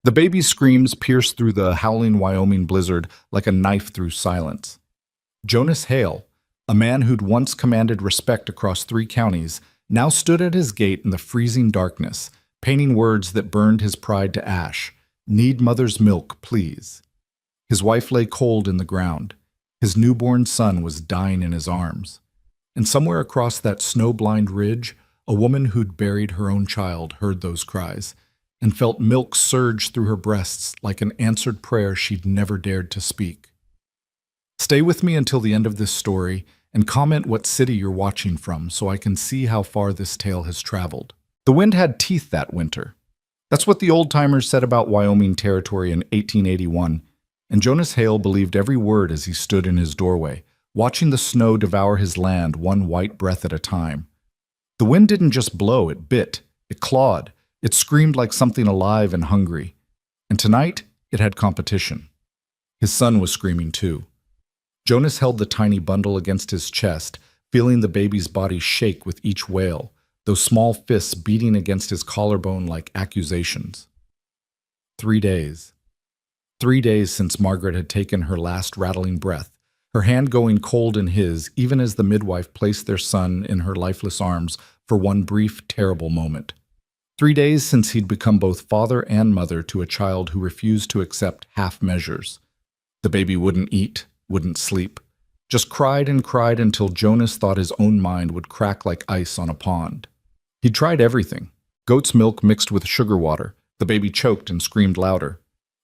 The baby's screams pierced through the howling Wyoming blizzard like a knife through silence. Jonas Hale, a man who'd once commanded respect across 3 counties, now stood at his gate in the freezing darkness, painting words that burned his pride to ash. "Need mother's milk, please." His wife lay cold in the ground. His newborn son was dying in his arms. And somewhere across that snow-blind ridge, a woman who'd buried her own child heard those cries and felt milk surge through her breasts like an answered prayer she'd never dared to speak. Stay with me until the end of this story and comment what city you're watching from so I can see how far this tale has traveled. The wind had teeth that winter. That's what the old-timers said about Wyoming territory in 1881, and Jonas Hale believed every word as he stood in his doorway, watching the snow devour his land one white breath at a time. The wind didn't just blow, it bit, it clawed, it screamed like something alive and hungry. And tonight, it had competition. His son was screaming too. Jonas held the tiny bundle against his chest, feeling the baby's body shake with each wail, those small fists beating against his collarbone like accusations. 3 days. 3 days since Margaret had taken her last rattling breath, her hand going cold in his even as the midwife placed their son in her lifeless arms for one brief, terrible moment. 3 days since he'd become both father and mother to a child who refused to accept half measures. The baby wouldn't eat, wouldn't sleep, just cried and cried until Jonas thought his own mind would crack like ice on a pond. He'd tried everything. Goat's milk mixed with sugar water. The baby choked and screamed louder.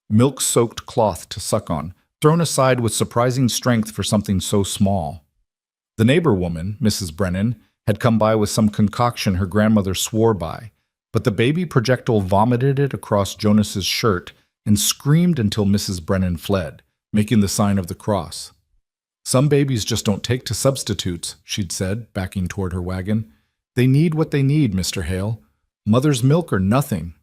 Milk-soaked cloth to suck on, thrown aside with surprising strength for something so small. The neighbor woman, Mrs. Brennan, had come by with some concoction her grandmother swore by, but the baby projectile vomited it across Jonas's shirt and screamed until Mrs. Brennan fled, making the sign of the cross. "Some babies just don't take to substitutes," she'd said, backing toward her wagon. "They need what they need, Mr. Hale. Mother's milk or nothing."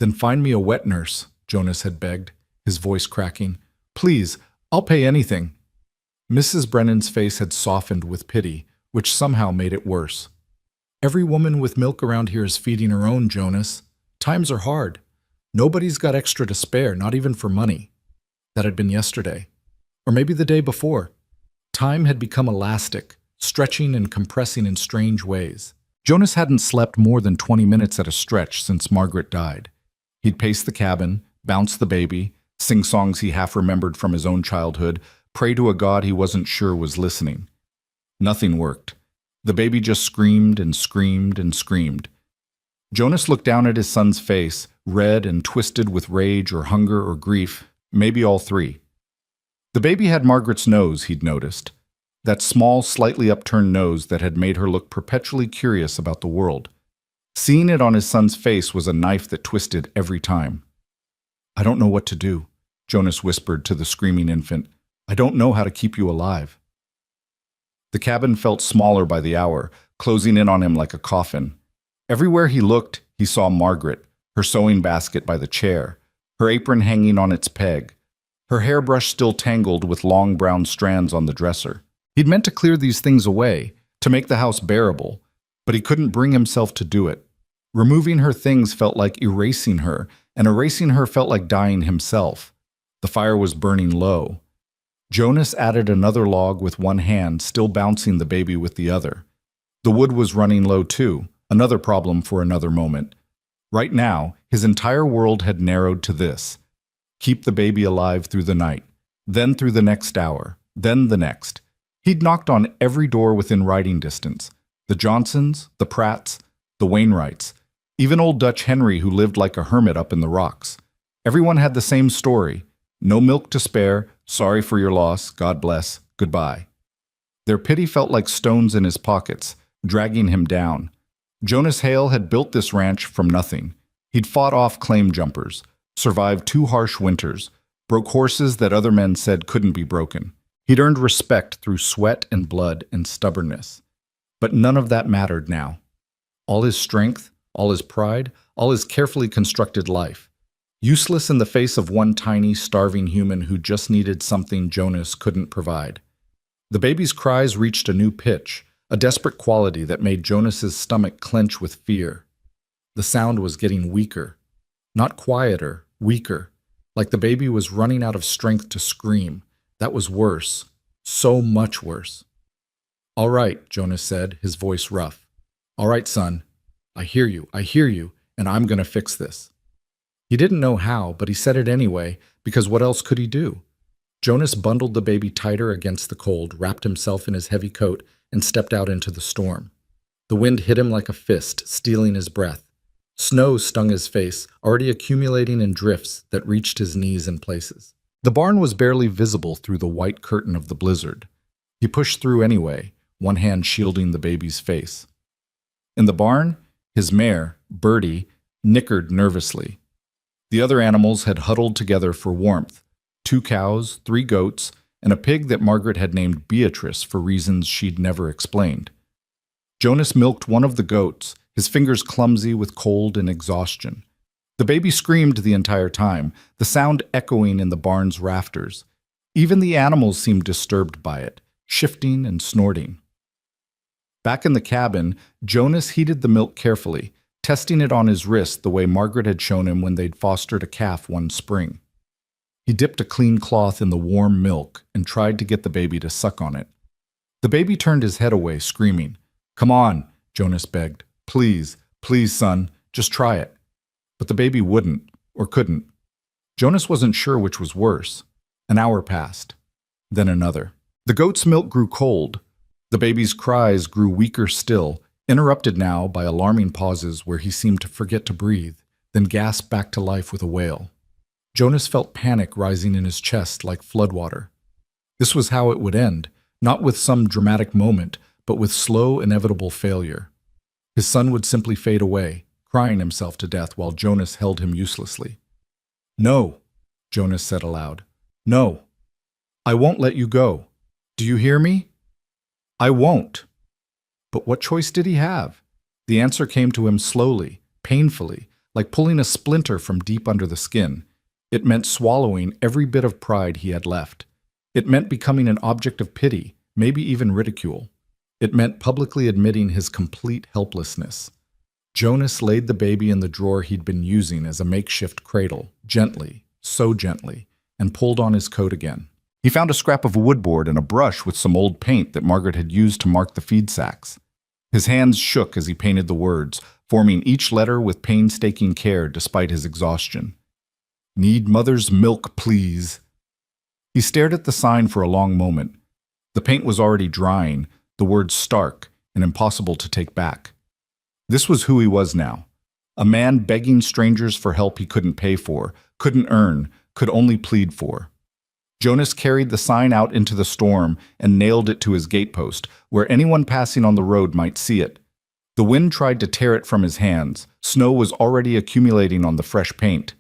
"Then find me a wet nurse," Jonas had begged, his voice cracking. "Please, I'll pay anything." Mrs. Brennan's face had softened with pity, which somehow made it worse. "Every woman with milk around here is feeding her own, Jonas. Times are hard. Nobody's got extra to spare, not even for money." That had been yesterday. Or maybe the day before. Time had become elastic, stretching and compressing in strange ways. Jonas hadn't slept more than 20 minutes at a stretch since Margaret died. He'd pace the cabin, bounce the baby, sing songs he half remembered from his own childhood, pray to a God he wasn't sure was listening. Nothing worked. The baby just screamed and screamed and screamed. Jonas looked down at his son's face, red and twisted with rage or hunger or grief, maybe all 3. The baby had Margaret's nose, he'd noticed. That small, slightly upturned nose that had made her look perpetually curious about the world. Seeing it on his son's face was a knife that twisted every time. "I don't know what to do," Jonas whispered to the screaming infant. "I don't know how to keep you alive." The cabin felt smaller by the hour, closing in on him like a coffin. Everywhere he looked, he saw Margaret, her sewing basket by the chair, her apron hanging on its peg, her hairbrush still tangled with long brown strands on the dresser. He'd meant to clear these things away, to make the house bearable, but he couldn't bring himself to do it. Removing her things felt like erasing her, and erasing her felt like dying himself. The fire was burning low. Jonas added another log with one hand, still bouncing the baby with the other. The wood was running low too, another problem for another moment. Right now, his entire world had narrowed to this. Keep the baby alive through the night, then through the next hour, then the next. He'd knocked on every door within riding distance. The Johnsons, the Pratts, the Wainwrights, even old Dutch Henry who lived like a hermit up in the rocks. Everyone had the same story. No milk to spare, sorry for your loss, God bless, goodbye. Their pity felt like stones in his pockets, dragging him down. Jonas Hale had built this ranch from nothing. He'd fought off claim jumpers, survived 2 harsh winters, broke horses that other men said couldn't be broken. He'd earned respect through sweat and blood and stubbornness. But none of that mattered now. All his strength, all his pride, all his carefully constructed life. Useless in the face of one tiny, starving human who just needed something Jonas couldn't provide. The baby's cries reached a new pitch, a desperate quality that made Jonas's stomach clench with fear. The sound was getting weaker. Not quieter, weaker, like the baby was running out of strength to scream. That was worse. So much worse. "All right," Jonas said, his voice rough. "All right, son. I hear you, and I'm going to fix this." He didn't know how, but he said it anyway, because what else could he do? Jonas bundled the baby tighter against the cold, wrapped himself in his heavy coat, and stepped out into the storm. The wind hit him like a fist, stealing his breath. Snow stung his face, already accumulating in drifts that reached his knees in places. The barn was barely visible through the white curtain of the blizzard. He pushed through anyway, one hand shielding the baby's face. In the barn, his mare, Birdie, nickered nervously. The other animals had huddled together for warmth: 2 cows, 3 goats, and a pig that Margaret had named Beatrice for reasons she'd never explained. Jonas milked one of the goats, his fingers clumsy with cold and exhaustion. The baby screamed the entire time, the sound echoing in the barn's rafters. Even the animals seemed disturbed by it, shifting and snorting. Back in the cabin, Jonas heated the milk carefully, testing it on his wrist the way Margaret had shown him when they'd fostered a calf one spring. He dipped a clean cloth in the warm milk and tried to get the baby to suck on it. The baby turned his head away, screaming. "Come on," Jonas begged. "Please, please, son, just try it." But the baby wouldn't, or couldn't. Jonas wasn't sure which was worse. An hour passed, then another. The goat's milk grew cold. The baby's cries grew weaker still, interrupted now by alarming pauses where he seemed to forget to breathe, then gasp back to life with a wail. Jonas felt panic rising in his chest like floodwater. This was how it would end, not with some dramatic moment, but with slow, inevitable failure. His son would simply fade away, crying himself to death while Jonas held him uselessly. "No," Jonas said aloud. "No. I won't let you go. Do you hear me? I won't." But what choice did he have? The answer came to him slowly, painfully, like pulling a splinter from deep under the skin. It meant swallowing every bit of pride he had left. It meant becoming an object of pity, maybe even ridicule. It meant publicly admitting his complete helplessness. Jonas laid the baby in the drawer he'd been using as a makeshift cradle, gently, so gently, and pulled on his coat again. He found a scrap of woodboard and a brush with some old paint that Margaret had used to mark the feed sacks. His hands shook as he painted the words, forming each letter with painstaking care despite his exhaustion. "Need mother's milk, please." He stared at the sign for a long moment. The paint was already drying, the words stark and impossible to take back. This was who he was now. A man begging strangers for help he couldn't pay for, couldn't earn, could only plead for. Jonas carried the sign out into the storm and nailed it to his gatepost, where anyone passing on the road might see it. The wind tried to tear it from his hands. Snow was already accumulating on the fresh paint.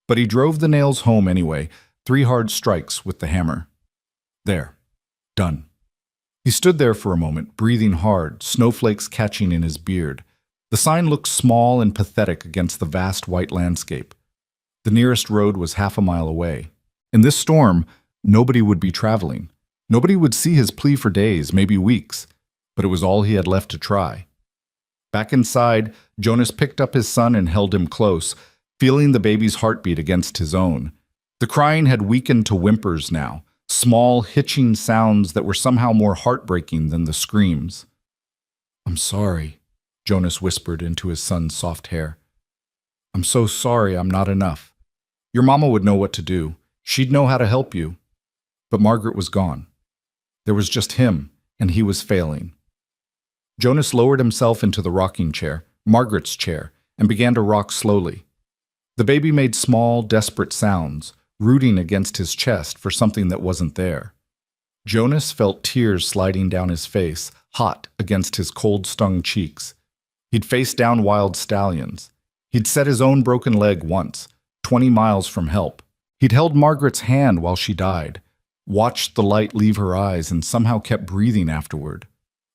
But he drove the nails home anyway, 3 hard strikes with the hammer. There. Done. He stood there for a moment, breathing hard, snowflakes catching in his beard. The sign looked small and pathetic against the vast white landscape. The nearest road was half a mile away. In this storm, nobody would be traveling. Nobody would see his plea for days, maybe weeks, but it was all he had left to try. Back inside, Jonas picked up his son and held him close, feeling the baby's heartbeat against his own. The crying had weakened to whimpers now, small, hitching sounds that were somehow more heartbreaking than the screams. "I'm sorry," Jonas whispered into his son's soft hair. "I'm so sorry I'm not enough. Your mama would know what to do. She'd know how to help you." But Margaret was gone. There was just him, and he was failing. Jonas lowered himself into the rocking chair, Margaret's chair, and began to rock slowly. The baby made small, desperate sounds, rooting against his chest for something that wasn't there. Jonas felt tears sliding down his face, hot against his cold-stung cheeks. He'd faced down wild stallions. He'd set his own broken leg once, 20 miles from help. He'd held Margaret's hand while she died, watched the light leave her eyes, and somehow kept breathing afterward.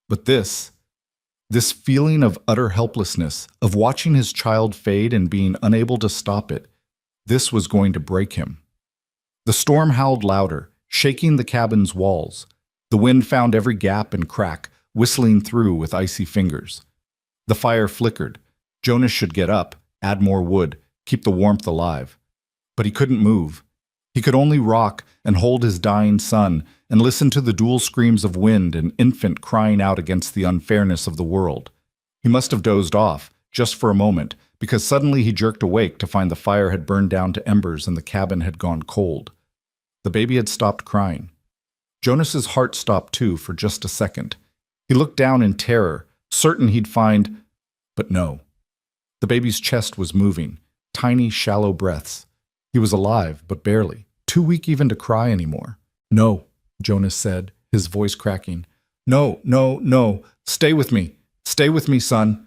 But this feeling of utter helplessness, of watching his child fade and being unable to stop it, this was going to break him. The storm howled louder, shaking the cabin's walls. The wind found every gap and crack, whistling through with icy fingers. The fire flickered. Jonas should get up, add more wood, keep the warmth alive. But he couldn't move. He could only rock and hold his dying son and listen to the dual screams of wind and infant crying out against the unfairness of the world. He must have dozed off, just for a moment, because suddenly he jerked awake to find the fire had burned down to embers and the cabin had gone cold. The baby had stopped crying. Jonas's heart stopped too for just a second. He looked down in terror, certain he'd find... But no. The baby's chest was moving, tiny, shallow breaths. He was alive, but barely, too weak even to cry anymore. "No," Jonas said, his voice cracking. "No, no, no. Stay with me. Stay with me, son."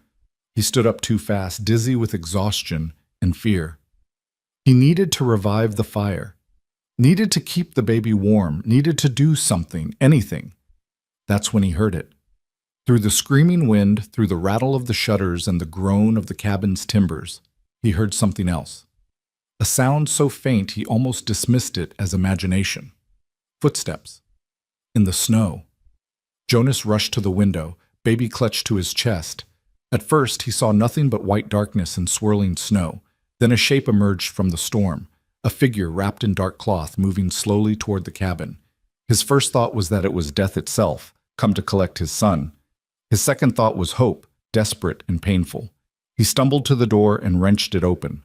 He stood up too fast, dizzy with exhaustion and fear. He needed to revive the fire, needed to keep the baby warm, needed to do something, anything. That's when he heard it. Through the screaming wind, through the rattle of the shutters and the groan of the cabin's timbers, he heard something else. A sound so faint he almost dismissed it as imagination. Footsteps. In the snow. Jonas rushed to the window, baby clutched to his chest. At first, he saw nothing but white darkness and swirling snow. Then a shape emerged from the storm, a figure wrapped in dark cloth moving slowly toward the cabin. His first thought was that it was death itself, come to collect his son. His second thought was hope, desperate and painful. He stumbled to the door and wrenched it open.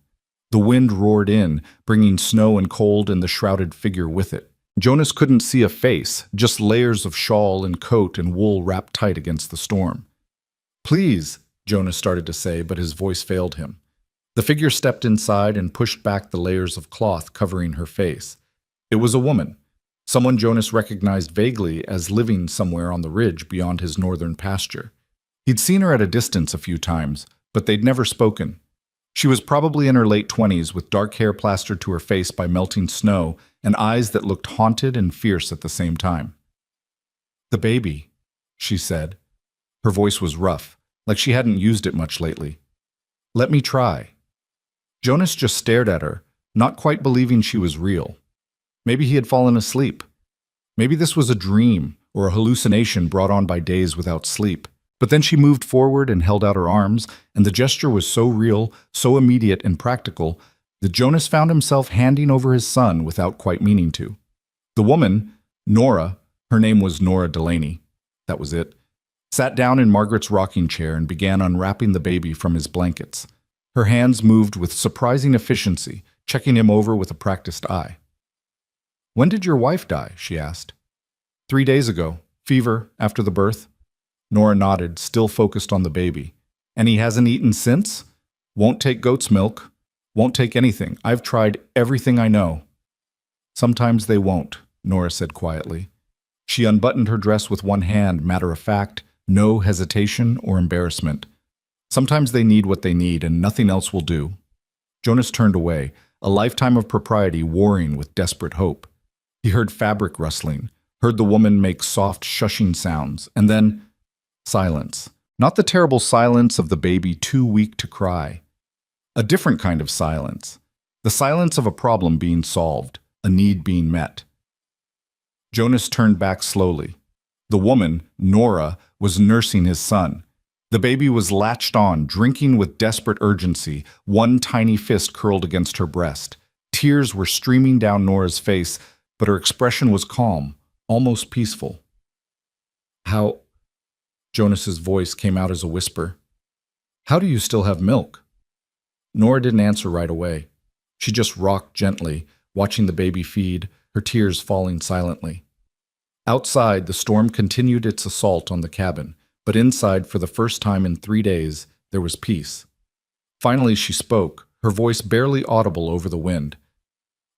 The wind roared in, bringing snow and cold and the shrouded figure with it. Jonas couldn't see a face, just layers of shawl and coat and wool wrapped tight against the storm. "Please," Jonas started to say, but his voice failed him. The figure stepped inside and pushed back the layers of cloth covering her face. It was a woman, someone Jonas recognized vaguely as living somewhere on the ridge beyond his northern pasture. He'd seen her at a distance a few times, but they'd never spoken. She was probably in her late 20s with dark hair plastered to her face by melting snow and eyes that looked haunted and fierce at the same time. "The baby," she said. Her voice was rough, like she hadn't used it much lately. "Let me try." Jonas just stared at her, not quite believing she was real. Maybe he had fallen asleep. Maybe this was a dream or a hallucination brought on by days without sleep. But then she moved forward and held out her arms, and the gesture was so real, so immediate and practical, that Jonas found himself handing over his son without quite meaning to. The woman, Nora, her name was Nora Delaney, that was it, sat down in Margaret's rocking chair and began unwrapping the baby from his blankets. Her hands moved with surprising efficiency, checking him over with a practiced eye. "When did your wife die?" she asked. 3 days ago. Fever, after the birth." Nora nodded, still focused on the baby. "And he hasn't eaten since? Won't take goat's milk. Won't take anything. I've tried everything I know." "Sometimes they won't," Nora said quietly. She unbuttoned her dress with one hand, matter of fact, no hesitation or embarrassment. "Sometimes they need what they need, and nothing else will do." Jonas turned away, a lifetime of propriety warring with desperate hope. He heard fabric rustling, heard the woman make soft, shushing sounds, and then silence. Not the terrible silence of the baby too weak to cry. A different kind of silence. The silence of a problem being solved, a need being met. Jonas turned back slowly. The woman, Nora, was nursing his son. The baby was latched on, drinking with desperate urgency, one tiny fist curled against her breast. Tears were streaming down Nora's face, but her expression was calm, almost peaceful. "How..." Jonas's voice came out as a whisper. "How do you still have milk?" Nora didn't answer right away. She just rocked gently, watching the baby feed, her tears falling silently. Outside, the storm continued its assault on the cabin, but inside, for the first time in 3 days, there was peace. Finally, she spoke, her voice barely audible over the wind.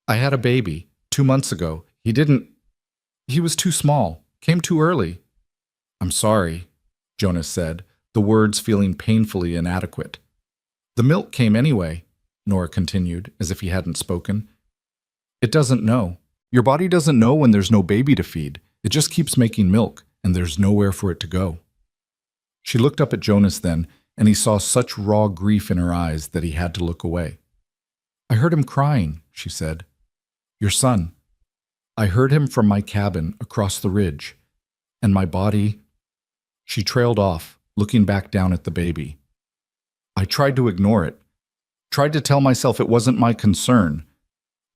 "I had a baby, 2 months ago. He was too small, came too early." "I'm sorry," Jonas said, the words feeling painfully inadequate. "The milk came anyway," Nora continued, as if he hadn't spoken. "It doesn't know. Your body doesn't know when there's no baby to feed. It just keeps making milk, and there's nowhere for it to go." She looked up at Jonas then, and he saw such raw grief in her eyes that he had to look away. "I heard him crying," she said. "Your son. I heard him from my cabin across the ridge, and my body..." She trailed off, looking back down at the baby. "I tried to ignore it, tried to tell myself it wasn't my concern,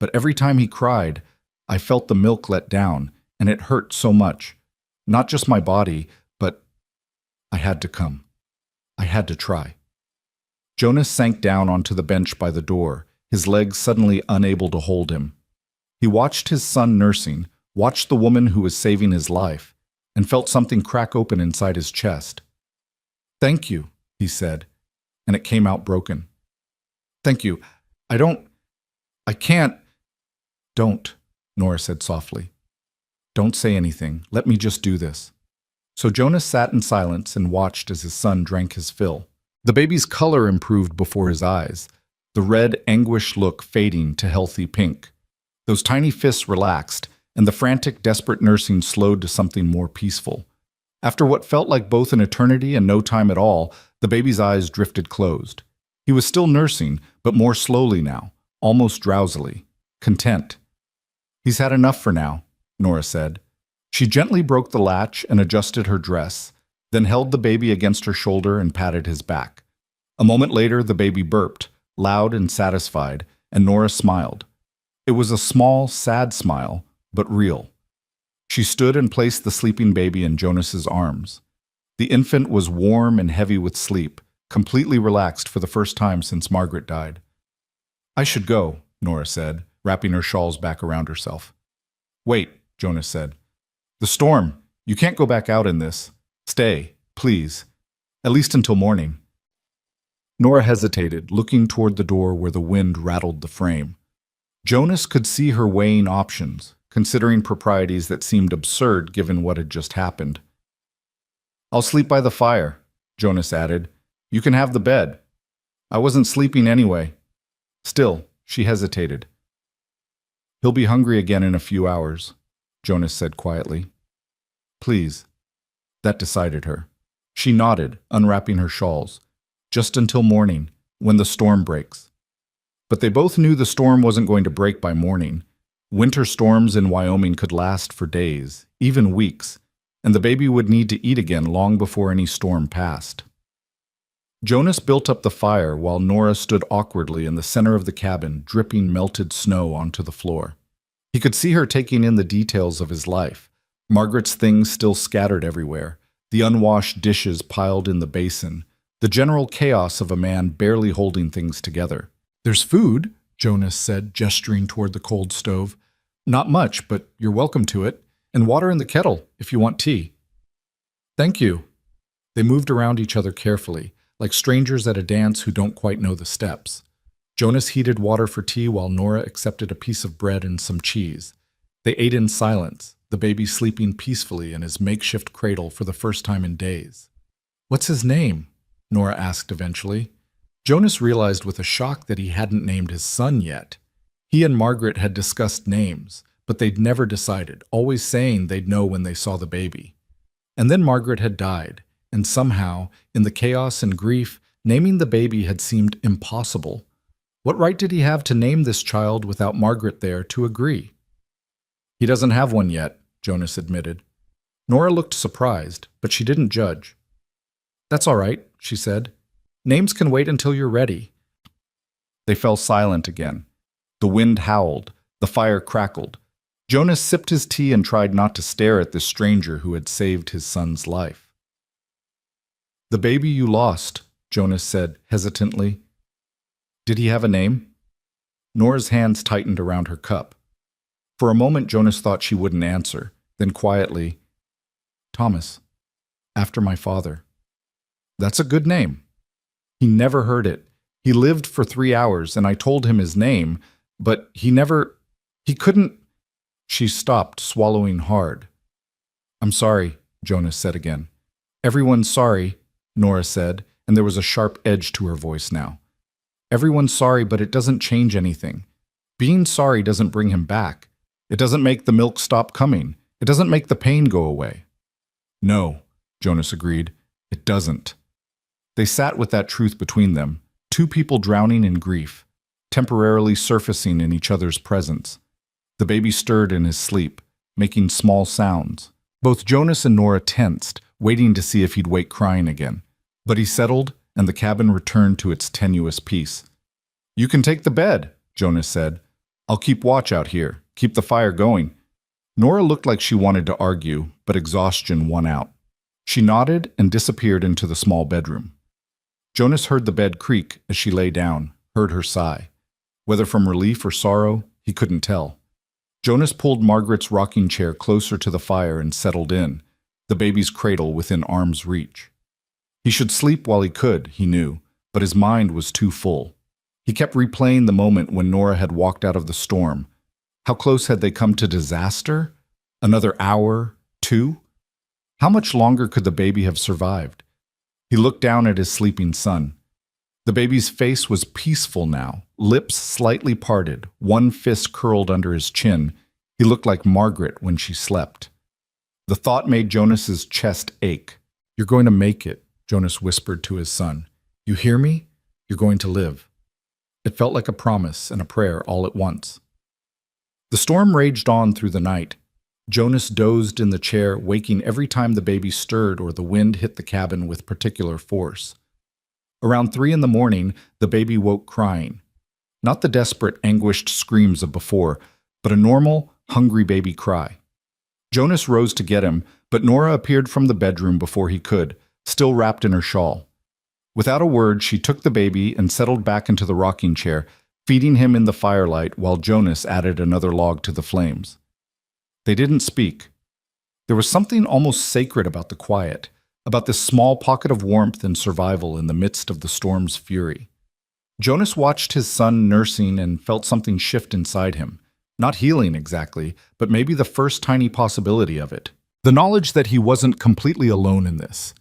but every time he cried, I felt the milk let down, and it hurt so much. Not just my body, but I had to come. I had to try. Jonas sank down onto the bench by the door, his legs suddenly unable to hold him. He watched his son nursing, watched the woman who was saving his life, and felt something crack open inside his chest. "Thank you," he said, and it came out broken. "Thank you. I can't." "Don't," Nora said softly. "Don't say anything. Let me just do this." So Jonas sat in silence and watched as his son drank his fill. The baby's color improved before his eyes, the red, anguished look fading to healthy pink. Those tiny fists relaxed, and the frantic, desperate nursing slowed to something more peaceful. After what felt like both an eternity and no time at all, the baby's eyes drifted closed. He was still nursing, but more slowly now, almost drowsily, content. "He's had enough for now," Nora said. She gently broke the latch and adjusted her dress, then held the baby against her shoulder and patted his back. A moment later, the baby burped, loud and satisfied, and Nora smiled. It was a small, sad smile, but real. She stood and placed the sleeping baby in Jonas's arms. The infant was warm and heavy with sleep, completely relaxed for the first time since Margaret died. "I should go," Nora said, wrapping her shawls back around herself. "Wait," Jonas said. "The storm. You can't go back out in this. Stay, please. At least until morning." Nora hesitated, looking toward the door where the wind rattled the frame. Jonas could see her weighing options, considering proprieties that seemed absurd given what had just happened. "I'll sleep by the fire," Jonas added. "You can have the bed. I wasn't sleeping anyway." Still, she hesitated. "He'll be hungry again in a few hours," Jonas said quietly. "Please." That decided her. She nodded, unwrapping her shawls. "Just until morning, when the storm breaks." But they both knew the storm wasn't going to break by morning. Winter storms in Wyoming could last for days, even weeks, and the baby would need to eat again long before any storm passed. Jonas built up the fire while Nora stood awkwardly in the center of the cabin, dripping melted snow onto the floor. He could see her taking in the details of his life. Margaret's things still scattered everywhere, the unwashed dishes piled in the basin, the general chaos of a man barely holding things together. "There's food," Jonas said, gesturing toward the cold stove. "Not much, but you're welcome to it. And water in the kettle, if you want tea." "Thank you." They moved around each other carefully, like strangers at a dance who don't quite know the steps. Jonas heated water for tea while Nora accepted a piece of bread and some cheese. They ate in silence, the baby sleeping peacefully in his makeshift cradle for the first time in days. "What's his name?" Nora asked eventually. Jonas realized with a shock that he hadn't named his son yet. He and Margaret had discussed names, but they'd never decided, always saying they'd know when they saw the baby. And then Margaret had died, and somehow, in the chaos and grief, naming the baby had seemed impossible. What right did he have to name this child without Margaret there to agree? "He doesn't have one yet," Jonas admitted. Nora looked surprised, but she didn't judge. "That's all right," she said. "Names can wait until you're ready." They fell silent again. The wind howled. The fire crackled. Jonas sipped his tea and tried not to stare at this stranger who had saved his son's life. "The baby you lost," Jonas said hesitantly. "Did he have a name?" Nora's hands tightened around her cup. For a moment Jonas thought she wouldn't answer, then quietly, "Thomas, after my father." "That's a good name." He never heard it. He lived for 3 hours, and I told him his name, but he couldn't. She stopped, swallowing hard. "I'm sorry," Jonas said again. "Everyone's sorry," Nora said, and there was a sharp edge to her voice now. "Everyone's sorry, but it doesn't change anything. Being sorry doesn't bring him back. It doesn't make the milk stop coming. It doesn't make the pain go away." "No," Jonas agreed. "It doesn't." They sat with that truth between them, two people drowning in grief, temporarily surfacing in each other's presence. The baby stirred in his sleep, making small sounds. Both Jonas and Nora tensed, waiting to see if he'd wake crying again. But he settled, and the cabin returned to its tenuous peace. "You can take the bed," Jonas said. I'll keep watch out here. Keep the fire going." Nora looked like she wanted to argue, but exhaustion won out. She nodded and disappeared into the small bedroom. Jonas heard the bed creak as she lay down, heard her sigh. Whether from relief or sorrow, he couldn't tell. Jonas pulled Margaret's rocking chair closer to the fire and settled in, the baby's cradle within arm's reach. He should sleep while he could, he knew, but his mind was too full. He kept replaying the moment when Nora had walked out of the storm. How close had they come to disaster? Another hour? 2? How much longer could the baby have survived? He looked down at his sleeping son. The baby's face was peaceful now, lips slightly parted, one fist curled under his chin. He looked like Margaret when she slept. The thought made Jonas's chest ache. "You're going to make it," Jonas whispered to his son. "You hear me? You're going to live." It felt like a promise and a prayer all at once. The storm raged on through the night. Jonas dozed in the chair, waking every time the baby stirred or the wind hit the cabin with particular force. Around 3 a.m, the baby woke crying. Not the desperate, anguished screams of before, but a normal, hungry baby cry. Jonas rose to get him, but Nora appeared from the bedroom before he could, still wrapped in her shawl. Without a word, she took the baby and settled back into the rocking chair, feeding him in the firelight while Jonas added another log to the flames. They didn't speak. There was something almost sacred about the quiet, about this small pocket of warmth and survival in the midst of the storm's fury. Jonas watched his son nursing and felt something shift inside him. Not healing exactly, but maybe the first tiny possibility of it. The knowledge that he wasn't completely alone in this.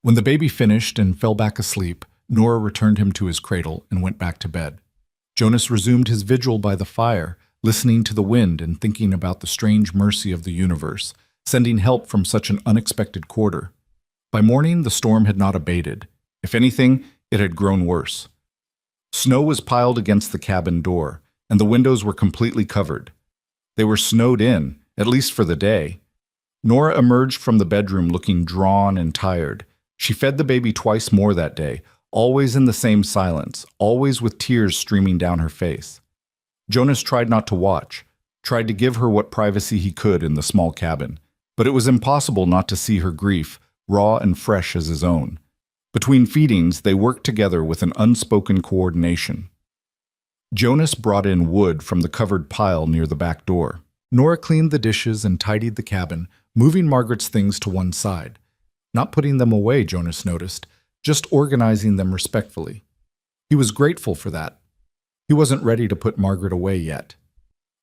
When the baby finished and fell back asleep, Nora returned him to his cradle and went back to bed. Jonas resumed his vigil by the fire, listening to the wind and thinking about the strange mercy of the universe, sending help from such an unexpected quarter. By morning, the storm had not abated. If anything, it had grown worse. Snow was piled against the cabin door, and the windows were completely covered. They were snowed in, at least for the day. Nora emerged from the bedroom looking drawn and tired. She fed the baby twice more that day, always in the same silence, always with tears streaming down her face. Jonas tried not to watch, tried to give her what privacy he could in the small cabin, but it was impossible not to see her grief, raw and fresh as his own. Between feedings, they worked together with an unspoken coordination. Jonas brought in wood from the covered pile near the back door. Nora cleaned the dishes and tidied the cabin, moving Margaret's things to one side. Not putting them away, Jonas noticed, just organizing them respectfully. He was grateful for that. He wasn't ready to put Margaret away yet.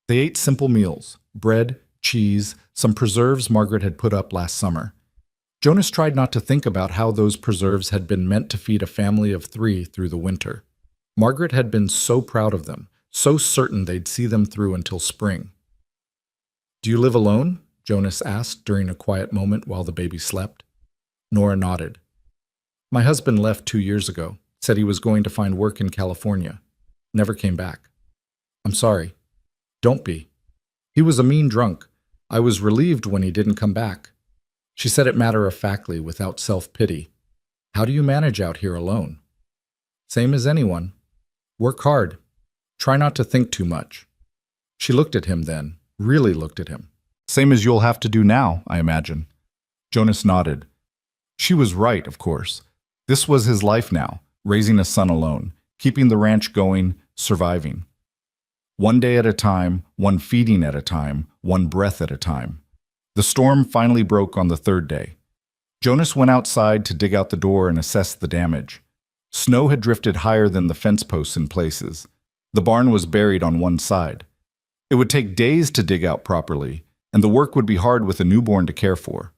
They ate simple meals, bread, cheese, some preserves Margaret had put up last summer. Jonas tried not to think about how those preserves had been meant to feed a family of 3 through the winter. Margaret had been so proud of them, so certain they'd see them through until spring. "Do you live alone?" Jonas asked during a quiet moment while the baby slept. Nora nodded. "My husband left 2 years ago, said he was going to find work in California. Never came back." "I'm sorry." "Don't be. He was a mean drunk. I was relieved when he didn't come back." She said it matter-of-factly, without self-pity. "How do you manage out here alone?" "Same as anyone. Work hard. Try not to think too much." She looked at him then, really looked at him. "Same as you'll have to do now, I imagine." Jonas nodded. She was right, of course. This was his life now, raising a son alone, keeping the ranch going, surviving. One day at a time, one feeding at a time, one breath at a time. The storm finally broke on the 3rd day. Jonas went outside to dig out the door and assess the damage. Snow had drifted higher than the fence posts in places. The barn was buried on one side. It would take days to dig out properly, and the work would be hard with a newborn to care for.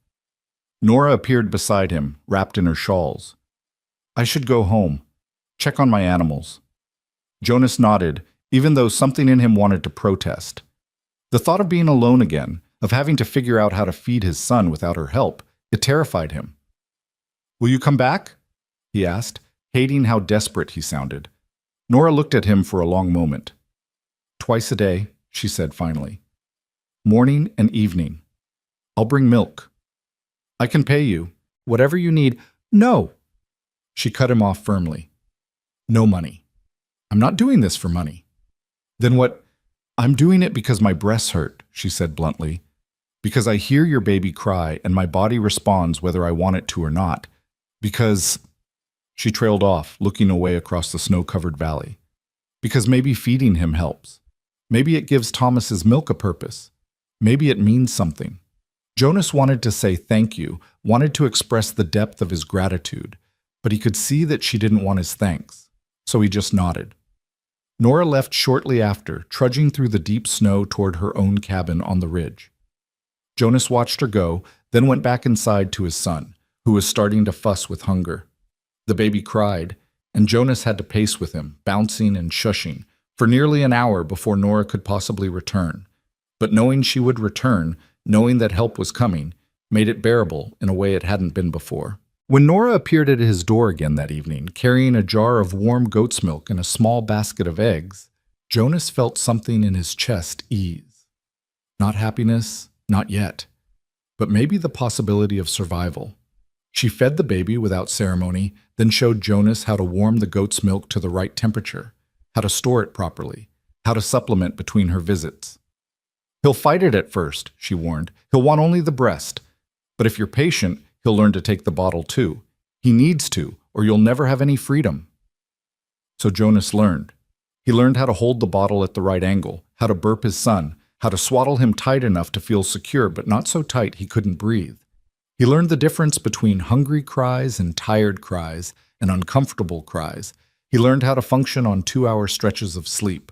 Nora appeared beside him, wrapped in her shawls. "I should go home. Check on my animals." Jonas nodded, even though something in him wanted to protest. The thought of being alone again, of having to figure out how to feed his son without her help, it terrified him. "Will you come back?" he asked, hating how desperate he sounded. Nora looked at him for a long moment. "Twice a day," she said finally. "Morning and evening. I'll bring milk." "I can pay you. Whatever you need." "No!" She cut him off firmly. "No money. I'm not doing this for money." "Then what?" I'm doing it because my breasts hurt, she said bluntly. Because I hear your baby cry and my body responds whether I want it to or not. Because... She trailed off, looking away across the snow-covered valley. Because maybe feeding him helps. Maybe it gives Thomas's milk a purpose. Maybe it means something. Jonas wanted to say thank you, wanted to express the depth of his gratitude, but he could see that she didn't want his thanks, so he just nodded. Nora left shortly after, trudging through the deep snow toward her own cabin on the ridge. Jonas watched her go, then went back inside to his son, who was starting to fuss with hunger. The baby cried, and Jonas had to pace with him, bouncing and shushing, for nearly an hour before Nora could possibly return. But knowing she would return, knowing that help was coming, made it bearable in a way it hadn't been before. When Nora appeared at his door again that evening, carrying a jar of warm goat's milk and a small basket of eggs, Jonas felt something in his chest ease. Not happiness, not yet, but maybe the possibility of survival. She fed the baby without ceremony, then showed Jonas how to warm the goat's milk to the right temperature, how to store it properly, how to supplement between her visits. He'll fight it at first, she warned. He'll want only the breast. But if you're patient, he'll learn to take the bottle too. He needs to, or you'll never have any freedom. So Jonas learned. He learned how to hold the bottle at the right angle, how to burp his son, how to swaddle him tight enough to feel secure but not so tight he couldn't breathe. He learned the difference between hungry cries and tired cries and uncomfortable cries. He learned how to function on 2-hour stretches of sleep.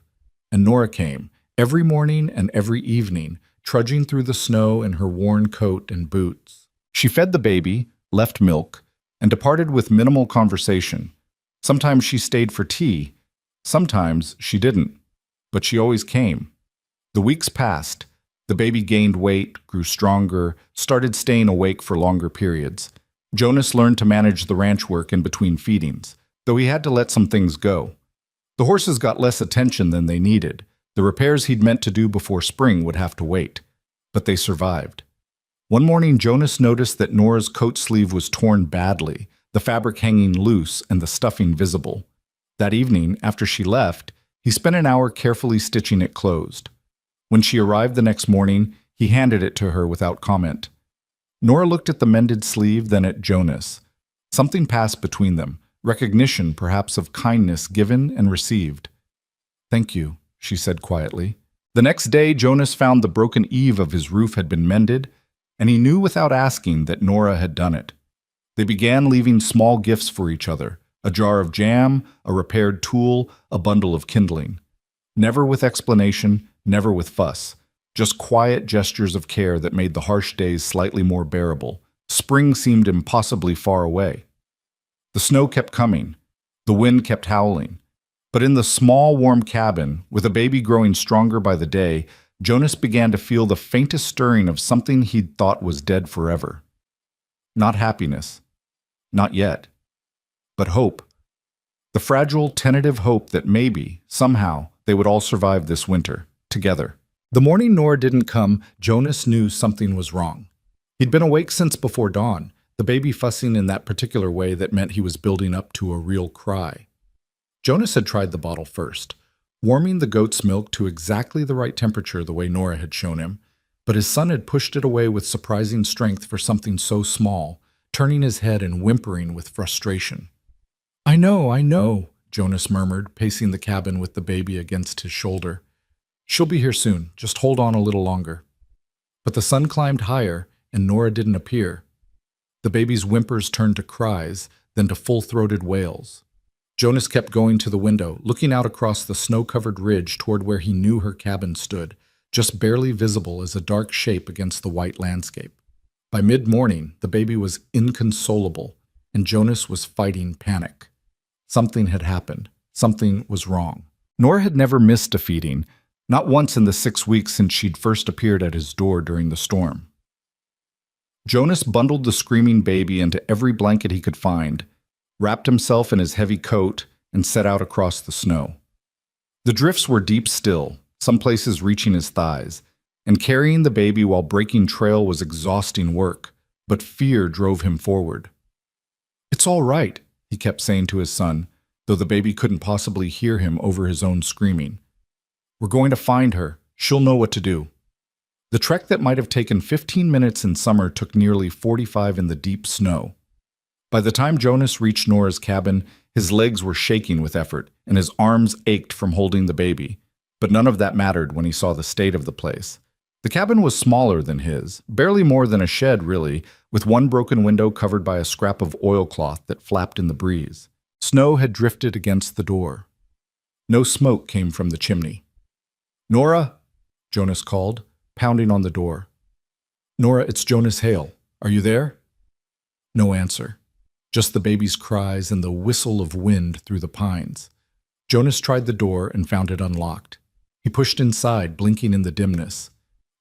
And Nora came, every morning and every evening, trudging through the snow in her worn coat and boots. She fed the baby, left milk, and departed with minimal conversation. Sometimes she stayed for tea. Sometimes she didn't. But she always came. The weeks passed. The baby gained weight, grew stronger, started staying awake for longer periods. Jonas learned to manage the ranch work in between feedings, though he had to let some things go. The horses got less attention than they needed. The repairs he'd meant to do before spring would have to wait. But they survived. One morning, Jonas noticed that Nora's coat sleeve was torn badly, the fabric hanging loose and the stuffing visible. That evening, after she left, he spent an hour carefully stitching it closed. When she arrived the next morning, he handed it to her without comment. Nora looked at the mended sleeve, then at Jonas. Something passed between them, recognition perhaps of kindness given and received. "Thank you," she said quietly. The next day, Jonas found the broken eave of his roof had been mended, and he knew without asking that Nora had done it. They began leaving small gifts for each other, a jar of jam, a repaired tool, a bundle of kindling. Never with explanation, never with fuss, just quiet gestures of care that made the harsh days slightly more bearable. Spring seemed impossibly far away. The snow kept coming. The wind kept howling. But in the small, warm cabin, with a baby growing stronger by the day, Jonas began to feel the faintest stirring of something he'd thought was dead forever. Not happiness. Not yet. But hope. The fragile, tentative hope that maybe, somehow, they would all survive this winter, together. The morning Nora didn't come, Jonas knew something was wrong. He'd been awake since before dawn, the baby fussing in that particular way that meant he was building up to a real cry. Jonas had tried the bottle first, warming the goat's milk to exactly the right temperature the way Nora had shown him, but his son had pushed it away with surprising strength for something so small, turning his head and whimpering with frustration. I know, Jonas murmured, pacing the cabin with the baby against his shoulder. "She'll be here soon, just hold on a little longer." But the sun climbed higher, and Nora didn't appear. The baby's whimpers turned to cries, then to full-throated wails. Jonas kept going to the window, looking out across the snow-covered ridge toward where he knew her cabin stood, just barely visible as a dark shape against the white landscape. By mid-morning, the baby was inconsolable, and Jonas was fighting panic. Something had happened. Something was wrong. Nora had never missed a feeding, not once in the 6 weeks since she'd first appeared at his door during the storm. Jonas bundled the screaming baby into every blanket he could find, wrapped himself in his heavy coat, and set out across the snow. The drifts were deep still, some places reaching his thighs, and carrying the baby while breaking trail was exhausting work, but fear drove him forward. "It's all right," he kept saying to his son, though the baby couldn't possibly hear him over his own screaming. We're going to find her. She'll know what to do. The trek that might have taken 15 minutes in summer took nearly 45 in the deep snow. By the time Jonas reached Nora's cabin, his legs were shaking with effort, and his arms ached from holding the baby. But none of that mattered when he saw the state of the place. The cabin was smaller than his, barely more than a shed really, with one broken window covered by a scrap of oilcloth that flapped in the breeze. Snow had drifted against the door. No smoke came from the chimney. "Nora," Jonas called, pounding on the door. "Nora, it's Jonas Hale. Are you there?" No answer. Just the baby's cries and the whistle of wind through the pines. Jonas tried the door and found it unlocked. He pushed inside, blinking in the dimness.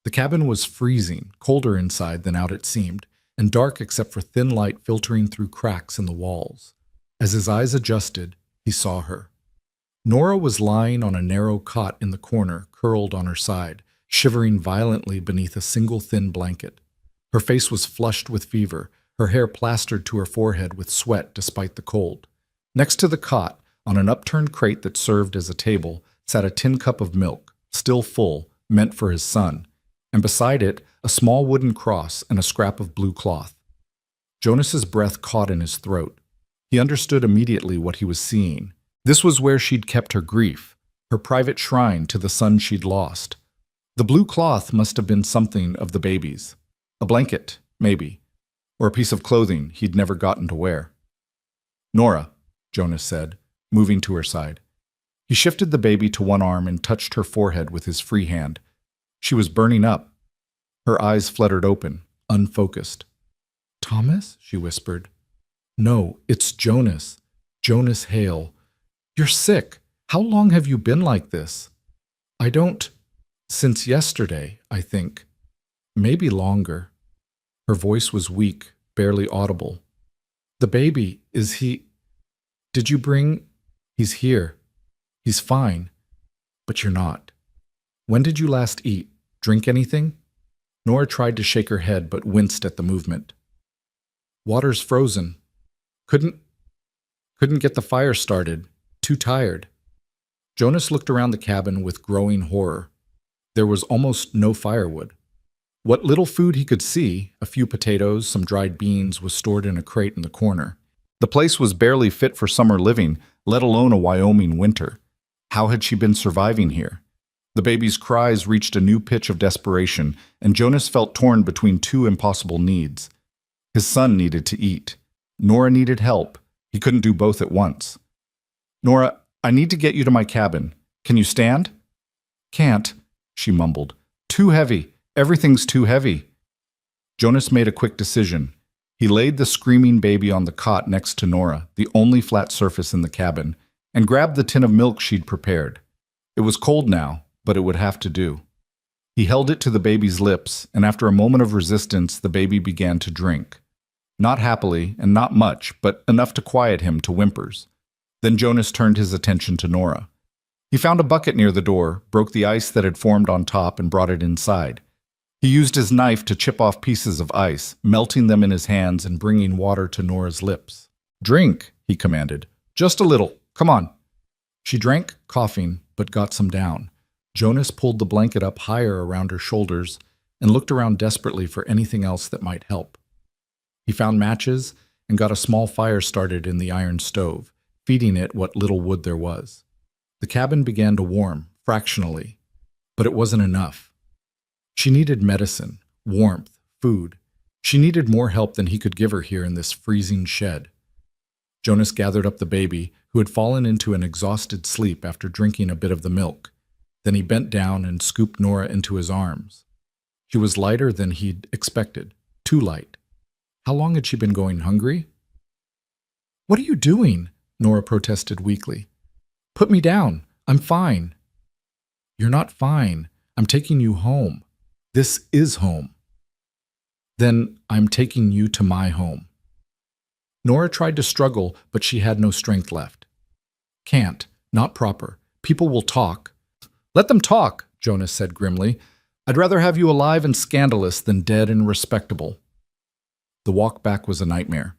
The cabin was freezing, colder inside than out it seemed, and dark except for thin light filtering through cracks in the walls. As his eyes adjusted, he saw her. Nora was lying on a narrow cot in the corner, curled on her side, shivering violently beneath a single thin blanket. Her face was flushed with fever, her hair plastered to her forehead with sweat despite the cold. Next to the cot, on an upturned crate that served as a table, sat a tin cup of milk, still full, meant for his son, and beside it, a small wooden cross and a scrap of blue cloth. Jonas's breath caught in his throat. He understood immediately what he was seeing. This was where she'd kept her grief, her private shrine to the son she'd lost. The blue cloth must have been something of the baby's. A blanket, maybe, or a piece of clothing he'd never gotten to wear. "Nora," Jonas said, moving to her side. He shifted the baby to one arm and touched her forehead with his free hand. She was burning up. Her eyes fluttered open, unfocused. "Thomas?" she whispered. "No, it's Jonas. Jonas Hale. You're sick. How long have you been like this?" "I don't... Since yesterday, I think. Maybe longer." Her voice was weak, barely audible. "The baby, is he... Did you bring... He's here. He's fine. But you're not. When did you last eat? Drink anything?" Nora tried to shake her head but winced at the movement. "Water's frozen. Couldn't get the fire started. Too tired." Jonas looked around the cabin with growing horror. There was almost no firewood. What little food he could see, a few potatoes, some dried beans, was stored in a crate in the corner. The place was barely fit for summer living, let alone a Wyoming winter. How had she been surviving here? The baby's cries reached a new pitch of desperation, and Jonas felt torn between two impossible needs. His son needed to eat. Nora needed help. He couldn't do both at once. "Nora, I need to get you to my cabin. Can you stand?" "Can't," she mumbled. "Too heavy. Everything's too heavy." Jonas made a quick decision. He laid the screaming baby on the cot next to Nora, the only flat surface in the cabin, and grabbed the tin of milk she'd prepared. It was cold now, but it would have to do. He held it to the baby's lips, and after a moment of resistance, the baby began to drink. Not happily, and not much, but enough to quiet him to whimpers. Then Jonas turned his attention to Nora. He found a bucket near the door, broke the ice that had formed on top, and brought it inside. He used his knife to chip off pieces of ice, melting them in his hands and bringing water to Nora's lips. "Drink," he commanded. "Just a little. Come on." She drank, coughing, but got some down. Jonas pulled the blanket up higher around her shoulders and looked around desperately for anything else that might help. He found matches and got a small fire started in the iron stove, feeding it what little wood there was. The cabin began to warm, fractionally, but it wasn't enough. She needed medicine, warmth, food. She needed more help than he could give her here in this freezing shed. Jonas gathered up the baby, who had fallen into an exhausted sleep after drinking a bit of the milk. Then he bent down and scooped Nora into his arms. She was lighter than he'd expected, too light. How long had she been going hungry? "What are you doing?" Nora protested weakly. "Put me down. I'm fine." "You're not fine. I'm taking you home. This is home." "Then I'm taking you to my home." Nora tried to struggle, but she had no strength left. "Can't. Not proper. People will talk." "Let them talk," Jonas said grimly. "I'd rather have you alive and scandalous than dead and respectable." The walk back was a nightmare.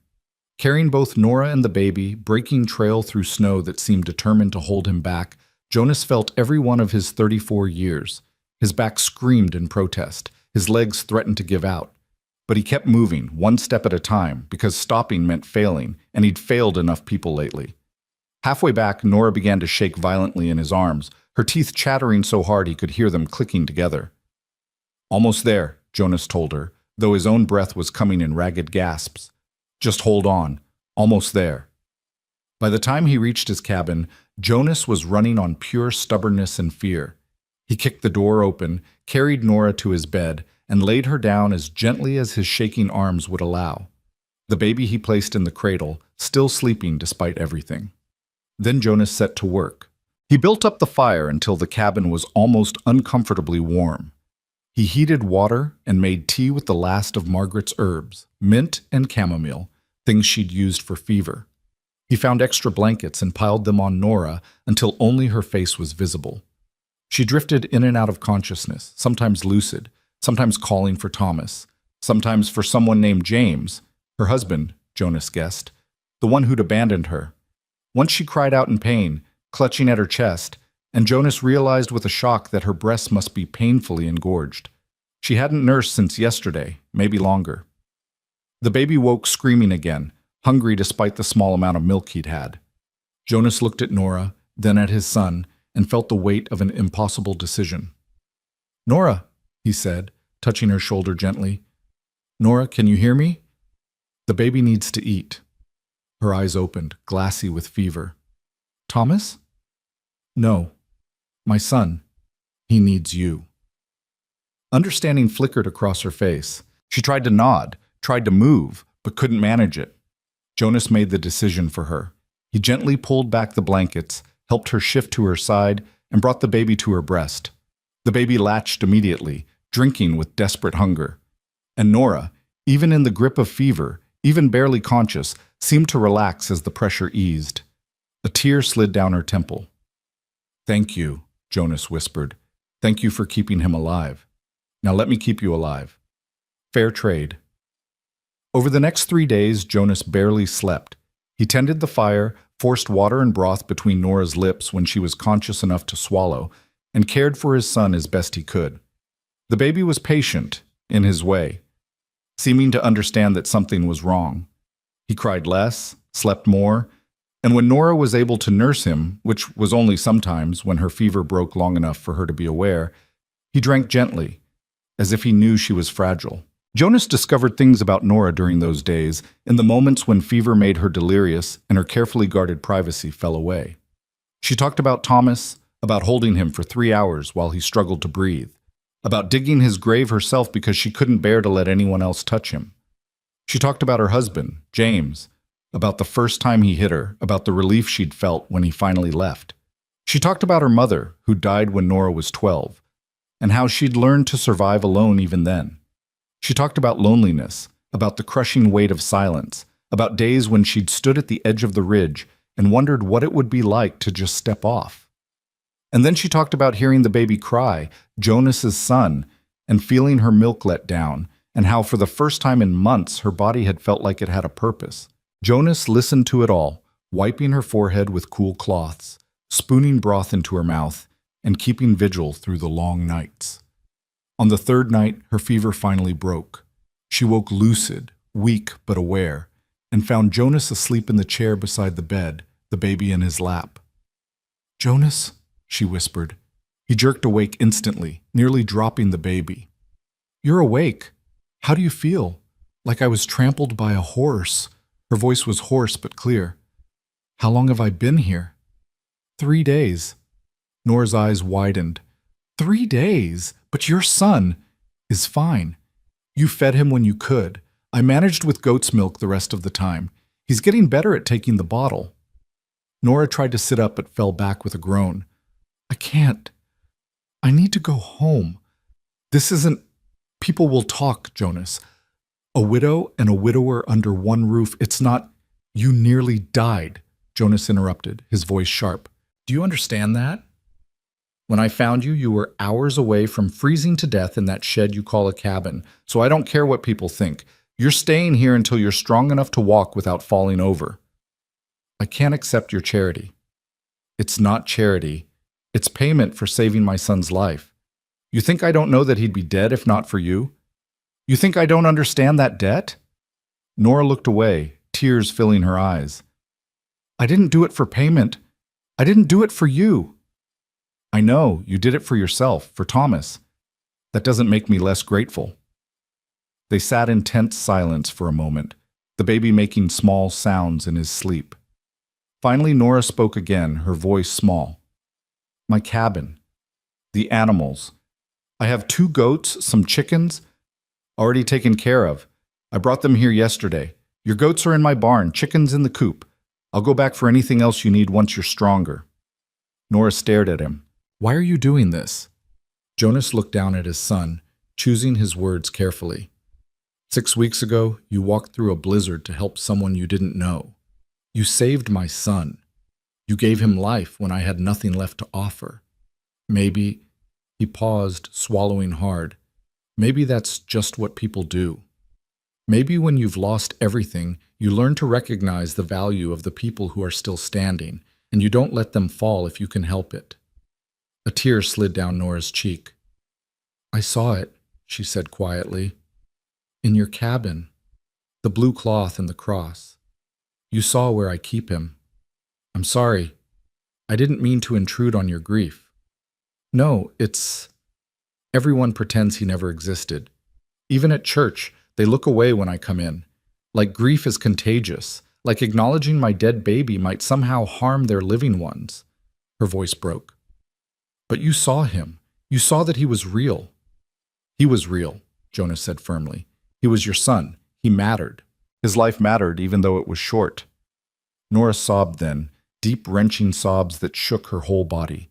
Carrying both Nora and the baby, breaking trail through snow that seemed determined to hold him back, Jonas felt every one of his 34 years. His back screamed in protest. His legs threatened to give out. But he kept moving, one step at a time, because stopping meant failing, and he'd failed enough people lately. Halfway back, Nora began to shake violently in his arms, her teeth chattering so hard he could hear them clicking together. "Almost there," Jonas told her, though his own breath was coming in ragged gasps. "Just hold on. Almost there." By the time he reached his cabin, Jonas was running on pure stubbornness and fear. He kicked the door open, carried Nora to his bed, and laid her down as gently as his shaking arms would allow. The baby he placed in the cradle, still sleeping despite everything. Then Jonas set to work. He built up the fire until the cabin was almost uncomfortably warm. He heated water and made tea with the last of Margaret's herbs, mint and chamomile, things she'd used for fever. He found extra blankets and piled them on Nora until only her face was visible. She drifted in and out of consciousness, sometimes lucid, sometimes calling for Thomas, sometimes for someone named James, her husband, Jonas guessed, the one who'd abandoned her. Once she cried out in pain, clutching at her chest, and Jonas realized with a shock that her breasts must be painfully engorged. She hadn't nursed since yesterday, maybe longer. The baby woke screaming again, hungry despite the small amount of milk he'd had. Jonas looked at Nora, then at his son, and felt the weight of an impossible decision. "Nora," he said, touching her shoulder gently. "Nora, can you hear me? The baby needs to eat." Her eyes opened, glassy with fever. "Thomas?" "No. My son. He needs you." Understanding flickered across her face. She tried to nod, tried to move, but couldn't manage it. Jonas made the decision for her. He gently pulled back the blankets, helped her shift to her side, and brought the baby to her breast. The baby latched immediately, drinking with desperate hunger. And Nora, even in the grip of fever, even barely conscious, seemed to relax as the pressure eased. A tear slid down her temple. "Thank you," Jonas whispered. "Thank you for keeping him alive. Now let me keep you alive. Fair trade." Over the next 3 days, Jonas barely slept. He tended the fire, forced water and broth between Nora's lips when she was conscious enough to swallow, and cared for his son as best he could. The baby was patient, in his way, seeming to understand that something was wrong. He cried less, slept more, and when Nora was able to nurse him, which was only sometimes when her fever broke long enough for her to be aware, he drank gently, as if he knew she was fragile. Jonas discovered things about Nora during those days, in the moments when fever made her delirious and her carefully guarded privacy fell away. She talked about Thomas, about holding him for 3 hours while he struggled to breathe, about digging his grave herself because she couldn't bear to let anyone else touch him. She talked about her husband, James, about the first time he hit her, about the relief she'd felt when he finally left. She talked about her mother, who died when Nora was 12, and how she'd learned to survive alone even then. She talked about loneliness, about the crushing weight of silence, about days when she'd stood at the edge of the ridge and wondered what it would be like to just step off. And then she talked about hearing the baby cry, Jonas's son, and feeling her milk let down, and how for the first time in months her body had felt like it had a purpose. Jonas listened to it all, wiping her forehead with cool cloths, spooning broth into her mouth, and keeping vigil through the long nights. On the 3rd night, her fever finally broke. She woke lucid, weak but aware, and found Jonas asleep in the chair beside the bed, the baby in his lap. "Jonas?" she whispered. He jerked awake instantly, nearly dropping the baby. "You're awake. How do you feel?" "Like I was trampled by a horse." Her voice was hoarse but clear. "How long have I been here?" 3 days. Nora's eyes widened. 3 days? But your son is fine. You fed him when you could. I managed with goat's milk the rest of the time. He's getting better at taking the bottle. Nora tried to sit up but fell back with a groan. "I can't. I need to go home. This isn't... People will talk, Jonas. A widow and a widower under one roof. It's not... You nearly died," Jonas interrupted, his voice sharp. "Do you understand that? When I found you, you were hours away from freezing to death in that shed you call a cabin, so I don't care what people think. You're staying here until you're strong enough to walk without falling over. I can't accept your charity." "It's not charity. It's payment for saving my son's life. You think I don't know that he'd be dead if not for you? You think I don't understand that debt?" Nora looked away, tears filling her eyes. "I didn't do it for payment. I didn't do it for you." "I know, you did it for yourself, for Thomas. That doesn't make me less grateful." They sat in tense silence for a moment, the baby making small sounds in his sleep. Finally, Nora spoke again, her voice small. "My cabin. The animals. I have 2 goats, some chickens, already taken care of. I brought them here yesterday. Your goats are in my barn, chickens in the coop. I'll go back for anything else you need once you're stronger." Nora stared at him. "Why are you doing this?" Jonas looked down at his son, choosing his words carefully. 6 weeks ago, you walked through a blizzard to help someone you didn't know. You saved my son. You gave him life when I had nothing left to offer. Maybe," he paused, swallowing hard, "maybe that's just what people do. Maybe when you've lost everything, you learn to recognize the value of the people who are still standing, and you don't let them fall if you can help it." A tear slid down Nora's cheek. "I saw it," she said quietly. "In your cabin. The blue cloth and the cross. You saw where I keep him. I'm sorry. I didn't mean to intrude on your grief. No, it's... Everyone pretends he never existed. Even at church, they look away when I come in. Like grief is contagious, like acknowledging my dead baby might somehow harm their living ones." Her voice broke. "But you saw him. You saw that he was real." "He was real," Jonas said firmly. "He was your son. He mattered. His life mattered even though it was short." Nora sobbed then, deep wrenching sobs that shook her whole body.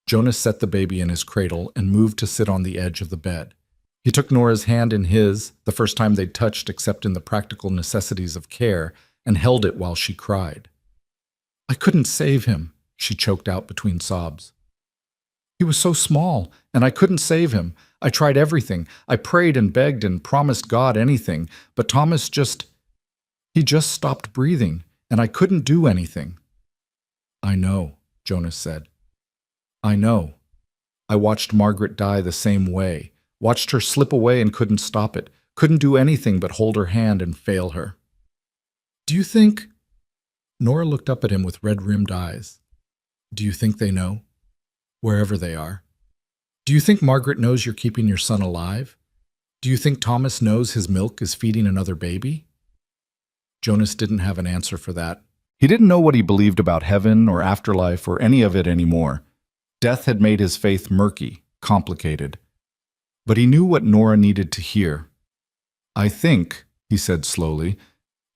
Jonas set the baby in his cradle and moved to sit on the edge of the bed. He took Nora's hand in his, the first time they'd touched except in the practical necessities of care, and held it while she cried. "I couldn't save him," she choked out between sobs. "He was so small, and I couldn't save him. I tried everything. I prayed and begged and promised God anything, but Thomas he just stopped breathing, and I couldn't do anything." "I know," Jonas said. "I know. I watched Margaret die the same way, watched her slip away and couldn't stop it, couldn't do anything but hold her hand and fail her." "Do you think—" Nora looked up at him with red-rimmed eyes. "Do you think they know? Wherever they are. Do you think Margaret knows you're keeping your son alive? Do you think Thomas knows his milk is feeding another baby?" Jonas didn't have an answer for that. He didn't know what he believed about heaven or afterlife or any of it anymore. Death had made his faith murky, complicated. But he knew what Nora needed to hear. "I think," he said slowly,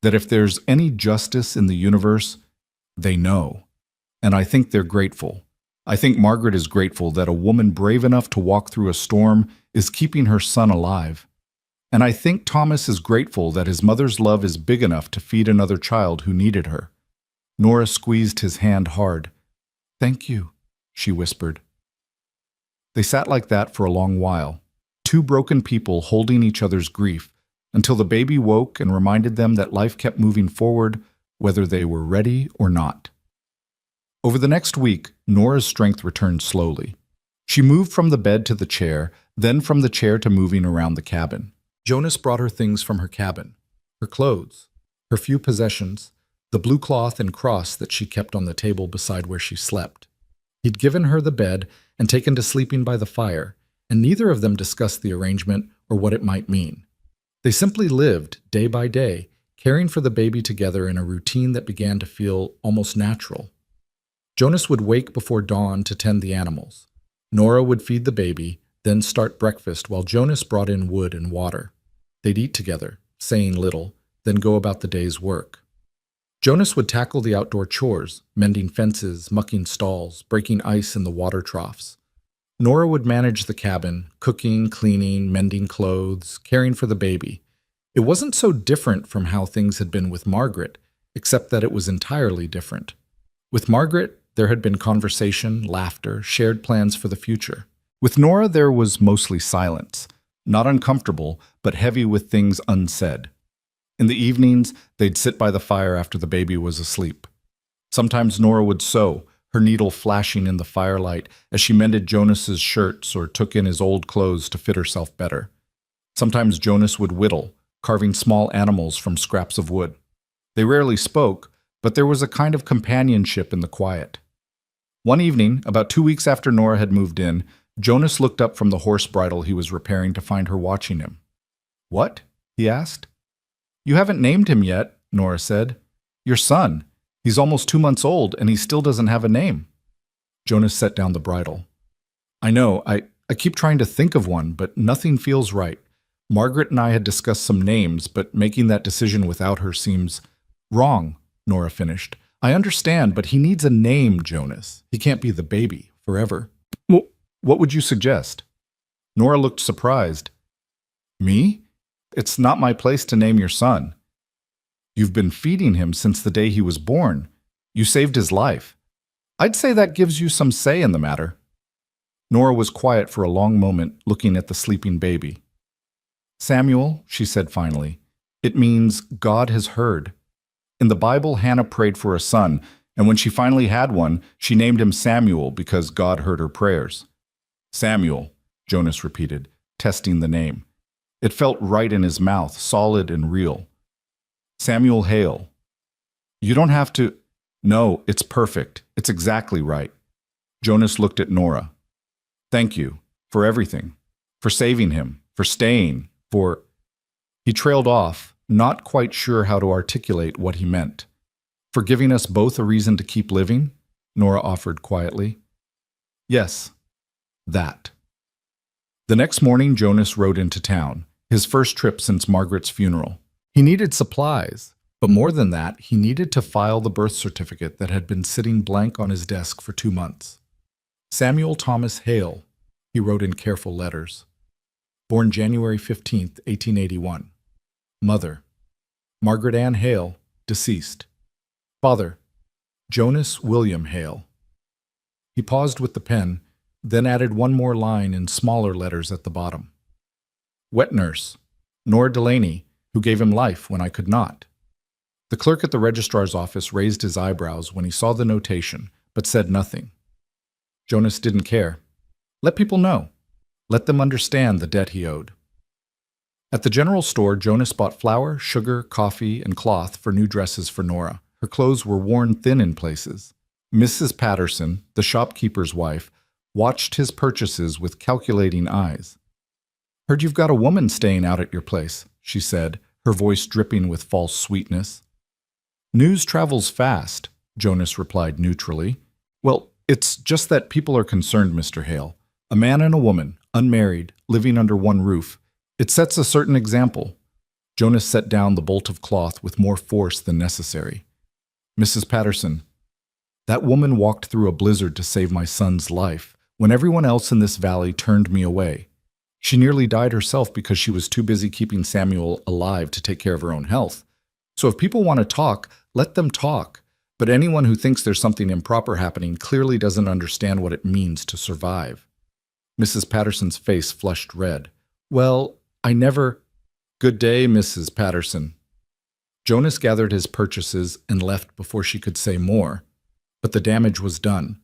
"that if there's any justice in the universe, they know. And I think they're grateful. I think Margaret is grateful that a woman brave enough to walk through a storm is keeping her son alive. And I think Thomas is grateful that his mother's love is big enough to feed another child who needed her." Nora squeezed his hand hard. "Thank you," she whispered. They sat like that for a long while, 2 broken people holding each other's grief, until the baby woke and reminded them that life kept moving forward, whether they were ready or not. Over the next week, Nora's strength returned slowly. She moved from the bed to the chair, then from the chair to moving around the cabin. Jonas brought her things from her cabin, her clothes, her few possessions, the blue cloth and cross that she kept on the table beside where she slept. He'd given her the bed and taken to sleeping by the fire, and neither of them discussed the arrangement or what it might mean. They simply lived, day by day, caring for the baby together in a routine that began to feel almost natural. Jonas would wake before dawn to tend the animals. Nora would feed the baby, then start breakfast while Jonas brought in wood and water. They'd eat together, saying little, then go about the day's work. Jonas would tackle the outdoor chores, mending fences, mucking stalls, breaking ice in the water troughs. Nora would manage the cabin, cooking, cleaning, mending clothes, caring for the baby. It wasn't so different from how things had been with Margaret, except that it was entirely different. With Margaret, there had been conversation, laughter, shared plans for the future. With Nora, there was mostly silence, not uncomfortable, but heavy with things unsaid. In the evenings, they'd sit by the fire after the baby was asleep. Sometimes Nora would sew, her needle flashing in the firelight as she mended Jonas's shirts or took in his old clothes to fit herself better. Sometimes Jonas would whittle, carving small animals from scraps of wood. They rarely spoke, but there was a kind of companionship in the quiet. One evening, about 2 weeks after Nora had moved in, Jonas looked up from the horse bridle he was repairing to find her watching him. "What?" he asked. "You haven't named him yet," Nora said. "Your son. He's almost 2 months old, and he still doesn't have a name." Jonas set down the bridle. "I know, I keep trying to think of one, but nothing feels right. Margaret and I had discussed some names, but making that decision without her seems wrong," Nora finished. "I understand, but he needs a name, Jonas. He can't be the baby forever." "Well, what would you suggest?" Nora looked surprised. "Me? It's not my place to name your son. You've been feeding him since the day he was born. You saved his life. I'd say that gives you some say in the matter." Nora was quiet for a long moment, looking at the sleeping baby. "Samuel," she said finally, "it means God has heard. In the Bible, Hannah prayed for a son, and when she finally had one, she named him Samuel because God heard her prayers." "Samuel," Jonas repeated, testing the name. It felt right in his mouth, solid and real. "Samuel Hale." "You don't have to—" "No, it's perfect. It's exactly right." Jonas looked at Nora. "Thank you for everything, for saving him, for staying, for—" He trailed off, not quite sure how to articulate what he meant. "For giving us both a reason to keep living," Nora offered quietly. "Yes, that." The next morning, Jonas rode into town, his first trip since Margaret's funeral. He needed supplies, but more than that, he needed to file the birth certificate that had been sitting blank on his desk for 2 months. Samuel Thomas Hale, he wrote in careful letters. Born January 15, 1881. Mother, Margaret Ann Hale, deceased. Father, Jonas William Hale. He paused with the pen, then added one more line in smaller letters at the bottom. Wet nurse, Nora Delaney, who gave him life when I could not. The clerk at the registrar's office raised his eyebrows when he saw the notation, but said nothing. Jonas didn't care. Let people know. Let them understand the debt he owed. At the general store, Jonas bought flour, sugar, coffee, and cloth for new dresses for Nora. Her clothes were worn thin in places. Mrs. Patterson, the shopkeeper's wife, watched his purchases with calculating eyes. "Heard you've got a woman staying out at your place," she said, her voice dripping with false sweetness. "News travels fast," Jonas replied neutrally. "Well, it's just that people are concerned, Mr. Hale. A man and a woman, unmarried, living under one roof. It sets a certain example." Jonas set down the bolt of cloth with more force than necessary. "Mrs. Patterson, that woman walked through a blizzard to save my son's life, when everyone else in this valley turned me away. She nearly died herself because she was too busy keeping Samuel alive to take care of her own health. So if people want to talk, let them talk. But anyone who thinks there's something improper happening clearly doesn't understand what it means to survive." Mrs. Patterson's face flushed red. "Well, I never—" "Good day, Mrs. Patterson." Jonas gathered his purchases and left before she could say more. But the damage was done.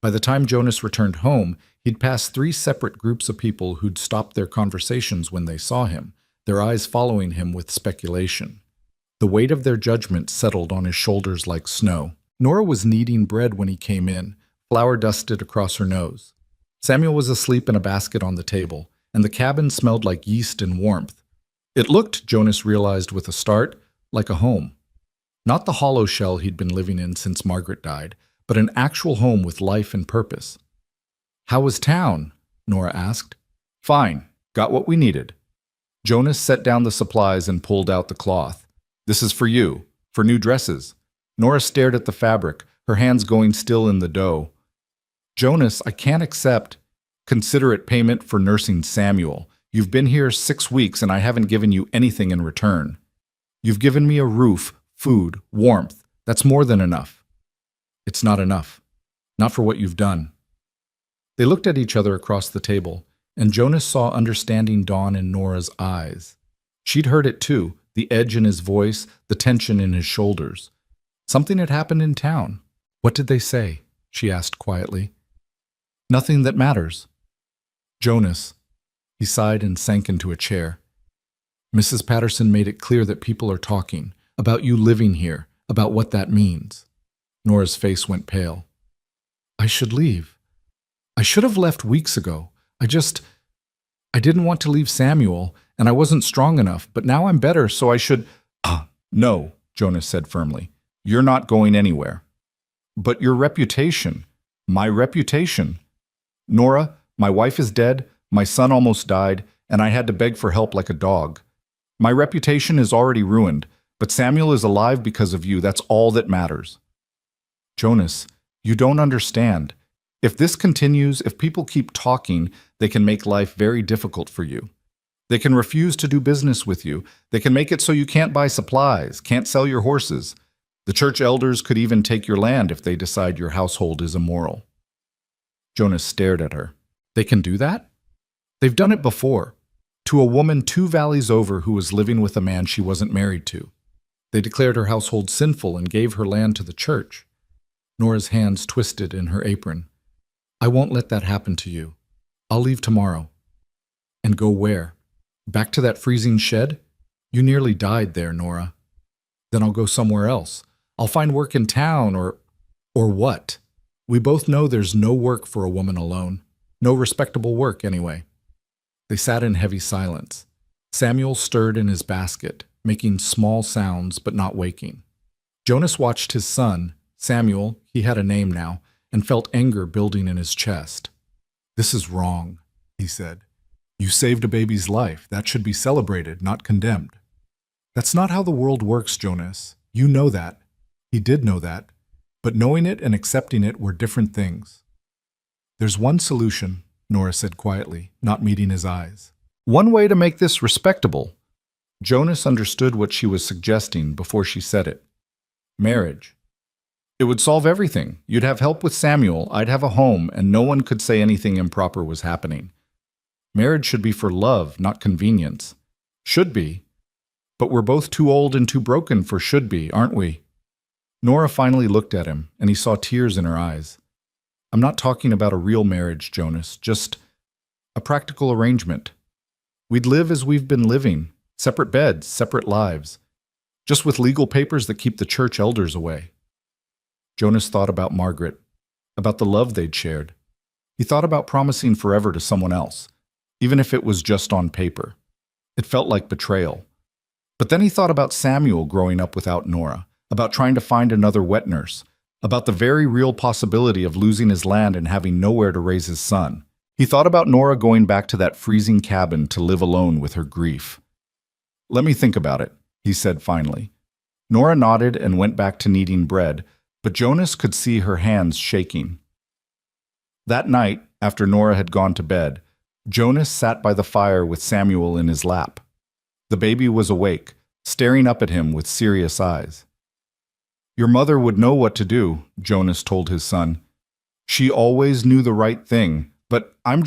By the time Jonas returned home, he'd passed 3 separate groups of people who'd stopped their conversations when they saw him, their eyes following him with speculation. The weight of their judgment settled on his shoulders like snow. Nora was kneading bread when he came in, flour dusted across her nose. Samuel was asleep in a basket on the table, and the cabin smelled like yeast and warmth. It looked, Jonas realized with a start, like a home. Not the hollow shell he'd been living in since Margaret died, but an actual home with life and purpose. "How was town?" Nora asked. "Fine. Got what we needed." Jonas set down the supplies and pulled out the cloth. "This is for you, for new dresses." Nora stared at the fabric, her hands going still in the dough. "Jonas, I can't accept." "Consider it payment for nursing Samuel. You've been here 6 weeks and I haven't given you anything in return. You've given me a roof, food, warmth. That's more than enough." "It's not enough. Not for what you've done." They looked at each other across the table, and Jonas saw understanding dawn in Nora's eyes. She'd heard it too, the edge in his voice, the tension in his shoulders. Something had happened in town. What did they say? she asked quietly. Nothing that matters. Jonas. He sighed and sank into a chair. Mrs. Patterson made it clear that people are talking, about you living here, about what that means. Nora's face went pale. I should leave. I should have left weeks ago. I didn't want to leave Samuel, and I wasn't strong enough, but now I'm better, so I should... No, Jonas said firmly. You're not going anywhere. But your reputation, my reputation. Nora, my wife is dead, my son almost died, and I had to beg for help like a dog. My reputation is already ruined, but Samuel is alive because of you. That's all that matters. Jonas, you don't understand. If this continues, if people keep talking, they can make life very difficult for you. They can refuse to do business with you. They can make it so you can't buy supplies, can't sell your horses. The church elders could even take your land if they decide your household is immoral. Jonas stared at her. They can do that? They've done it before. To a woman 2 valleys over who was living with a man she wasn't married to. They declared her household sinful and gave her land to the church. Nora's hands twisted in her apron. I won't let that happen to you. I'll leave tomorrow. And go where? Back to that freezing shed? You nearly died there, Nora. Then I'll go somewhere else. I'll find work in town or what? We both know there's no work for a woman alone. No respectable work, anyway. They sat in heavy silence. Samuel stirred in his basket, making small sounds but not waking. Jonas watched his son, Samuel, he had a name now, and felt anger building in his chest. This is wrong, he said. You saved a baby's life. That should be celebrated, not condemned. That's not how the world works, Jonas. You know that. He did know that. But knowing it and accepting it were different things. There's one solution, Nora said quietly, not meeting his eyes. One way to make this respectable. Jonas understood what she was suggesting before she said it. Marriage. It would solve everything. You'd have help with Samuel, I'd have a home, and no one could say anything improper was happening. Marriage should be for love, not convenience. Should be. But we're both too old and too broken for should be, aren't we? Nora finally looked at him, and he saw tears in her eyes. I'm not talking about a real marriage, Jonas, just a practical arrangement. We'd live as we've been living, separate beds, separate lives, just with legal papers that keep the church elders away. Jonas thought about Margaret, about the love they'd shared. He thought about promising forever to someone else, even if it was just on paper. It felt like betrayal. But then he thought about Samuel growing up without Nora, about trying to find another wet nurse, about the very real possibility of losing his land and having nowhere to raise his son. He thought about Nora going back to that freezing cabin to live alone with her grief. Let me think about it, he said finally. Nora nodded and went back to kneading bread, but Jonas could see her hands shaking. That night, after Nora had gone to bed, Jonas sat by the fire with Samuel in his lap. The baby was awake, staring up at him with serious eyes. Your mother would know what to do, Jonas told his son. She always knew the right thing, but I'm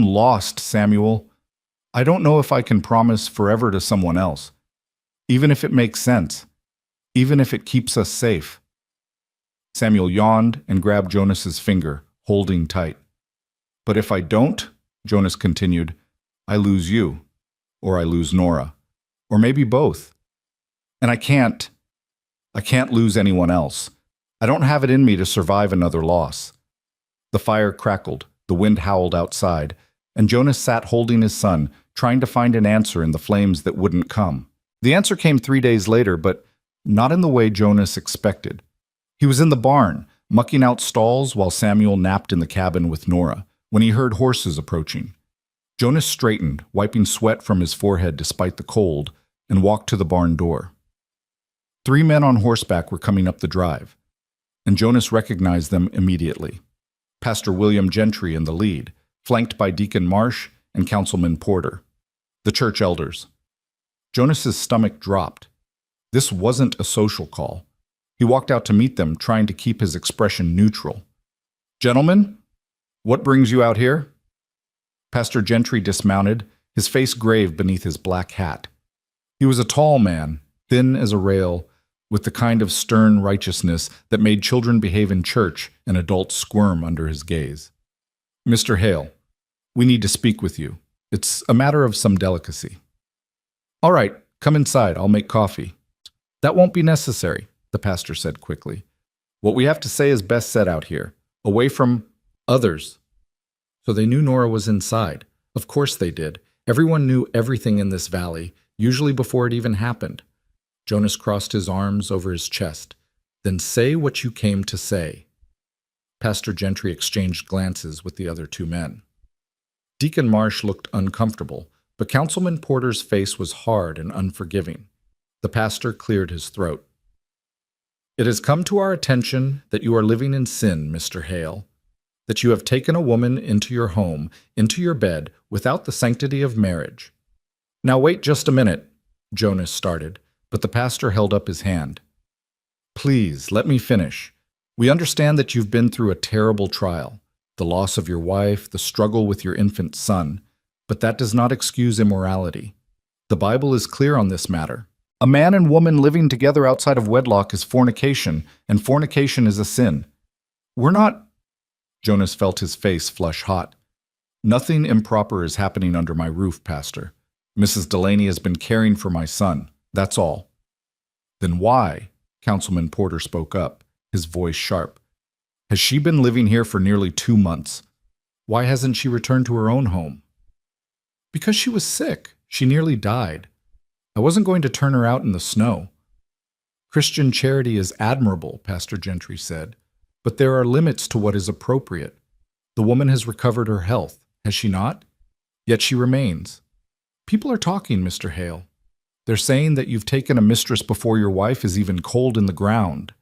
lost, Samuel. I don't know if I can promise forever to someone else, even if it makes sense, even if it keeps us safe. Samuel yawned and grabbed Jonas's finger, holding tight. But if I don't, Jonas continued, I lose you, or I lose Nora, or maybe both. And I can't lose anyone else. I don't have it in me to survive another loss. The fire crackled, the wind howled outside, and Jonas sat holding his son, trying to find an answer in the flames that wouldn't come. The answer came 3 days later, but not in the way Jonas expected. He was in the barn, mucking out stalls while Samuel napped in the cabin with Nora, when he heard horses approaching. Jonas straightened, wiping sweat from his forehead despite the cold, and walked to the barn door. 3 men on horseback were coming up the drive, and Jonas recognized them immediately. Pastor William Gentry in the lead, flanked by Deacon Marsh and Councilman Porter, the church elders. Jonas's stomach dropped. This wasn't a social call. He walked out to meet them, trying to keep his expression neutral. Gentlemen, what brings you out here? Pastor Gentry dismounted, his face grave beneath his black hat. He was a tall man, thin as a rail, with the kind of stern righteousness that made children behave in church and adults squirm under his gaze. "Mr. Hale, we need to speak with you. It's a matter of some delicacy." "All right, come inside. I'll make coffee." "That won't be necessary," the pastor said quickly. "What we have to say is best said out here, away from others." So they knew Nora was inside. Of course they did. Everyone knew everything in this valley, usually before it even happened. Jonas crossed his arms over his chest. "Then say what you came to say." Pastor Gentry exchanged glances with the other two men. Deacon Marsh looked uncomfortable, but Councilman Porter's face was hard and unforgiving. The pastor cleared his throat. "It has come to our attention that you are living in sin, Mr. Hale, that you have taken a woman into your home, into your bed, without the sanctity of marriage." "Now wait just a minute," Jonas started, but the pastor held up his hand. "Please, let me finish. We understand that you've been through a terrible trial, the loss of your wife, the struggle with your infant son, but that does not excuse immorality. The Bible is clear on this matter. A man and woman living together outside of wedlock is fornication, and fornication is a sin. We're not—" Jonas felt his face flush hot. "Nothing improper is happening under my roof, Pastor. Mrs. Delaney has been caring for my son. That's all." "Then why?" Councilman Porter spoke up, his voice sharp. "Has she been living here for nearly 2 months? Why hasn't she returned to her own home?" "Because she was sick. She nearly died. I wasn't going to turn her out in the snow." "Christian charity is admirable," Pastor Gentry said, "but there are limits to what is appropriate. The woman has recovered her health, has she not? Yet she remains. People are talking, Mr. Hale. They're saying that you've taken a mistress before your wife is even cold in the ground."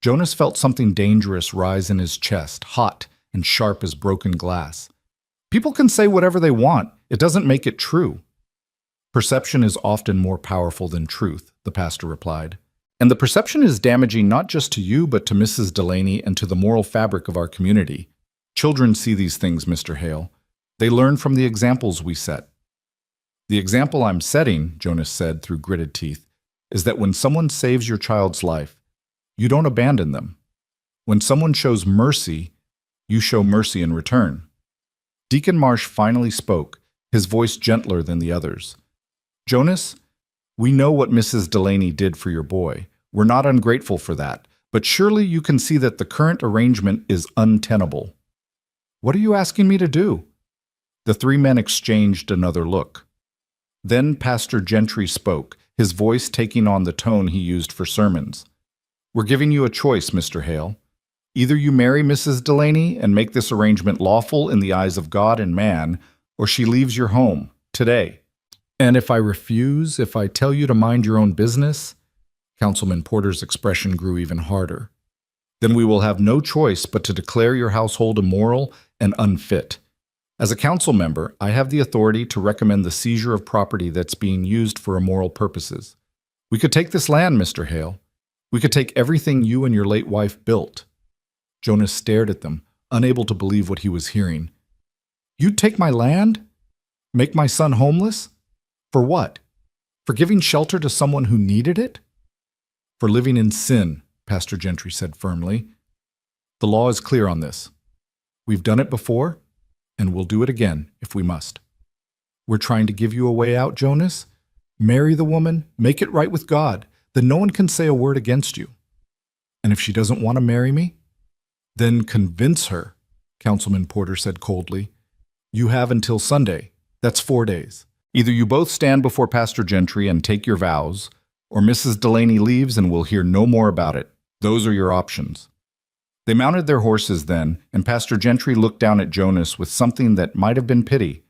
Jonas felt something dangerous rise in his chest, hot and sharp as broken glass. "People can say whatever they want. It doesn't make it true." "Perception is often more powerful than truth," the pastor replied. "And the perception is damaging not just to you, but to Mrs. Delaney and to the moral fabric of our community. Children see these things, Mr. Hale. They learn from the examples we set." "The example I'm setting," Jonas said through gritted teeth, "is that when someone saves your child's life, you don't abandon them. When someone shows mercy, you show mercy in return." Deacon Marsh finally spoke, his voice gentler than the others. "Jonas, we know what Mrs. Delaney did for your boy. We're not ungrateful for that, but surely you can see that the current arrangement is untenable." "What are you asking me to do?" The three men exchanged another look. Then Pastor Gentry spoke, his voice taking on the tone he used for sermons. "We're giving you a choice, Mr. Hale. Either you marry Mrs. Delaney and make this arrangement lawful in the eyes of God and man, or she leaves your home, today. And if I refuse, if I tell you to mind your own business," Councilman Porter's expression grew even harder, "then we will have no choice but to declare your household immoral and unfit. As a council member, I have the authority to recommend the seizure of property that's being used for immoral purposes. We could take this land, Mr. Hale. We could take everything you and your late wife built." Jonas stared at them, unable to believe what he was hearing. "You'd take my land? Make my son homeless? For what? For giving shelter to someone who needed it?" "For living in sin," Pastor Gentry said firmly. "The law is clear on this. We've done it before, and we'll do it again if we must. We're trying to give you a way out, Jonas. Marry the woman, make it right with God, then no one can say a word against you. And if she doesn't want to marry me, then convince her," Councilman Porter said coldly. "You have until Sunday. That's 4 days. Either you both stand before Pastor Gentry and take your vows, or Mrs. Delaney leaves and we'll hear no more about it. Those are your options." They mounted their horses then, and Pastor Gentry looked down at Jonas with something that might have been pity.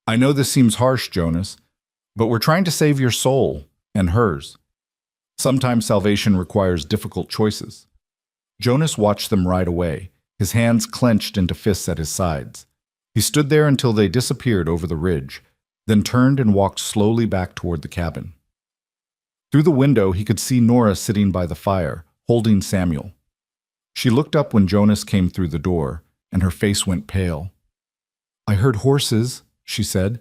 "I know this seems harsh, Jonas, but we're trying to save your soul and hers. Sometimes salvation requires difficult choices." Jonas watched them ride away, his hands clenched into fists at his sides. He stood there until they disappeared over the ridge, then turned and walked slowly back toward the cabin. Through the window, he could see Nora sitting by the fire, holding Samuel. She looked up when Jonas came through the door, and her face went pale. "I heard horses," she said.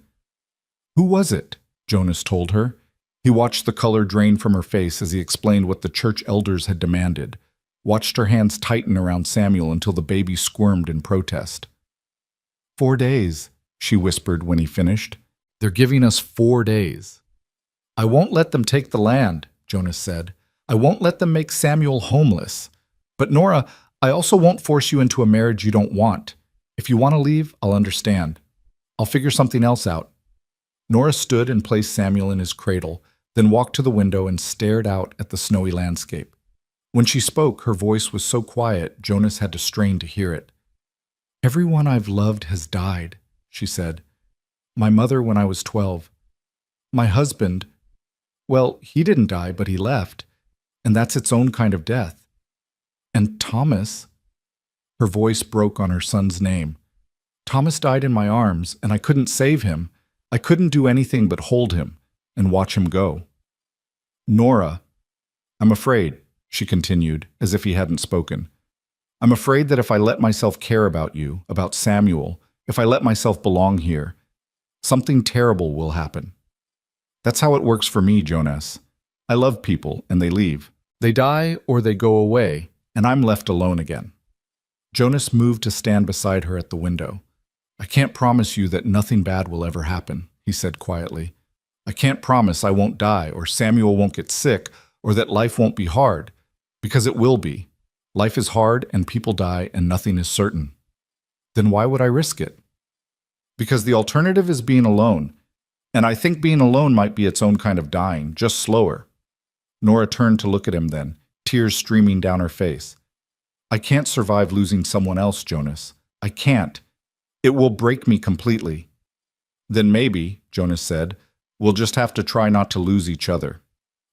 "Who was it?" Jonas told her. He watched the color drain from her face as he explained what the church elders had demanded, watched her hands tighten around Samuel until the baby squirmed in protest. 4 days, she whispered when he finished. They're giving us 4 days. I won't let them take the land, Jonas said. I won't let them make Samuel homeless. But Nora, I also won't force you into a marriage you don't want. If you want to leave, I'll understand. I'll figure something else out. Nora stood and placed Samuel in his cradle, then walked to the window and stared out at the snowy landscape. When she spoke, her voice was so quiet, Jonas had to strain to hear it. Everyone I've loved has died, she said. My mother when I was 12. My husband, well, he didn't die, but he left, and that's its own kind of death. And Thomas, her voice broke on her son's name. Thomas died in my arms, and I couldn't save him. I couldn't do anything but hold him and watch him go. Nora, I'm afraid, she continued, as if he hadn't spoken. I'm afraid that if I let myself care about you, about Samuel, if I let myself belong here, something terrible will happen. That's how it works for me, Jonas. I love people, and they leave. They die or they go away, and I'm left alone again. Jonas moved to stand beside her at the window. I can't promise you that nothing bad will ever happen, he said quietly. I can't promise I won't die, or Samuel won't get sick, or that life won't be hard, because it will be. Life is hard, and people die, and nothing is certain. Then why would I risk it? Because the alternative is being alone, and I think being alone might be its own kind of dying, just slower. Nora turned to look at him then, tears streaming down her face. I can't survive losing someone else, Jonas. I can't. It will break me completely. Then maybe, Jonas said, we'll just have to try not to lose each other.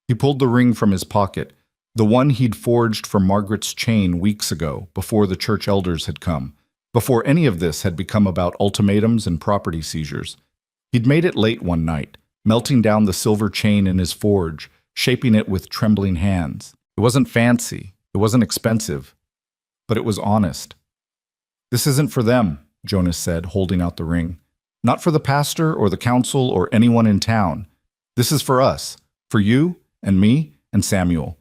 He pulled the ring from his pocket, the one he'd forged for Margaret's chain weeks ago, before the church elders had come, before any of this had become about ultimatums and property seizures. He'd made it late one night, melting down the silver chain in his forge, shaping it with trembling hands. It wasn't fancy, it wasn't expensive, but it was honest. This isn't for them, Jonas said, holding out the ring. Not for the pastor or the council or anyone in town. This is for us, for you and me and Samuel.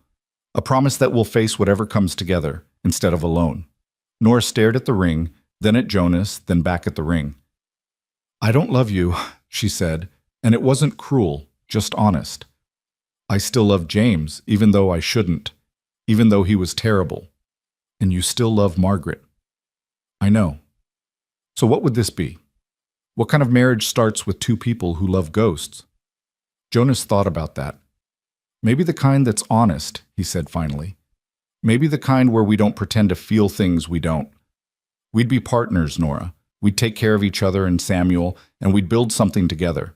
A promise that we'll face whatever comes together, instead of alone. Nora stared at the ring, then at Jonas, then back at the ring. I don't love you, she said, and it wasn't cruel, just honest. I still love James, even though I shouldn't, even though he was terrible. And you still love Margaret. I know. So what would this be? What kind of marriage starts with two people who love ghosts? Jonas thought about that. Maybe the kind that's honest, he said finally. Maybe the kind where we don't pretend to feel things we don't. We'd be partners, Nora. We'd take care of each other and Samuel, and we'd build something together.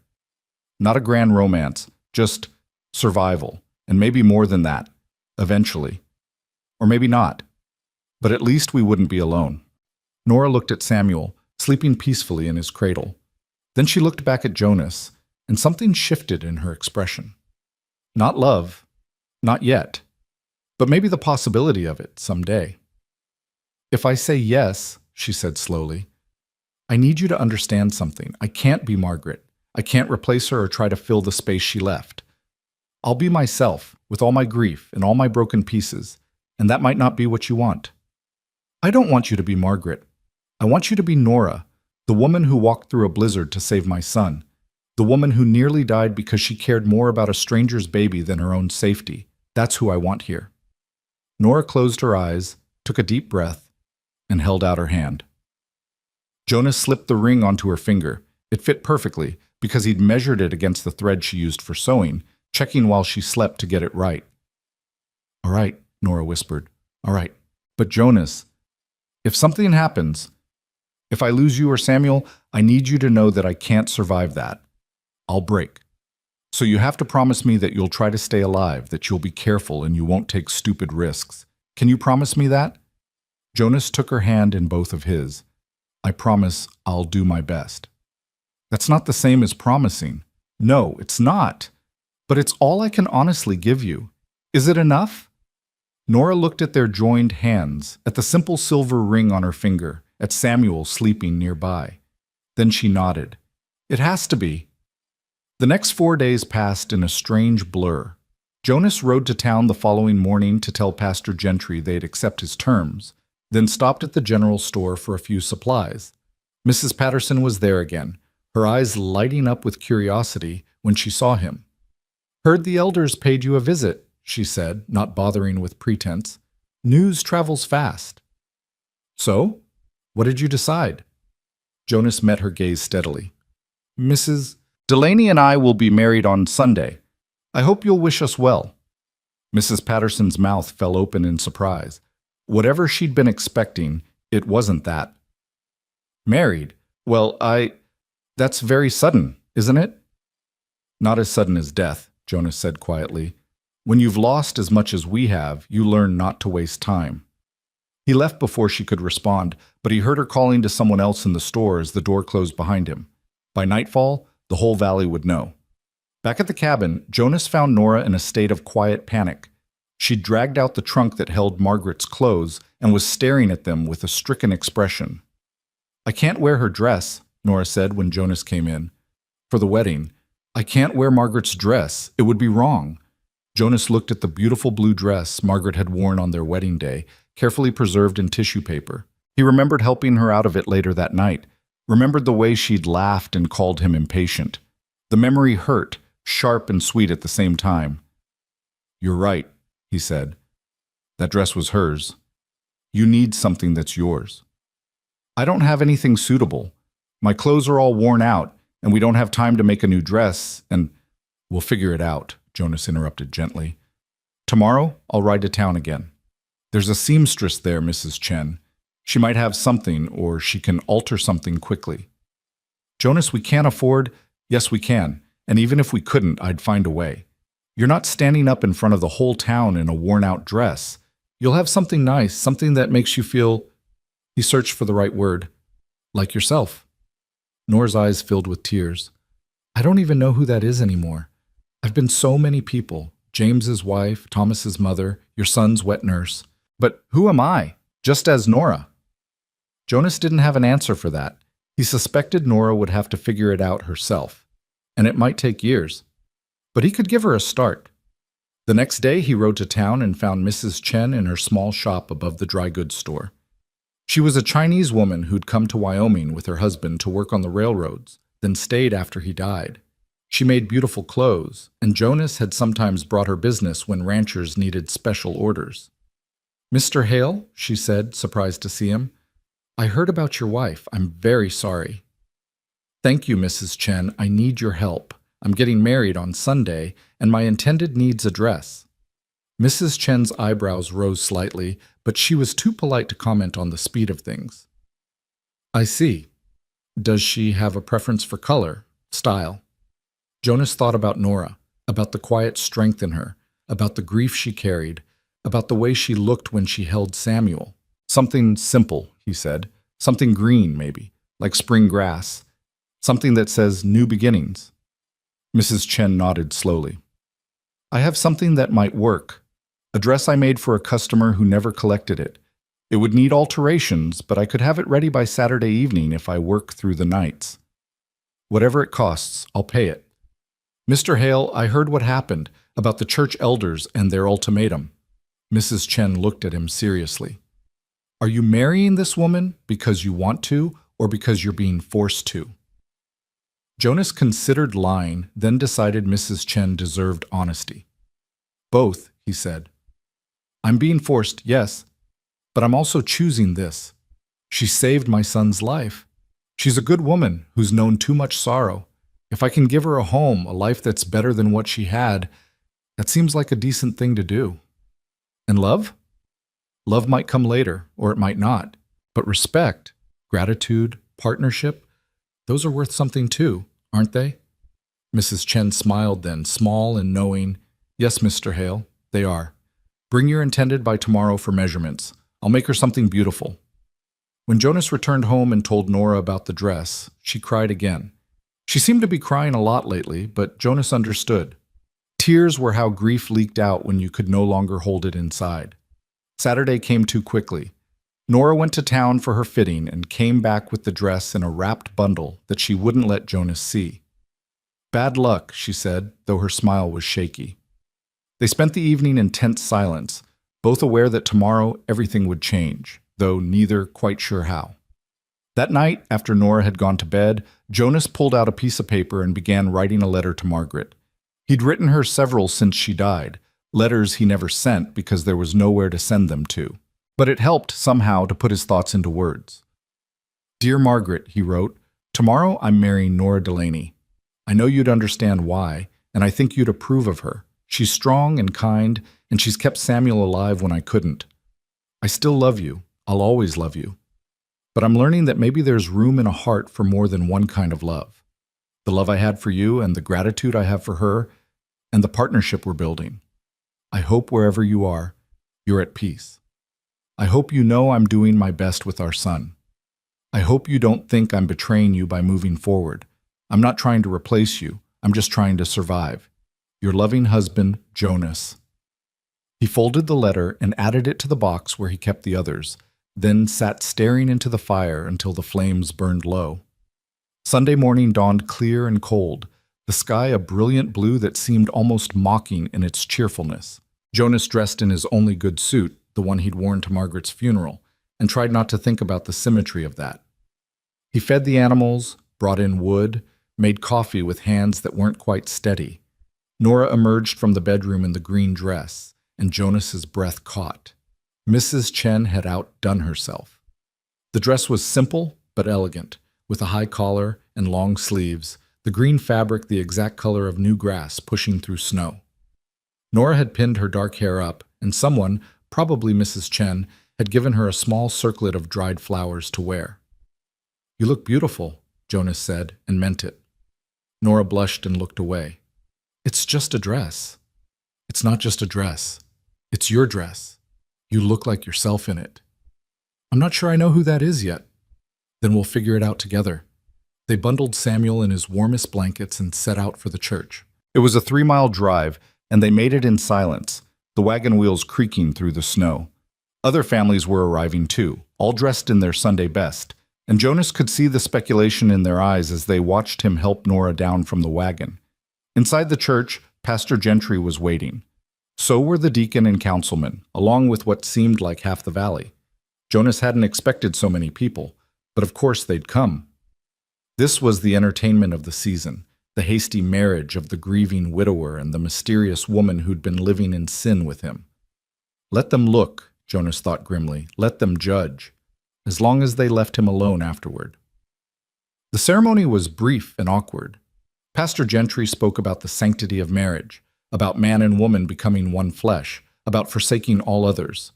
Not a grand romance, just survival, and maybe more than that, eventually. Or maybe not. But at least we wouldn't be alone. Nora looked at Samuel, sleeping peacefully in his cradle. Then she looked back at Jonas, and something shifted in her expression. Not love, not yet, but maybe the possibility of it someday. If I say yes, she said slowly, I need you to understand something. I can't be Margaret. I can't replace her or try to fill the space she left. I'll be myself, with all my grief and all my broken pieces, and that might not be what you want. I don't want you to be Margaret. I want you to be Nora, the woman who walked through a blizzard to save my son, the woman who nearly died because she cared more about a stranger's baby than her own safety. That's who I want here. Nora closed her eyes, took a deep breath, and held out her hand. Jonas slipped the ring onto her finger. It fit perfectly because he'd measured it against the thread she used for sewing, checking while she slept to get it right. All right, Nora whispered. All right. But Jonas, if something happens, if I lose you or Samuel, I need you to know that I can't survive that. I'll break. So you have to promise me that you'll try to stay alive, that you'll be careful and you won't take stupid risks. Can you promise me that? Jonas took her hand in both of his. I promise I'll do my best. That's not the same as promising. No, it's not. But it's all I can honestly give you. Is it enough? Nora looked at their joined hands, at the simple silver ring on her finger, at Samuel sleeping nearby. Then she nodded. It has to be. The next 4 days passed in a strange blur. Jonas rode to town the following morning to tell Pastor Gentry they'd accept his terms, then stopped at the general store for a few supplies. Mrs. Patterson was there again, her eyes lighting up with curiosity when she saw him. "Heard the elders paid you a visit," she said, not bothering with pretense. "News travels fast." "So? What did you decide?" Jonas met her gaze steadily. "Mrs. Delaney and I will be married on Sunday. I hope you'll wish us well." Mrs. Patterson's mouth fell open in surprise. Whatever she'd been expecting, it wasn't that. "Married? Well, that's very sudden, isn't it?" "Not as sudden as death," Jonas said quietly. "When you've lost as much as we have, you learn not to waste time." He left before she could respond, but he heard her calling to someone else in the store as the door closed behind him. By nightfall, the whole valley would know. Back at the cabin, Jonas found Nora in a state of quiet panic. She'd dragged out the trunk that held Margaret's clothes and was staring at them with a stricken expression. "I can't wear her dress," Nora said when Jonas came in. "For the wedding. I can't wear Margaret's dress. It would be wrong." Jonas looked at the beautiful blue dress Margaret had worn on their wedding day, carefully preserved in tissue paper. He remembered helping her out of it later that night, remembered the way she'd laughed and called him impatient. The memory hurt, sharp and sweet at the same time. "You're right," he said. "That dress was hers. You need something that's yours." "I don't have anything suitable. My clothes are all worn out, and we don't have time to make a new dress, and—" "We'll figure it out," Jonas interrupted gently. "Tomorrow, I'll ride to town again. There's a seamstress there, Mrs. Chen. She might have something, or she can alter something quickly." "Jonas, we can't afford—" "Yes, we can, and even if we couldn't, I'd find a way. You're not standing up in front of the whole town in a worn-out dress. You'll have something nice, something that makes you feel—" He searched for the right word. "Like yourself." Nora's eyes filled with tears. "I don't even know who that is anymore. I've been so many people. James's wife, Thomas's mother, your son's wet nurse. But who am I? Just as Nora." Jonas didn't have an answer for that. He suspected Nora would have to figure it out herself, and it might take years. But he could give her a start. The next day he rode to town and found Mrs. Chen in her small shop above the dry goods store. She was a Chinese woman who'd come to Wyoming with her husband to work on the railroads, then stayed after he died. She made beautiful clothes, and Jonas had sometimes brought her business when ranchers needed special orders. "Mr. Hale," she said, surprised to see him. "I heard about your wife. I'm very sorry." "Thank you, Mrs. Chen. I need your help. I'm getting married on Sunday, and my intended needs a dress." Mrs. Chen's eyebrows rose slightly, but she was too polite to comment on the speed of things. "I see. Does she have a preference for color, style?" Jonas thought about Nora, about the quiet strength in her, about the grief she carried, about the way she looked when she held Samuel. "Something simple," he said. "Something green, maybe, like spring grass. Something that says new beginnings." Mrs. Chen nodded slowly. "I have something that might work. A dress I made for a customer who never collected it. It would need alterations, but I could have it ready by Saturday evening if I work through the nights. Whatever it costs, I'll pay it." "Mr. Hale, I heard what happened about the church elders and their ultimatum." Mrs. Chen looked at him seriously. "Are you marrying this woman because you want to or because you're being forced to?" Jonas considered lying, then decided Mrs. Chen deserved honesty. "Both," he said. "I'm being forced, yes, but I'm also choosing this. She saved my son's life. She's a good woman who's known too much sorrow. If I can give her a home, a life that's better than what she had, that seems like a decent thing to do. And love? Love might come later, or it might not. But respect, gratitude, partnership, those are worth something too, aren't they?" Mrs. Chen smiled then, small and knowing. "Yes, Mr. Hale, they are. Bring your intended by tomorrow for measurements. I'll make her something beautiful." When Jonas returned home and told Nora about the dress, she cried again. She seemed to be crying a lot lately, but Jonas understood. Tears were how grief leaked out when you could no longer hold it inside. Saturday came too quickly. Nora went to town for her fitting and came back with the dress in a wrapped bundle that she wouldn't let Jonas see. Bad luck, she said, though her smile was shaky. They spent the evening in tense silence, both aware that tomorrow everything would change, though neither quite sure how. That night, after Nora had gone to bed, Jonas pulled out a piece of paper and began writing a letter to Margaret. He'd written her several since she died, letters he never sent because there was nowhere to send them to. But it helped somehow to put his thoughts into words. Dear Margaret, he wrote, tomorrow I'm marrying Nora Delaney. I know you'd understand why, and I think you'd approve of her. She's strong and kind, and she's kept Samuel alive when I couldn't. I still love you. I'll always love you. But I'm learning that maybe there's room in a heart for more than one kind of love. The love I had for you and the gratitude I have for her and the partnership we're building. I hope wherever you are, you're at peace. I hope you know I'm doing my best with our son. I hope you don't think I'm betraying you by moving forward. I'm not trying to replace you. I'm just trying to survive. Your loving husband, Jonas. He folded the letter and added it to the box where he kept the others, then sat staring into the fire until the flames burned low. Sunday morning dawned clear and cold, the sky a brilliant blue that seemed almost mocking in its cheerfulness. Jonas dressed in his only good suit, the one he'd worn to Margaret's funeral, and tried not to think about the symmetry of that. He fed the animals, brought in wood, made coffee with hands that weren't quite steady. Nora emerged from the bedroom in the green dress, and Jonas's breath caught. Mrs. Chen had outdone herself. The dress was simple but elegant, with a high collar and long sleeves, the green fabric the exact color of new grass pushing through snow. Nora had pinned her dark hair up, and someone, probably Mrs. Chen, had given her a small circlet of dried flowers to wear. You look beautiful, Jonas said, and meant it. Nora blushed and looked away. It's just a dress. It's not just a dress. It's your dress. You look like yourself in it. I'm not sure I know who that is yet. Then we'll figure it out together. They bundled Samuel in his warmest blankets and set out for the church. It was a 3-mile drive, and they made it in silence, the wagon wheels creaking through the snow. Other families were arriving too, all dressed in their Sunday best, and Jonas could see the speculation in their eyes as they watched him help Nora down from the wagon. Inside the church, Pastor Gentry was waiting. So were the deacon and councilman, along with what seemed like half the valley. Jonas hadn't expected so many people, but of course they'd come. This was the entertainment of the season, the hasty marriage of the grieving widower and the mysterious woman who'd been living in sin with him. Let them look, Jonas thought grimly, let them judge, as long as they left him alone afterward. The ceremony was brief and awkward. Pastor Gentry spoke about the sanctity of marriage, about man and woman becoming one flesh, about forsaking all others.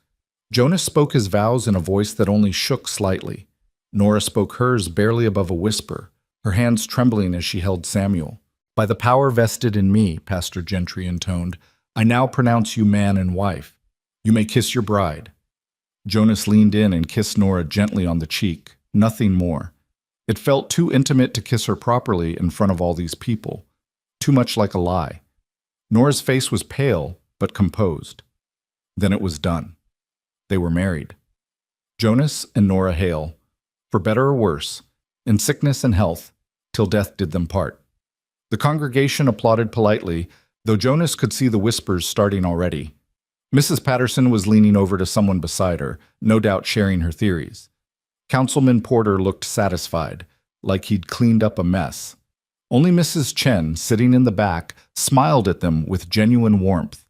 Jonas spoke his vows in a voice that only shook slightly. Nora spoke hers barely above a whisper, her hands trembling as she held Samuel. By the power vested in me, Pastor Gentry intoned, I now pronounce you man and wife. You may kiss your bride. Jonas leaned in and kissed Nora gently on the cheek, nothing more. It felt too intimate to kiss her properly in front of all these people, too much like a lie. Nora's face was pale, but composed. Then it was done. They were married. Jonas and Nora Hale, for better or worse, in sickness and health, till death did them part. The congregation applauded politely, though Jonas could see the whispers starting already. Mrs. Patterson was leaning over to someone beside her, no doubt sharing her theories. Councilman Porter looked satisfied, like he'd cleaned up a mess. Only Mrs. Chen, sitting in the back, smiled at them with genuine warmth.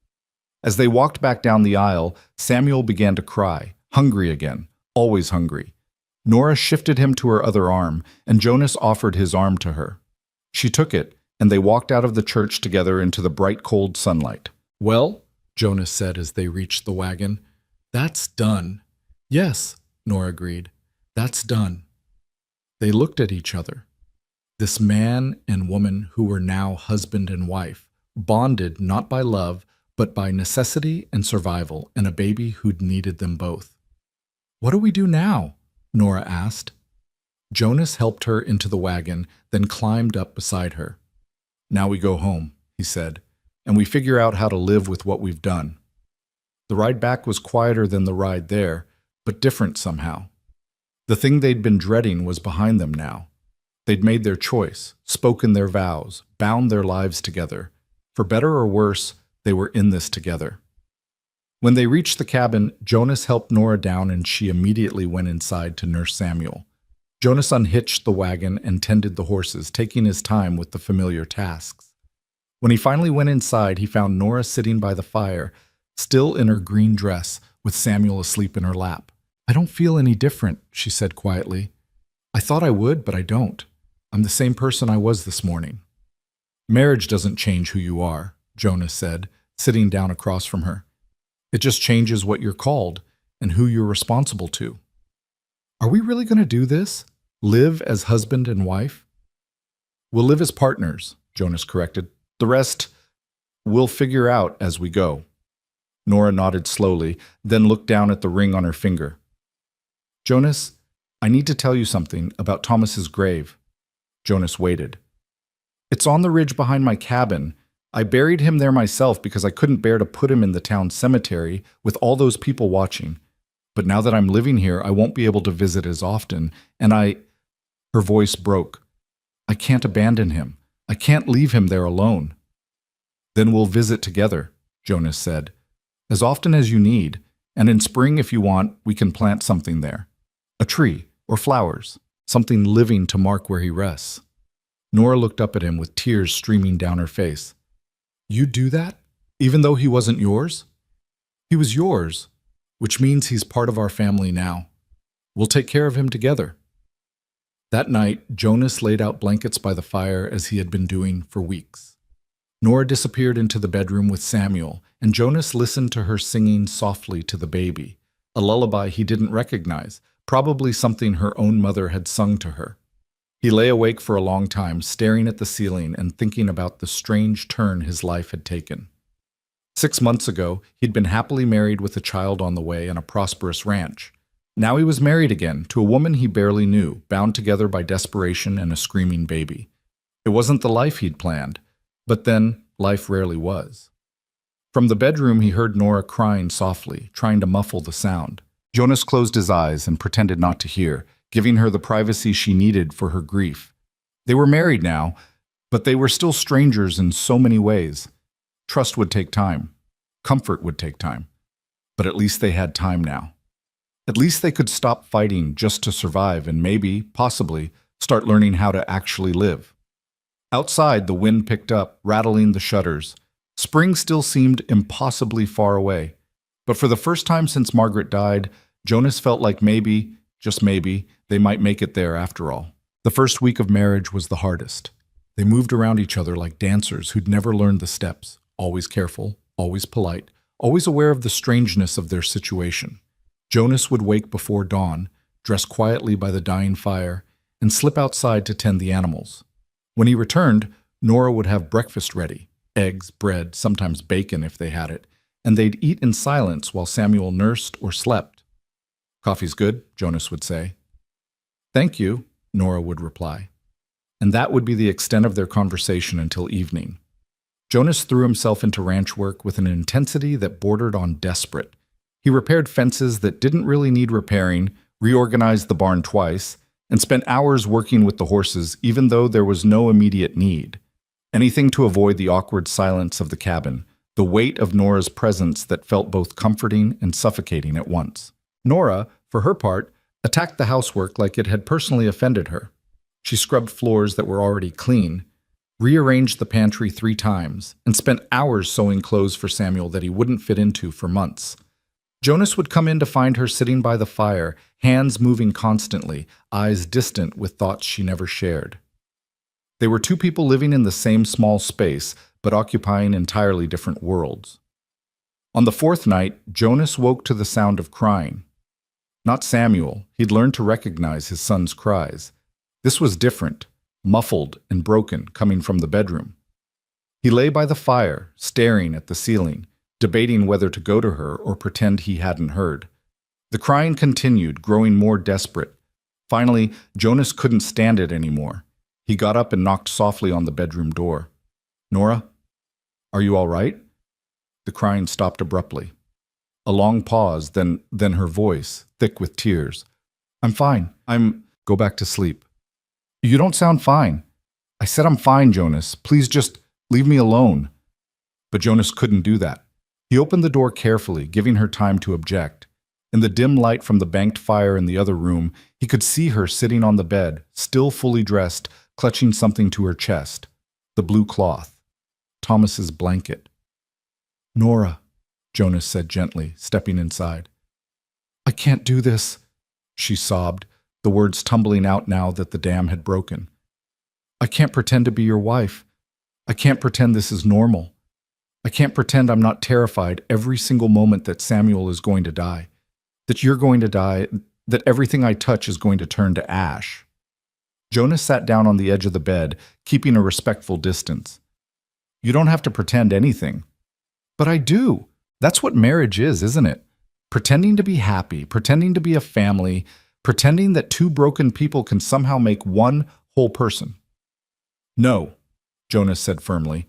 As they walked back down the aisle, Samuel began to cry, hungry again, always hungry. Nora shifted him to her other arm, and Jonas offered his arm to her. She took it, and they walked out of the church together into the bright cold sunlight. Well, Jonas said as they reached the wagon, that's done. Yes, Nora agreed. That's done. They looked at each other. This man and woman who were now husband and wife, bonded not by love, but by necessity and survival, and a baby who'd needed them both. What do we do now? Nora asked. Jonas helped her into the wagon, then climbed up beside her. Now we go home, he said, and we figure out how to live with what we've done. The ride back was quieter than the ride there, but different somehow. The thing they'd been dreading was behind them now. They'd made their choice, spoken their vows, bound their lives together. For better or worse, they were in this together. When they reached the cabin, Jonas helped Nora down and she immediately went inside to nurse Samuel. Jonas unhitched the wagon and tended the horses, taking his time with the familiar tasks. When he finally went inside, he found Nora sitting by the fire, still in her green dress, with Samuel asleep in her lap. "I don't feel any different," she said quietly. "I thought I would, but I don't. I'm the same person I was this morning." "Marriage doesn't change who you are," Jonas said, sitting down across from her. "It just changes what you're called and who you're responsible to." "Are we really going to do this? Live as husband and wife?" "We'll live as partners," Jonas corrected. "The rest, we'll figure out as we go." Nora nodded slowly, then looked down at the ring on her finger. "Jonas, I need to tell you something about Thomas's grave." Jonas waited. "It's on the ridge behind my cabin. I buried him there myself because I couldn't bear to put him in the town cemetery with all those people watching. But now that I'm living here, I won't be able to visit as often, and Her voice broke. "I can't abandon him. I can't leave him there alone." "Then we'll visit together," Jonas said. "As often as you need, and in spring if you want, we can plant something there. A tree or flowers, something living to mark where he rests." Nora looked up at him with tears streaming down her face. "You'd do that? Even though he wasn't yours?" "He was yours, which means he's part of our family now. We'll take care of him together." That night, Jonas laid out blankets by the fire as he had been doing for weeks. Nora disappeared into the bedroom with Samuel, and Jonas listened to her singing softly to the baby, a lullaby he didn't recognize, probably something her own mother had sung to her. He lay awake for a long time, staring at the ceiling and thinking about the strange turn his life had taken. 6 months ago, he'd been happily married with a child on the way and a prosperous ranch. Now he was married again to a woman he barely knew, bound together by desperation and a screaming baby. It wasn't the life he'd planned, but then life rarely was. From the bedroom, he heard Nora crying softly, trying to muffle the sound. Jonas closed his eyes and pretended not to hear, giving her the privacy she needed for her grief. They were married now, but they were still strangers in so many ways. Trust would take time. Comfort would take time. But at least they had time now. At least they could stop fighting just to survive and maybe, possibly, start learning how to actually live. Outside, the wind picked up, rattling the shutters. Spring still seemed impossibly far away. But for the first time since Margaret died, Jonas felt like maybe, just maybe, they might make it there after all. The first week of marriage was the hardest. They moved around each other like dancers who'd never learned the steps, always careful, always polite, always aware of the strangeness of their situation. Jonas would wake before dawn, dress quietly by the dying fire, and slip outside to tend the animals. When he returned, Nora would have breakfast ready, eggs, bread, sometimes bacon if they had it, and they'd eat in silence while Samuel nursed or slept. "Coffee's good," Jonas would say. "Thank you," Nora would reply. And that would be the extent of their conversation until evening. Jonas threw himself into ranch work with an intensity that bordered on desperate. He repaired fences that didn't really need repairing, reorganized the barn twice, and spent hours working with the horses even though there was no immediate need. Anything to avoid the awkward silence of the cabin, the weight of Nora's presence that felt both comforting and suffocating at once. Nora, for her part, attacked the housework like it had personally offended her. She scrubbed floors that were already clean, rearranged the pantry 3 times, and spent hours sewing clothes for Samuel that he wouldn't fit into for months. Jonas would come in to find her sitting by the fire, hands moving constantly, eyes distant with thoughts she never shared. They were 2 people living in the same small space, but occupying entirely different worlds. On the 4th night, Jonas woke to the sound of crying. Not Samuel. He'd learned to recognize his son's cries. This was different, muffled and broken, coming from the bedroom. He lay by the fire, staring at the ceiling, debating whether to go to her or pretend he hadn't heard. The crying continued, growing more desperate. Finally, Jonas couldn't stand it anymore. He got up and knocked softly on the bedroom door. "Nora, are you all right?" The crying stopped abruptly. A long pause, then her voice, thick with tears. "I'm fine. Go back to sleep." You don't sound fine. I said I'm fine, Jonas. Please just leave me alone. But Jonas couldn't do that. He opened the door carefully, giving her time to object. In the dim light from the banked fire in the other room, he could see her sitting on the bed, still fully dressed, clutching something to her chest. The blue cloth. Thomas's blanket. Nora, Jonas said gently, stepping inside. I can't do this, she sobbed, the words tumbling out now that the dam had broken. I can't pretend to be your wife. I can't pretend this is normal. I can't pretend I'm not terrified every single moment that Samuel is going to die, that you're going to die, that everything I touch is going to turn to ash. Jonas sat down on the edge of the bed, keeping a respectful distance. You don't have to pretend anything. But I do. That's what marriage is, isn't it? Pretending to be happy, pretending to be a family, pretending that two broken people can somehow make one whole person. No, Jonas said firmly.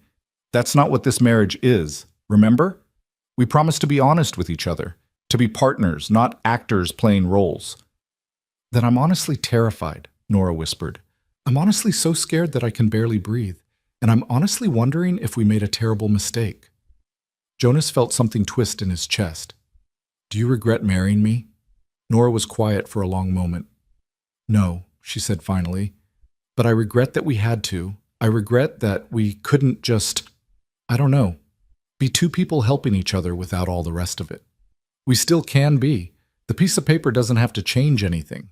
That's not what this marriage is, remember? We promised to be honest with each other, to be partners, not actors playing roles. Then I'm honestly terrified, Nora whispered. I'm honestly so scared that I can barely breathe, and I'm honestly wondering if we made a terrible mistake. Jonas felt something twist in his chest. Do you regret marrying me? Nora was quiet for a long moment. No, she said finally, but I regret that we had to. I regret that we couldn't just, I don't know, be two people helping each other without all the rest of it. We still can be. The piece of paper doesn't have to change anything.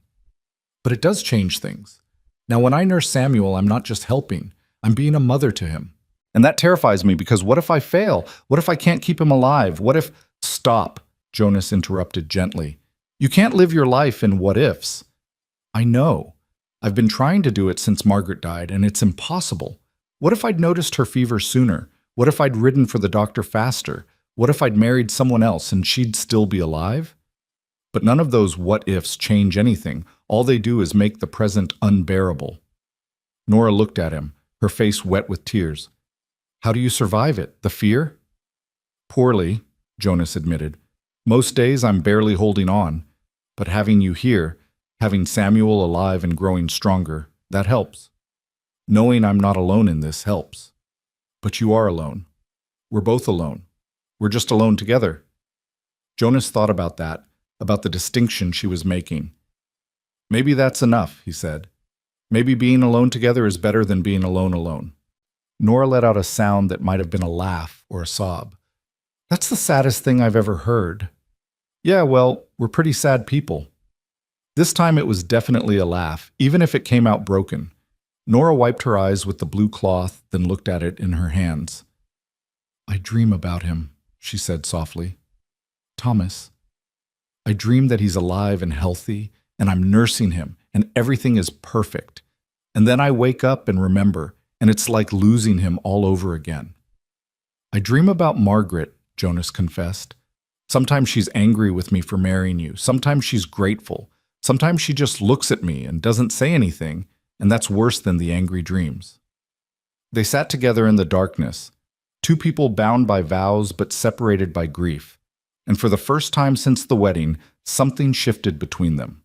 But it does change things. Now, when I nurse Samuel, I'm not just helping. I'm being a mother to him. And that terrifies me because what if I fail? What if I can't keep him alive? What if— Stop, Jonas interrupted gently. You can't live your life in what-ifs. I know. I've been trying to do it since Margaret died, and it's impossible. What if I'd noticed her fever sooner? What if I'd ridden for the doctor faster? What if I'd married someone else and she'd still be alive? But none of those what-ifs change anything. All they do is make the present unbearable. Nora looked at him, her face wet with tears. How do you survive it? The fear? Poorly, Jonas admitted. Most days I'm barely holding on. But having you here, having Samuel alive and growing stronger, that helps. Knowing I'm not alone in this helps. But you are alone. We're both alone. We're just alone together. Jonas thought about that, about the distinction she was making. Maybe that's enough, he said. Maybe being alone together is better than being alone. Nora let out a sound that might have been a laugh or a sob. That's the saddest thing I've ever heard. Yeah, well, we're pretty sad people. This time it was definitely a laugh, even if it came out broken. Nora wiped her eyes with the blue cloth, then looked at it in her hands. I dream about him, she said softly. Thomas. I dream that he's alive and healthy, and I'm nursing him, and everything is perfect. And then I wake up and remember, and it's like losing him all over again. I dream about Margaret, Jonas confessed. Sometimes she's angry with me for marrying you. Sometimes she's grateful. Sometimes she just looks at me and doesn't say anything, and that's worse than the angry dreams. They sat together in the darkness, two people bound by vows but separated by grief. And for the first time since the wedding, something shifted between them.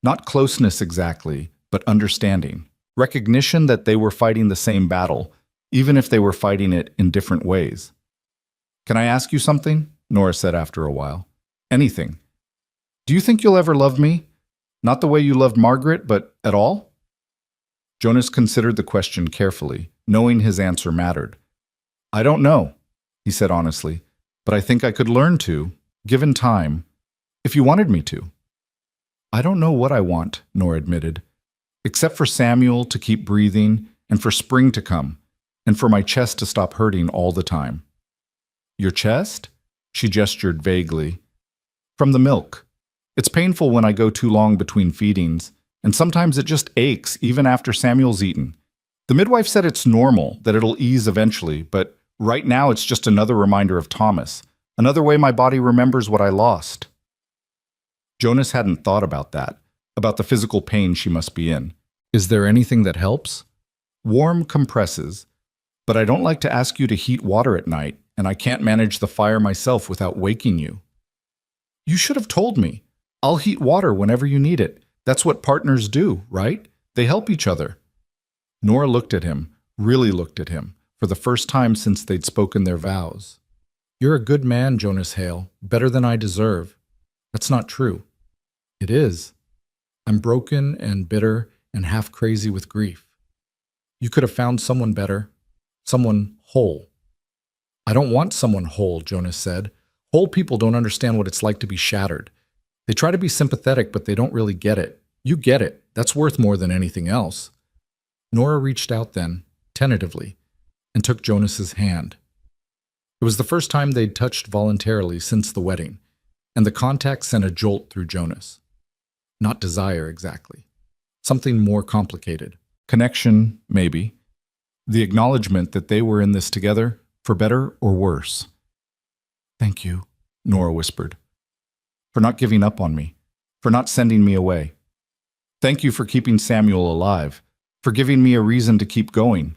Not closeness exactly, but understanding. Recognition that they were fighting the same battle, even if they were fighting it in different ways. Can I ask you something? Nora said after a while. Anything. Do you think you'll ever love me? Not the way you loved Margaret, but at all? Jonas considered the question carefully, knowing his answer mattered. I don't know, he said honestly, but I think I could learn to, given time, if you wanted me to. I don't know what I want, Nora admitted, except for Samuel to keep breathing and for spring to come, and for my chest to stop hurting all the time. Your chest? She gestured vaguely. From the milk. It's painful when I go too long between feedings, and sometimes it just aches even after Samuel's eaten. The midwife said it's normal, that it'll ease eventually, but right now it's just another reminder of Thomas, another way my body remembers what I lost. Jonas hadn't thought about that, about the physical pain she must be in. Is there anything that helps? Warm compresses, but I don't like to ask you to heat water at night, and I can't manage the fire myself without waking you. You should have told me. I'll heat water whenever you need it. That's what partners do, right? They help each other. Nora looked at him, really looked at him, for the first time since they'd spoken their vows. "You're a good man, Jonas Hale, better than I deserve." "That's not true." "It is. I'm broken and bitter and half crazy with grief. You could have found someone better, someone whole." "I don't want someone whole," Jonas said. "Whole people don't understand what it's like to be shattered. They try to be sympathetic, but they don't really get it. You get it. That's worth more than anything else." Nora reached out then, tentatively, and took Jonas's hand. It was the first time they'd touched voluntarily since the wedding, and the contact sent a jolt through Jonas. Not desire, exactly. Something more complicated. Connection, maybe. The acknowledgement that they were in this together, for better or worse. "Thank you," Nora whispered. "For not giving up on me. For not sending me away. Thank you for keeping Samuel alive. For giving me a reason to keep going."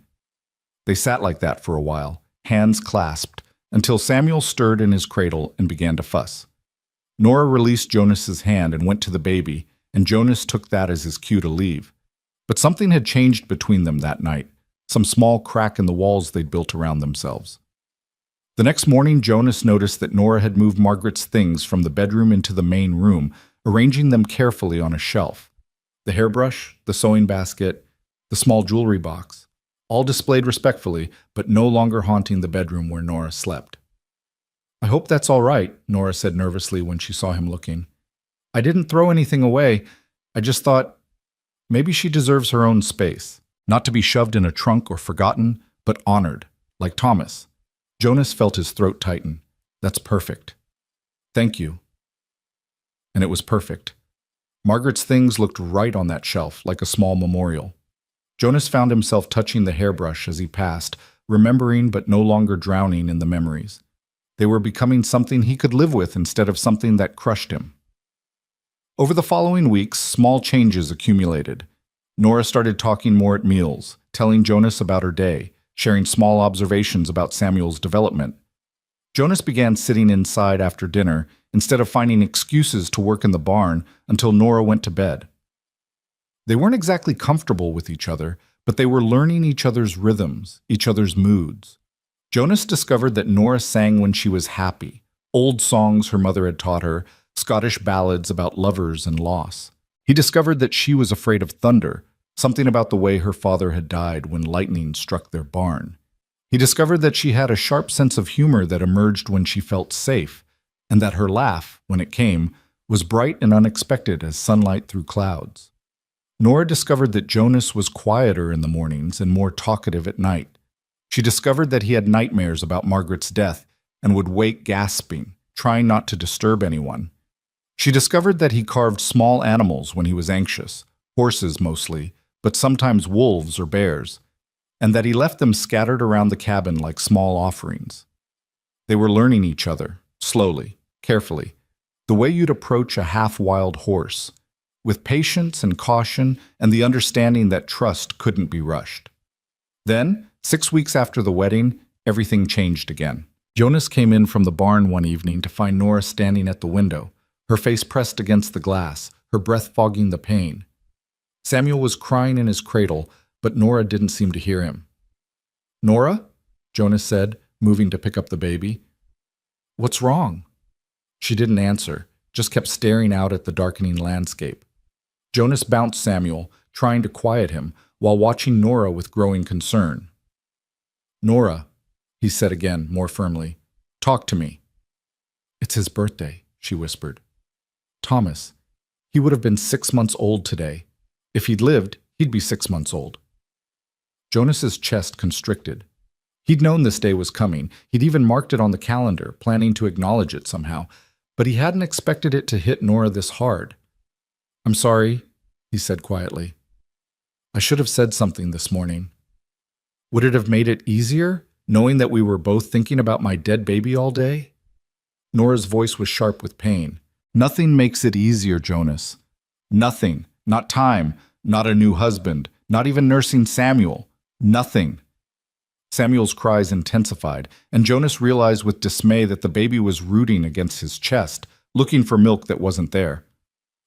They sat like that for a while, hands clasped, until Samuel stirred in his cradle and began to fuss. Nora released Jonas's hand and went to the baby, and Jonas took that as his cue to leave. But something had changed between them that night, some small crack in the walls they'd built around themselves. The next morning, Jonas noticed that Nora had moved Margaret's things from the bedroom into the main room, arranging them carefully on a shelf. The hairbrush, the sewing basket, the small jewelry box, all displayed respectfully, but no longer haunting the bedroom where Nora slept. "I hope that's all right," Nora said nervously when she saw him looking. "I didn't throw anything away. I just thought maybe she deserves her own space, not to be shoved in a trunk or forgotten, but honored, like Thomas." Jonas felt his throat tighten. "That's perfect. Thank you." And it was perfect. Margaret's things looked right on that shelf, like a small memorial. Jonas found himself touching the hairbrush as he passed, remembering but no longer drowning in the memories. They were becoming something he could live with instead of something that crushed him. Over the following weeks, small changes accumulated. Nora started talking more at meals, telling Jonas about her day, sharing small observations about Samuel's development. Jonas began sitting inside after dinner instead of finding excuses to work in the barn until Nora went to bed. They weren't exactly comfortable with each other, but they were learning each other's rhythms, each other's moods. Jonas discovered that Nora sang when she was happy, old songs her mother had taught her, Scottish ballads about lovers and loss. He discovered that she was afraid of thunder, something about the way her father had died when lightning struck their barn. He discovered that she had a sharp sense of humor that emerged when she felt safe, and that her laugh, when it came, was bright and unexpected as sunlight through clouds. Nora discovered that Jonas was quieter in the mornings and more talkative at night. She discovered that he had nightmares about Margaret's death and would wake gasping, trying not to disturb anyone. She discovered that he carved small animals when he was anxious, horses mostly, but sometimes wolves or bears, and that he left them scattered around the cabin like small offerings. They were learning each other, slowly, carefully, the way you'd approach a half-wild horse, with patience and caution and the understanding that trust couldn't be rushed. Then, 6 weeks after the wedding, everything changed again. Jonas came in from the barn one evening to find Nora standing at the window, her face pressed against the glass, her breath fogging the pain. Samuel was crying in his cradle, but Nora didn't seem to hear him. "Nora?" Jonas said, moving to pick up the baby. "What's wrong?" She didn't answer, just kept staring out at the darkening landscape. Jonas bounced Samuel, trying to quiet him, while watching Nora with growing concern. "Nora," he said again, more firmly, "talk to me." "It's his birthday," she whispered. "Thomas, he would have been 6 months old today. If he'd lived, he'd be 6 months old." Jonas's chest constricted. He'd known this day was coming. He'd even marked it on the calendar, planning to acknowledge it somehow. But he hadn't expected it to hit Nora this hard. "I'm sorry," he said quietly. "I should have said something this morning." "Would it have made it easier, knowing that we were both thinking about my dead baby all day?" Nora's voice was sharp with pain. "Nothing makes it easier, Jonas. Nothing. Not time. Not a new husband. Not even nursing Samuel. Nothing." Samuel's cries intensified, and Jonas realized with dismay that the baby was rooting against his chest, looking for milk that wasn't there.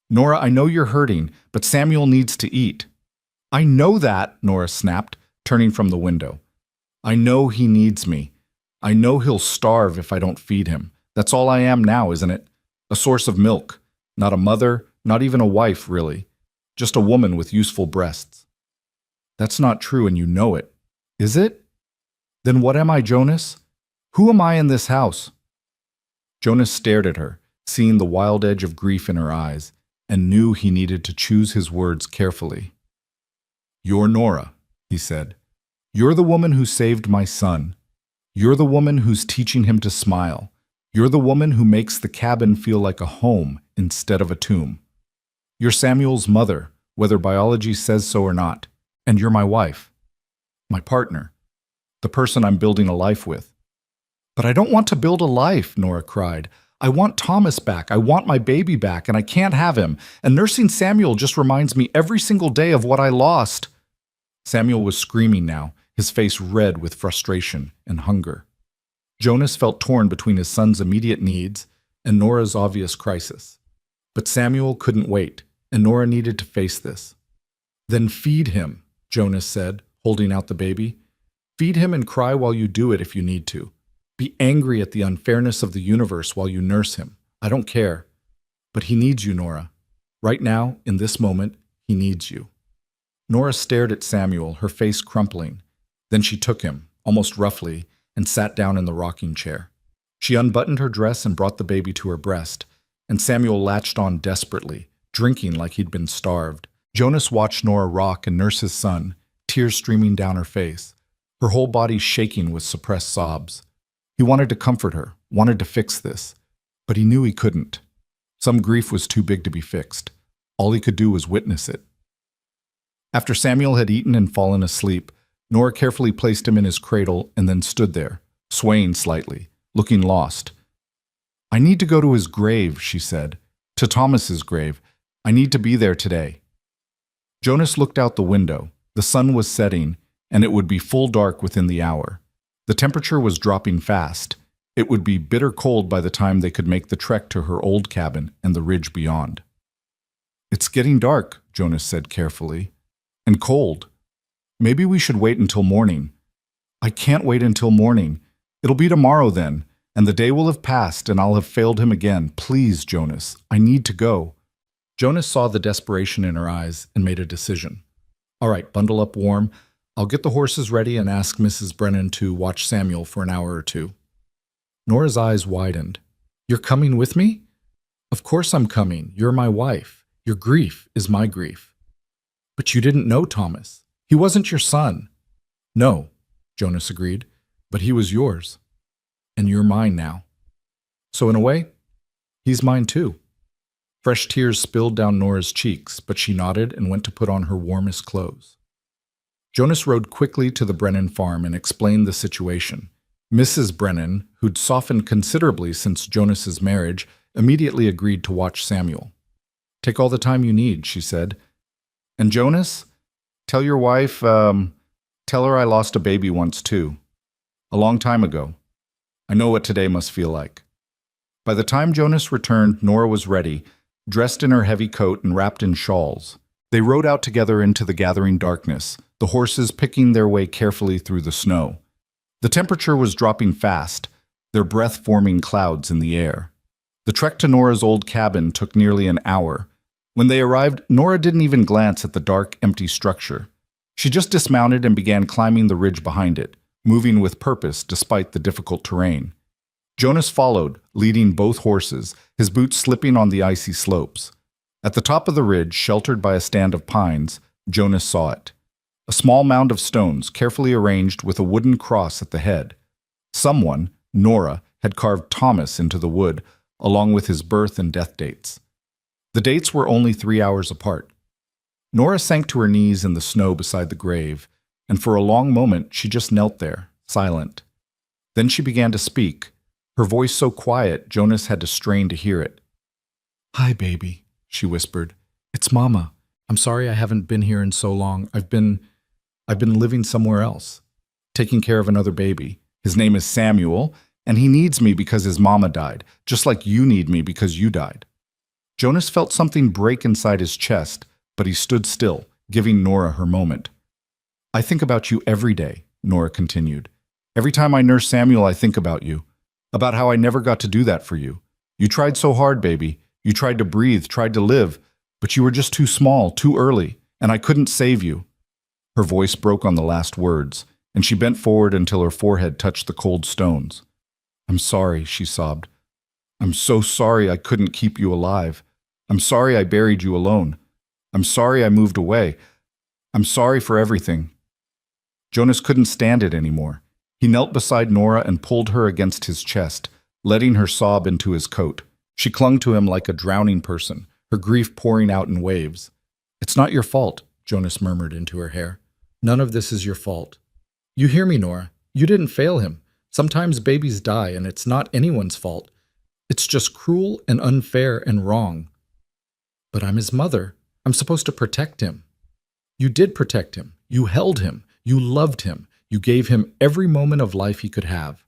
"Nora, I know you're hurting, but Samuel needs to eat." I know that, Nora snapped, turning from the window. I know he needs me. I know he'll starve if I don't feed him. That's all I am now, isn't it? A source of milk. Not a mother, not even a wife, really. Just a woman with useful breasts. That's not true, and you know it. Is it? Then what am I, Jonas? Who am I in this house? Jonas stared at her, seeing the wild edge of grief in her eyes, and knew he needed to choose his words carefully. You're Nora, he said. You're the woman who saved my son. You're the woman who's teaching him to smile. You're the woman who makes the cabin feel like a home instead of a tomb. You're Samuel's mother, whether biology says so or not, and you're my wife, my partner, the person I'm building a life with. But I don't want to build a life, Nora cried. I want Thomas back. I want my baby back, and I can't have him. And nursing Samuel just reminds me every single day of what I lost. Samuel was screaming now, his face red with frustration and hunger. Jonas felt torn between his son's immediate needs and Nora's obvious crisis. But Samuel couldn't wait, and Nora needed to face this. Then feed him, Jonas said, holding out the baby. Feed him and cry while you do it if you need to. Be angry at the unfairness of the universe while you nurse him. I don't care. But he needs you, Nora. Right now, in this moment, he needs you. Nora stared at Samuel, her face crumpling. Then she took him, almost roughly, and sat down in the rocking chair. She unbuttoned her dress and brought the baby to her breast, and Samuel latched on desperately, drinking like he'd been starved. Jonas watched Nora rock and nurse his son, tears streaming down her face, her whole body shaking with suppressed sobs. He wanted to comfort her, wanted to fix this, but he knew he couldn't. Some grief was too big to be fixed. All he could do was witness it. After Samuel had eaten and fallen asleep, Nora carefully placed him in his cradle and then stood there, swaying slightly, looking lost. I need to go to his grave, she said. To Thomas's grave. I need to be there today. Jonas looked out the window. The sun was setting, and it would be full dark within the hour. The temperature was dropping fast. It would be bitter cold by the time they could make the trek to her old cabin and the ridge beyond. It's getting dark, Jonas said carefully. And cold. Maybe we should wait until morning. I can't wait until morning. It'll be tomorrow then, and the day will have passed and I'll have failed him again. Please, Jonas, I need to go. Jonas saw the desperation in her eyes and made a decision. All right, bundle up warm. I'll get the horses ready and ask Mrs. Brennan to watch Samuel for an hour or two. Nora's eyes widened. You're coming with me? Of course I'm coming. You're my wife. Your grief is my grief. But you didn't know Thomas. He wasn't your son. No, Jonas agreed, but he was yours. And you're mine now. So in a way, he's mine too. Fresh tears spilled down Nora's cheeks, but she nodded and went to put on her warmest clothes. Jonas rode quickly to the Brennan farm and explained the situation. Mrs. Brennan, who'd softened considerably since Jonas's marriage, immediately agreed to watch Samuel. Take all the time you need, she said. And Jonas, tell your wife, tell her I lost a baby once too. A long time ago. I know what today must feel like. By the time Jonas returned, Nora was ready, dressed in her heavy coat and wrapped in shawls. They rode out together into the gathering darkness, the horses picking their way carefully through the snow. The temperature was dropping fast, their breath forming clouds in the air. The trek to Nora's old cabin took nearly an hour. When they arrived, Nora didn't even glance at the dark, empty structure. She just dismounted and began climbing the ridge behind it, moving with purpose despite the difficult terrain. Jonas followed, leading both horses, his boots slipping on the icy slopes. At the top of the ridge, sheltered by a stand of pines, Jonas saw it. A small mound of stones, carefully arranged with a wooden cross at the head. Someone, Nora, had carved Thomas into the wood, along with his birth and death dates. The dates were only 3 hours apart. Nora sank to her knees in the snow beside the grave, and for a long moment she just knelt there, silent. Then she began to speak, her voice so quiet Jonas had to strain to hear it. "Hi, baby," she whispered. "It's Mama. I'm sorry I haven't been here in so long. I've been living somewhere else, taking care of another baby. His name is Samuel, and he needs me because his mama died, just like you need me because you died." Jonas felt something break inside his chest, but he stood still, giving Nora her moment. I think about you every day, Nora continued. Every time I nurse Samuel, I think about you, about how I never got to do that for you. You tried so hard, baby. You tried to breathe, tried to live, but you were just too small, too early, and I couldn't save you. Her voice broke on the last words, and she bent forward until her forehead touched the cold stones. I'm sorry, she sobbed. I'm so sorry I couldn't keep you alive. I'm sorry I buried you alone. I'm sorry I moved away. I'm sorry for everything. Jonas couldn't stand it anymore. He knelt beside Nora and pulled her against his chest, letting her sob into his coat. She clung to him like a drowning person, her grief pouring out in waves. It's not your fault, Jonas murmured into her hair. None of this is your fault. You hear me, Nora. You didn't fail him. Sometimes babies die, and it's not anyone's fault. It's just cruel and unfair and wrong. But I'm his mother. I'm supposed to protect him. You did protect him. You held him. You loved him. You gave him every moment of life he could have.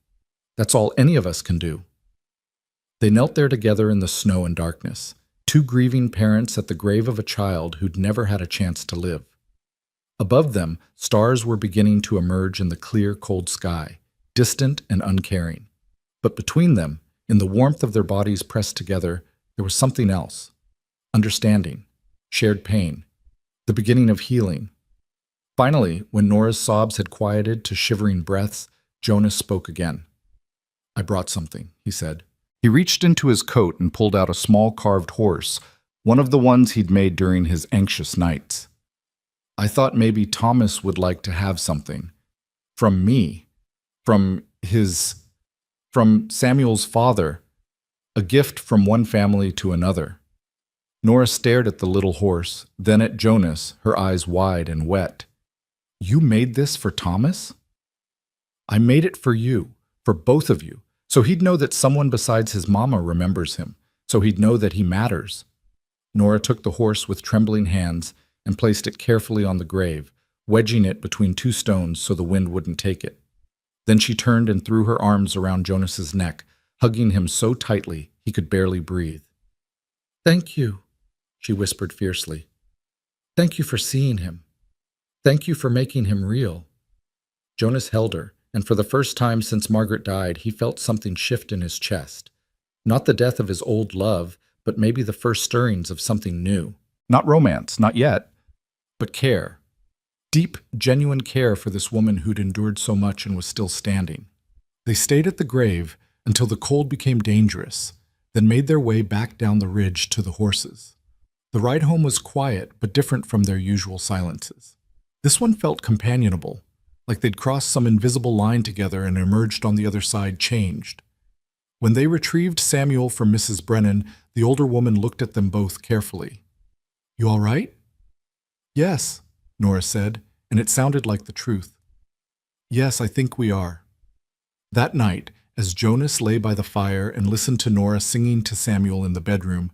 That's all any of us can do. They knelt there together in the snow and darkness, two grieving parents at the grave of a child who'd never had a chance to live. Above them, stars were beginning to emerge in the clear, cold sky, distant and uncaring. But between them, in the warmth of their bodies pressed together, there was something else. Understanding, shared pain, the beginning of healing. Finally, when Nora's sobs had quieted to shivering breaths, Jonas spoke again. I brought something, he said. He reached into his coat and pulled out a small carved horse, one of the ones he'd made during his anxious nights. I thought maybe Thomas would like to have something. From me. From Samuel's father. A gift from one family to another. Nora stared at the little horse, then at Jonas, her eyes wide and wet. You made this for Thomas? I made it for you, for both of you, so he'd know that someone besides his mama remembers him, so he'd know that he matters. Nora took the horse with trembling hands and placed it carefully on the grave, wedging it between two stones so the wind wouldn't take it. Then she turned and threw her arms around Jonas's neck, hugging him so tightly he could barely breathe. Thank you, she whispered fiercely. Thank you for seeing him. Thank you for making him real. Jonas held her, and for the first time since Margaret died, he felt something shift in his chest. Not the death of his old love, but maybe the first stirrings of something new. Not romance, not yet, but care. Deep, genuine care for this woman who'd endured so much and was still standing. They stayed at the grave until the cold became dangerous, then made their way back down the ridge to the horses. The ride home was quiet, but different from their usual silences. This one felt companionable, like they'd crossed some invisible line together and emerged on the other side changed. When they retrieved Samuel from Mrs. Brennan, the older woman looked at them both carefully. You all right? Yes, Nora said, and it sounded like the truth. Yes, I think we are. That night, as Jonas lay by the fire and listened to Nora singing to Samuel in the bedroom,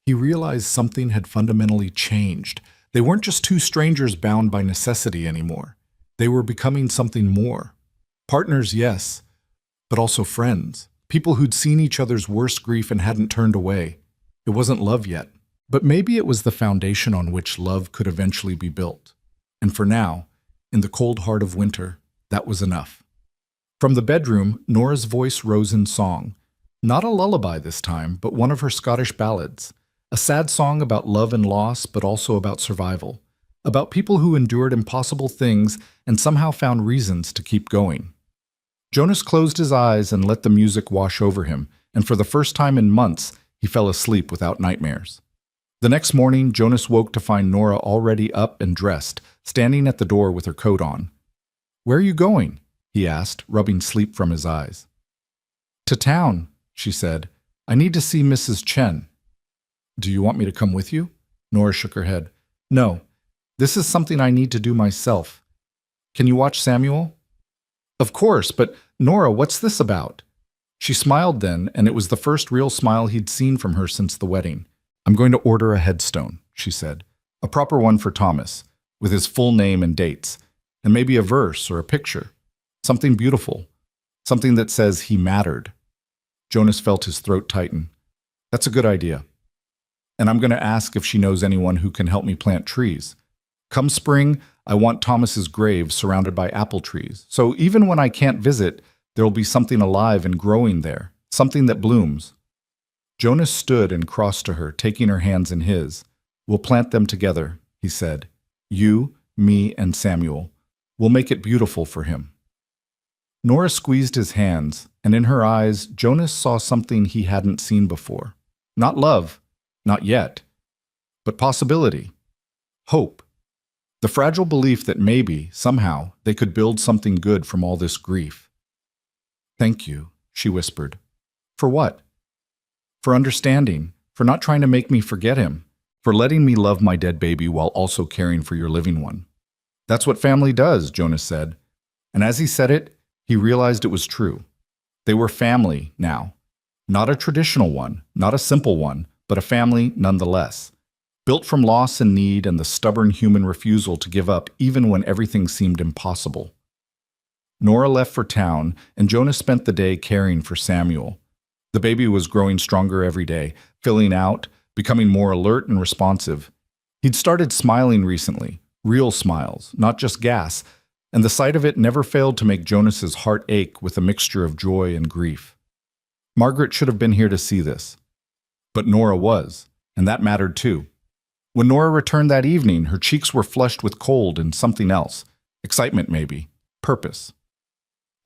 he realized something had fundamentally changed. They weren't just two strangers bound by necessity anymore. They were becoming something more. Partners, yes, but also friends. People who'd seen each other's worst grief and hadn't turned away. It wasn't love yet, but maybe it was the foundation on which love could eventually be built. And for now, in the cold heart of winter, that was enough. From the bedroom, Nora's voice rose in song. Not a lullaby this time, but one of her Scottish ballads. A sad song about love and loss, but also about survival. About people who endured impossible things and somehow found reasons to keep going. Jonas closed his eyes and let the music wash over him, and for the first time in months, he fell asleep without nightmares. The next morning, Jonas woke to find Nora already up and dressed, standing at the door with her coat on. Where are you going? He asked, rubbing sleep from his eyes. To town, she said. I need to see Mrs. Chen. Do you want me to come with you? Nora shook her head. No, this is something I need to do myself. Can you watch Samuel? Of course, but Nora, what's this about? She smiled then, and it was the first real smile he'd seen from her since the wedding. I'm going to order a headstone, she said. A proper one for Thomas, with his full name and dates, and maybe a verse or a picture. Something beautiful. Something that says he mattered. Jonas felt his throat tighten. That's a good idea. And I'm going to ask if she knows anyone who can help me plant trees. Come spring, I want Thomas's grave surrounded by apple trees. So even when I can't visit, there'll be something alive and growing there, something that blooms. Jonas stood and crossed to her, taking her hands in his. We'll plant them together, he said. You, me, and Samuel. We'll make it beautiful for him. Nora squeezed his hands, and in her eyes, Jonas saw something he hadn't seen before. Not love, not yet, but possibility, hope. The fragile belief that maybe, somehow, they could build something good from all this grief. Thank you, she whispered. For what? For understanding, for not trying to make me forget him, for letting me love my dead baby while also caring for your living one. That's what family does, Jonas said. And as he said it, he realized it was true. They were family now. Not a traditional one, not a simple one, but a family nonetheless. Built from loss and need and the stubborn human refusal to give up even when everything seemed impossible. Nora left for town, and Jonas spent the day caring for Samuel. The baby was growing stronger every day, filling out, becoming more alert and responsive. He'd started smiling recently, real smiles, not just gas, and the sight of it never failed to make Jonas's heart ache with a mixture of joy and grief. Margaret should have been here to see this. But Nora was, and that mattered too. When Nora returned that evening, her cheeks were flushed with cold and something else. Excitement, maybe. Purpose.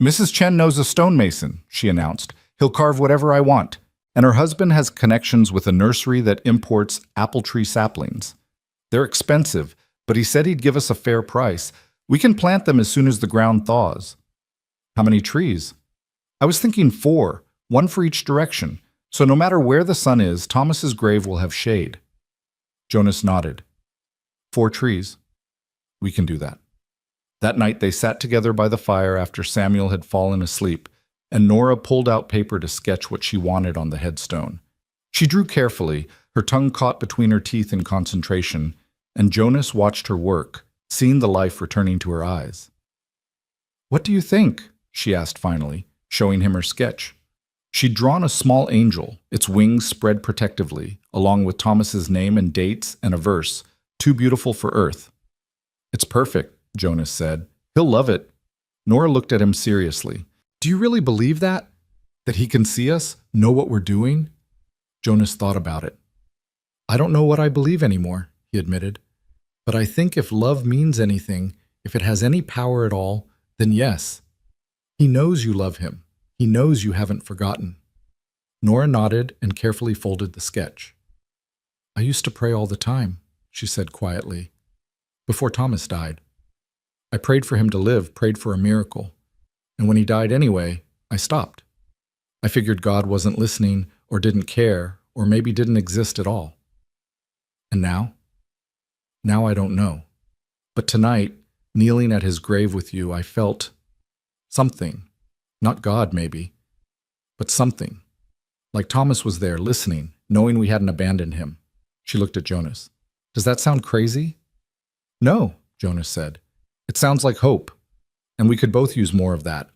Mrs. Chen knows a stonemason, she announced. He'll carve whatever I want. And her husband has connections with a nursery that imports apple tree saplings. They're expensive, but he said he'd give us a fair price. We can plant them as soon as the ground thaws. How many trees? I was thinking 4, one for each direction. So no matter where the sun is, Thomas's grave will have shade. Jonas nodded. 4 trees. We can do that. That night they sat together by the fire after Samuel had fallen asleep, and Nora pulled out paper to sketch what she wanted on the headstone. She drew carefully, her tongue caught between her teeth in concentration, and Jonas watched her work, seeing the life returning to her eyes. What do you think? She asked finally, showing him her sketch. She'd drawn a small angel, its wings spread protectively, along with Thomas's name and dates and a verse, too beautiful for earth. It's perfect, Jonas said. He'll love it. Nora looked at him seriously. Do you really believe that? That he can see us, know what we're doing? Jonas thought about it. I don't know what I believe anymore, he admitted. But I think if love means anything, if it has any power at all, then yes. He knows you love him. He knows you haven't forgotten. Nora nodded and carefully folded the sketch. I used to pray all the time, she said quietly, before Thomas died. I prayed for him to live, prayed for a miracle. And when he died anyway, I stopped. I figured God wasn't listening or didn't care or maybe didn't exist at all. And now? Now I don't know. But tonight, kneeling at his grave with you, I felt something. Not God, maybe, but something. Like Thomas was there, listening, knowing we hadn't abandoned him. She looked at Jonas. Does that sound crazy? No, Jonas said. It sounds like hope, and we could both use more of that.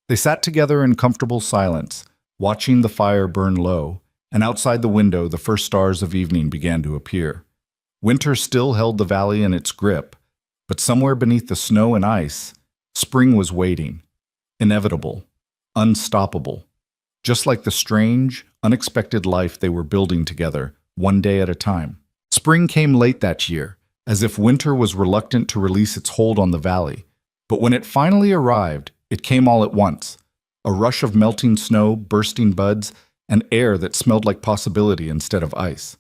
They sat together in comfortable silence, watching the fire burn low, and outside the window the first stars of evening began to appear. Winter still held the valley in its grip, but somewhere beneath the snow and ice, spring was waiting. Inevitable, unstoppable, just like the strange, unexpected life they were building together, one day at a time. Spring came late that year, as if winter was reluctant to release its hold on the valley. But when it finally arrived, it came all at once. A rush of melting snow, bursting buds, and air that smelled like possibility instead of ice.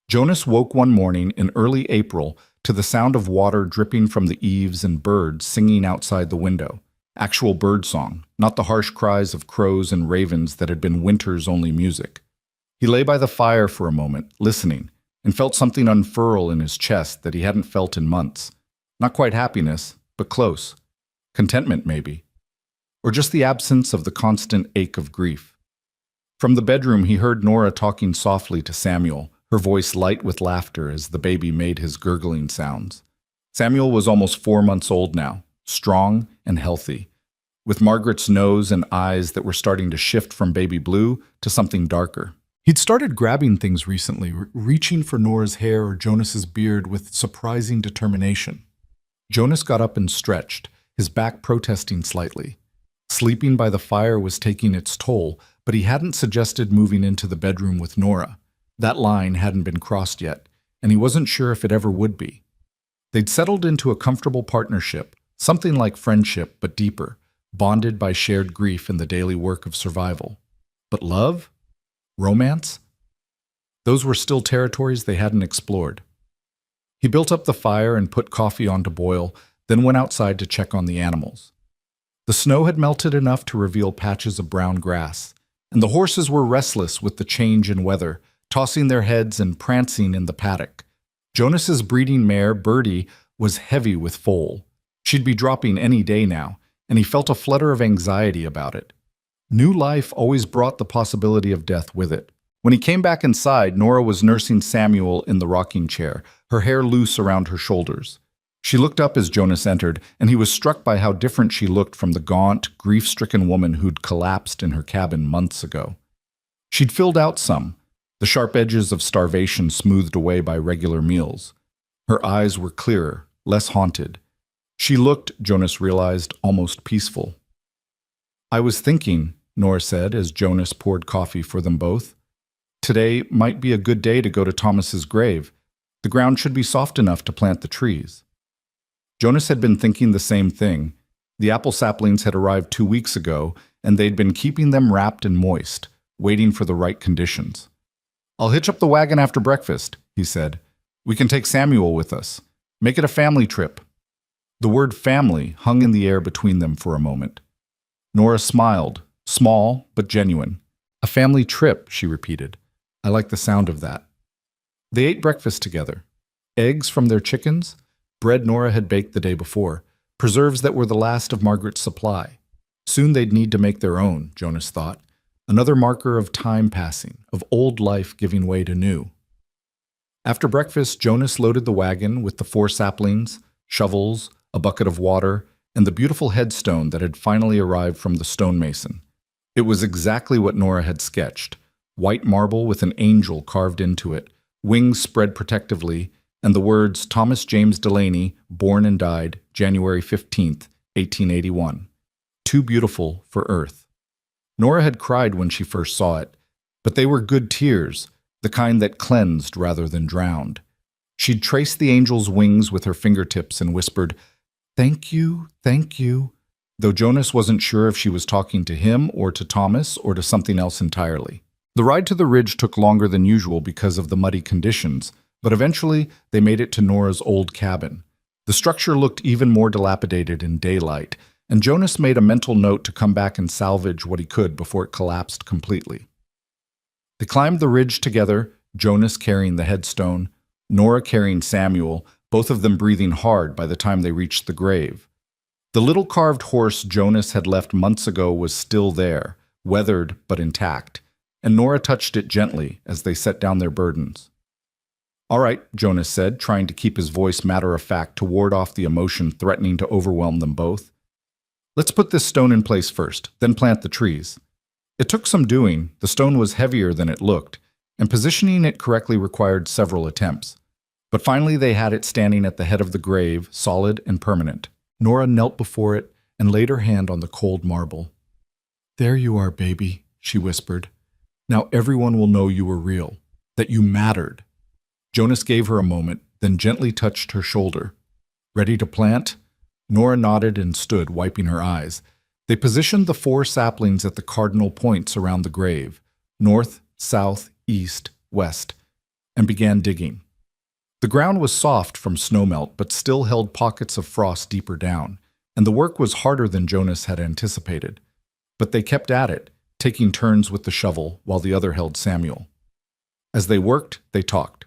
Jonas woke one morning in early April to the sound of water dripping from the eaves and birds singing outside the window. Actual birdsong, not the harsh cries of crows and ravens that had been winter's only music. He lay by the fire for a moment, listening, and felt something unfurl in his chest that he hadn't felt in months. Not quite happiness, but close. Contentment, maybe. Or just the absence of the constant ache of grief. From the bedroom, he heard Nora talking softly to Samuel, her voice light with laughter as the baby made his gurgling sounds. Samuel was almost 4 months old now, strong and healthy, with Margaret's nose and eyes that were starting to shift from baby blue to something darker. He'd started grabbing things recently, reaching for Nora's hair or Jonas's beard with surprising determination. Jonas got up and stretched, his back protesting slightly. Sleeping by the fire was taking its toll, but he hadn't suggested moving into the bedroom with Nora. That line hadn't been crossed yet, and he wasn't sure if it ever would be. They'd settled into a comfortable partnership, something like friendship but deeper, bonded by shared grief and the daily work of survival. But love? Romance? Those were still territories they hadn't explored. He built up the fire and put coffee on to boil, then went outside to check on the animals. The snow had melted enough to reveal patches of brown grass, and the horses were restless with the change in weather, tossing their heads and prancing in the paddock. Jonas's breeding mare, Birdie, was heavy with foal. She'd be dropping any day now, and he felt a flutter of anxiety about it. New life always brought the possibility of death with it. When he came back inside, Nora was nursing Samuel in the rocking chair, her hair loose around her shoulders. She looked up as Jonas entered, and he was struck by how different she looked from the gaunt, grief-stricken woman who'd collapsed in her cabin months ago. She'd filled out some, the sharp edges of starvation smoothed away by regular meals. Her eyes were clearer, less haunted. She looked, Jonas realized, almost peaceful. "I was thinking," Nora said as Jonas poured coffee for them both. "Today might be a good day to go to Thomas's grave. The ground should be soft enough to plant the trees." Jonas had been thinking the same thing. The apple saplings had arrived 2 weeks ago, and they'd been keeping them wrapped and moist, waiting for the right conditions. "I'll hitch up the wagon after breakfast," he said. "We can take Samuel with us. Make it a family trip." The word family hung in the air between them for a moment. Nora smiled, small but genuine. "A family trip," she repeated. "I like the sound of that." They ate breakfast together. Eggs from their chickens, bread Nora had baked the day before, preserves that were the last of Margaret's supply. Soon they'd need to make their own, Jonas thought. Another marker of time passing, of old life giving way to new. After breakfast, Jonas loaded the wagon with the 4 saplings, shovels, a bucket of water, and the beautiful headstone that had finally arrived from the stonemason. It was exactly what Nora had sketched, white marble with an angel carved into it, wings spread protectively, and the words Thomas James Delaney, born and died January 15th, 1881. Too beautiful for earth. Nora had cried when she first saw it, but they were good tears, the kind that cleansed rather than drowned. She'd traced the angel's wings with her fingertips and whispered, thank you," though Jonas wasn't sure if she was talking to him or to Thomas or to something else entirely. The ride to the ridge took longer than usual because of the muddy conditions, but eventually they made it to Nora's old cabin. The structure looked even more dilapidated in daylight, and Jonas made a mental note to come back and salvage what he could before it collapsed completely. They climbed the ridge together, Jonas carrying the headstone, Nora carrying Samuel, both of them breathing hard by the time they reached the grave. The little carved horse Jonas had left months ago was still there, weathered but intact, and Nora touched it gently as they set down their burdens. "All right," Jonas said, trying to keep his voice matter-of-fact to ward off the emotion threatening to overwhelm them both. "Let's put this stone in place first, then plant the trees." It took some doing. The stone was heavier than it looked, and positioning it correctly required several attempts. But finally they had it standing at the head of the grave, solid and permanent. Nora knelt before it and laid her hand on the cold marble. "There you are, baby," she whispered. "Now everyone will know you were real, that you mattered." Jonas gave her a moment, then gently touched her shoulder. "Ready to plant?" Nora nodded and stood, wiping her eyes. They positioned the 4 saplings at the cardinal points around the grave, north, south, east, west, and began digging. The ground was soft from snowmelt, but still held pockets of frost deeper down, and the work was harder than Jonas had anticipated. But they kept at it, taking turns with the shovel while the other held Samuel. As they worked, they talked.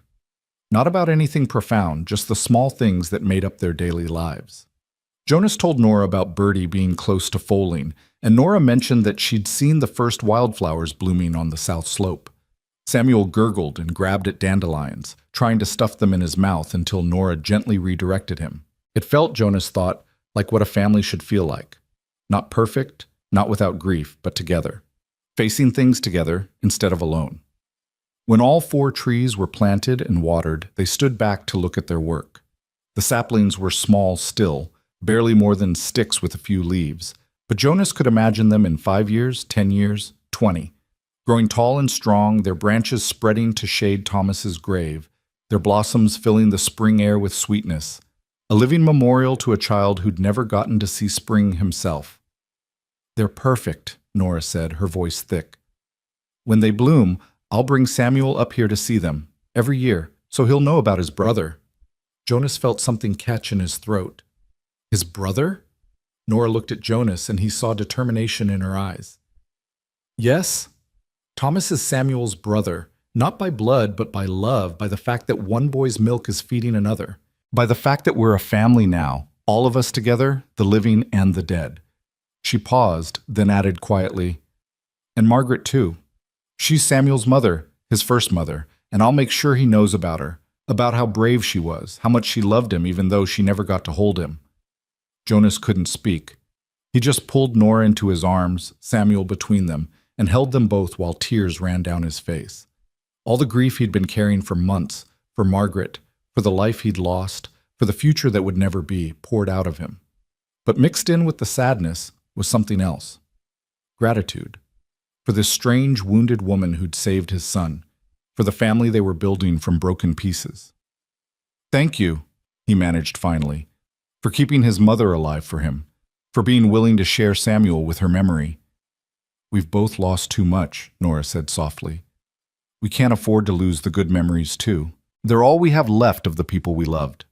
Not about anything profound, just the small things that made up their daily lives. Jonas told Nora about Birdie being close to foaling, and Nora mentioned that she'd seen the first wildflowers blooming on the south slope. Samuel gurgled and grabbed at dandelions, trying to stuff them in his mouth until Nora gently redirected him. It felt, Jonas thought, like what a family should feel like. Not perfect, not without grief, but together. Facing things together instead of alone. When all 4 trees were planted and watered, they stood back to look at their work. The saplings were small still, barely more than sticks with a few leaves, but Jonas could imagine them in 5 years, 10 years, 20, growing tall and strong, their branches spreading to shade Thomas's grave, their blossoms filling the spring air with sweetness, a living memorial to a child who'd never gotten to see spring himself. "They're perfect," Nora said, her voice thick. "When they bloom, I'll bring Samuel up here to see them, every year, so he'll know about his brother." Jonas felt something catch in his throat. His brother? Nora looked at Jonas, and he saw determination in her eyes. "Yes, Thomas is Samuel's brother, not by blood, but by love, by the fact that one boy's milk is feeding another, by the fact that we're a family now, all of us together, the living and the dead." She paused, then added quietly, "And Margaret, too. She's Samuel's mother, his first mother, and I'll make sure he knows about her, about how brave she was, how much she loved him even though she never got to hold him." Jonas couldn't speak. He just pulled Nora into his arms, Samuel between them, and held them both while tears ran down his face. All the grief he'd been carrying for months, for Margaret, for the life he'd lost, for the future that would never be, poured out of him. But mixed in with the sadness was something else. Gratitude. For this strange, wounded woman who'd saved his son, for the family they were building from broken pieces. "Thank you," he managed finally, "for keeping his mother alive for him, for being willing to share Samuel with her memory." "We've both lost too much," Nora said softly. "We can't afford to lose the good memories, too. They're all we have left of the people we loved."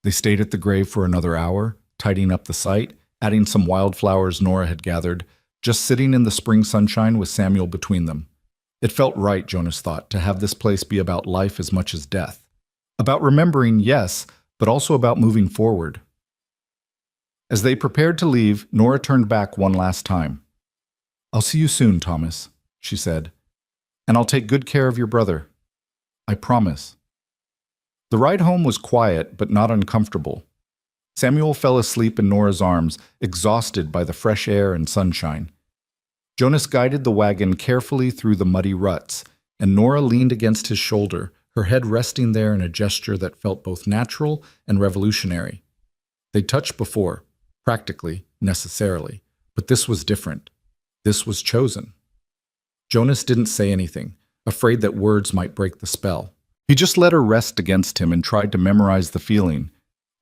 They stayed at the grave for another hour, tidying up the site, adding some wildflowers Nora had gathered, just sitting in the spring sunshine with Samuel between them. It felt right, Jonas thought, to have this place be about life as much as death. About remembering, yes, but also about moving forward. As they prepared to leave, Nora turned back one last time. "I'll see you soon, Thomas," she said. "And I'll take good care of your brother. I promise." The ride home was quiet, but not uncomfortable. Samuel fell asleep in Nora's arms, exhausted by the fresh air and sunshine. Jonas guided the wagon carefully through the muddy ruts, and Nora leaned against his shoulder, her head resting there in a gesture that felt both natural and revolutionary. They'd touched before, practically, necessarily, but this was different. This was chosen. Jonas didn't say anything, afraid that words might break the spell. He just let her rest against him and tried to memorize the feeling,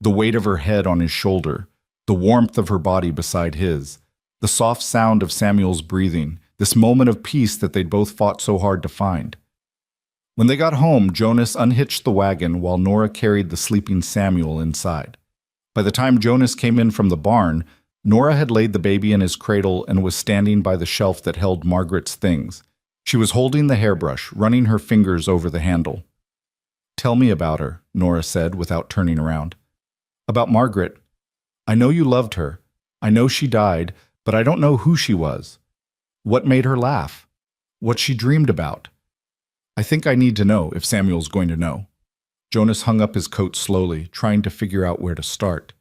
the weight of her head on his shoulder, the warmth of her body beside his, the soft sound of Samuel's breathing, this moment of peace that they'd both fought so hard to find. When they got home, Jonas unhitched the wagon while Nora carried the sleeping Samuel inside. By the time Jonas came in from the barn, Nora had laid the baby in his cradle and was standing by the shelf that held Margaret's things. She was holding the hairbrush, running her fingers over the handle. "Tell me about her," Nora said without turning around. "About Margaret. I know you loved her. I know she died, but I don't know who she was. What made her laugh? What she dreamed about. I think I need to know if Samuel's going to know." Jonas hung up his coat slowly, trying to figure out where to start.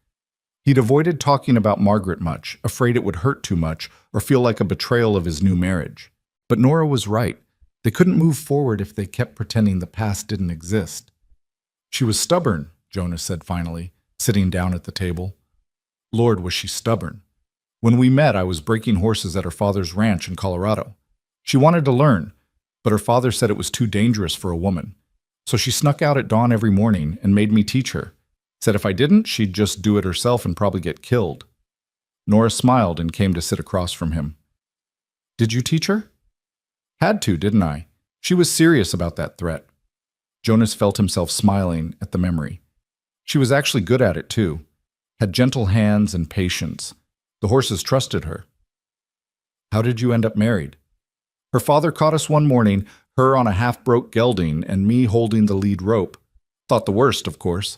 He'd avoided talking about Margaret much, afraid it would hurt too much or feel like a betrayal of his new marriage. But Nora was right. They couldn't move forward if they kept pretending the past didn't exist. "She was stubborn," Jonas said finally, sitting down at the table. Lord, was she stubborn. When we met, I was breaking horses at her father's ranch in Colorado. She wanted to learn, but her father said it was too dangerous for a woman. So she snuck out at dawn every morning and made me teach her. Said if I didn't, she'd just do it herself and probably get killed. Nora smiled and came to sit across from him. "Did you teach her?" "Had to, didn't I? She was serious about that threat." Jonas felt himself smiling at the memory. She was actually good at it, too. Had gentle hands and patience. The horses trusted her. "How did you end up married?" "Her father caught us one morning, her on a half-broke gelding and me holding the lead rope. Thought the worst, of course.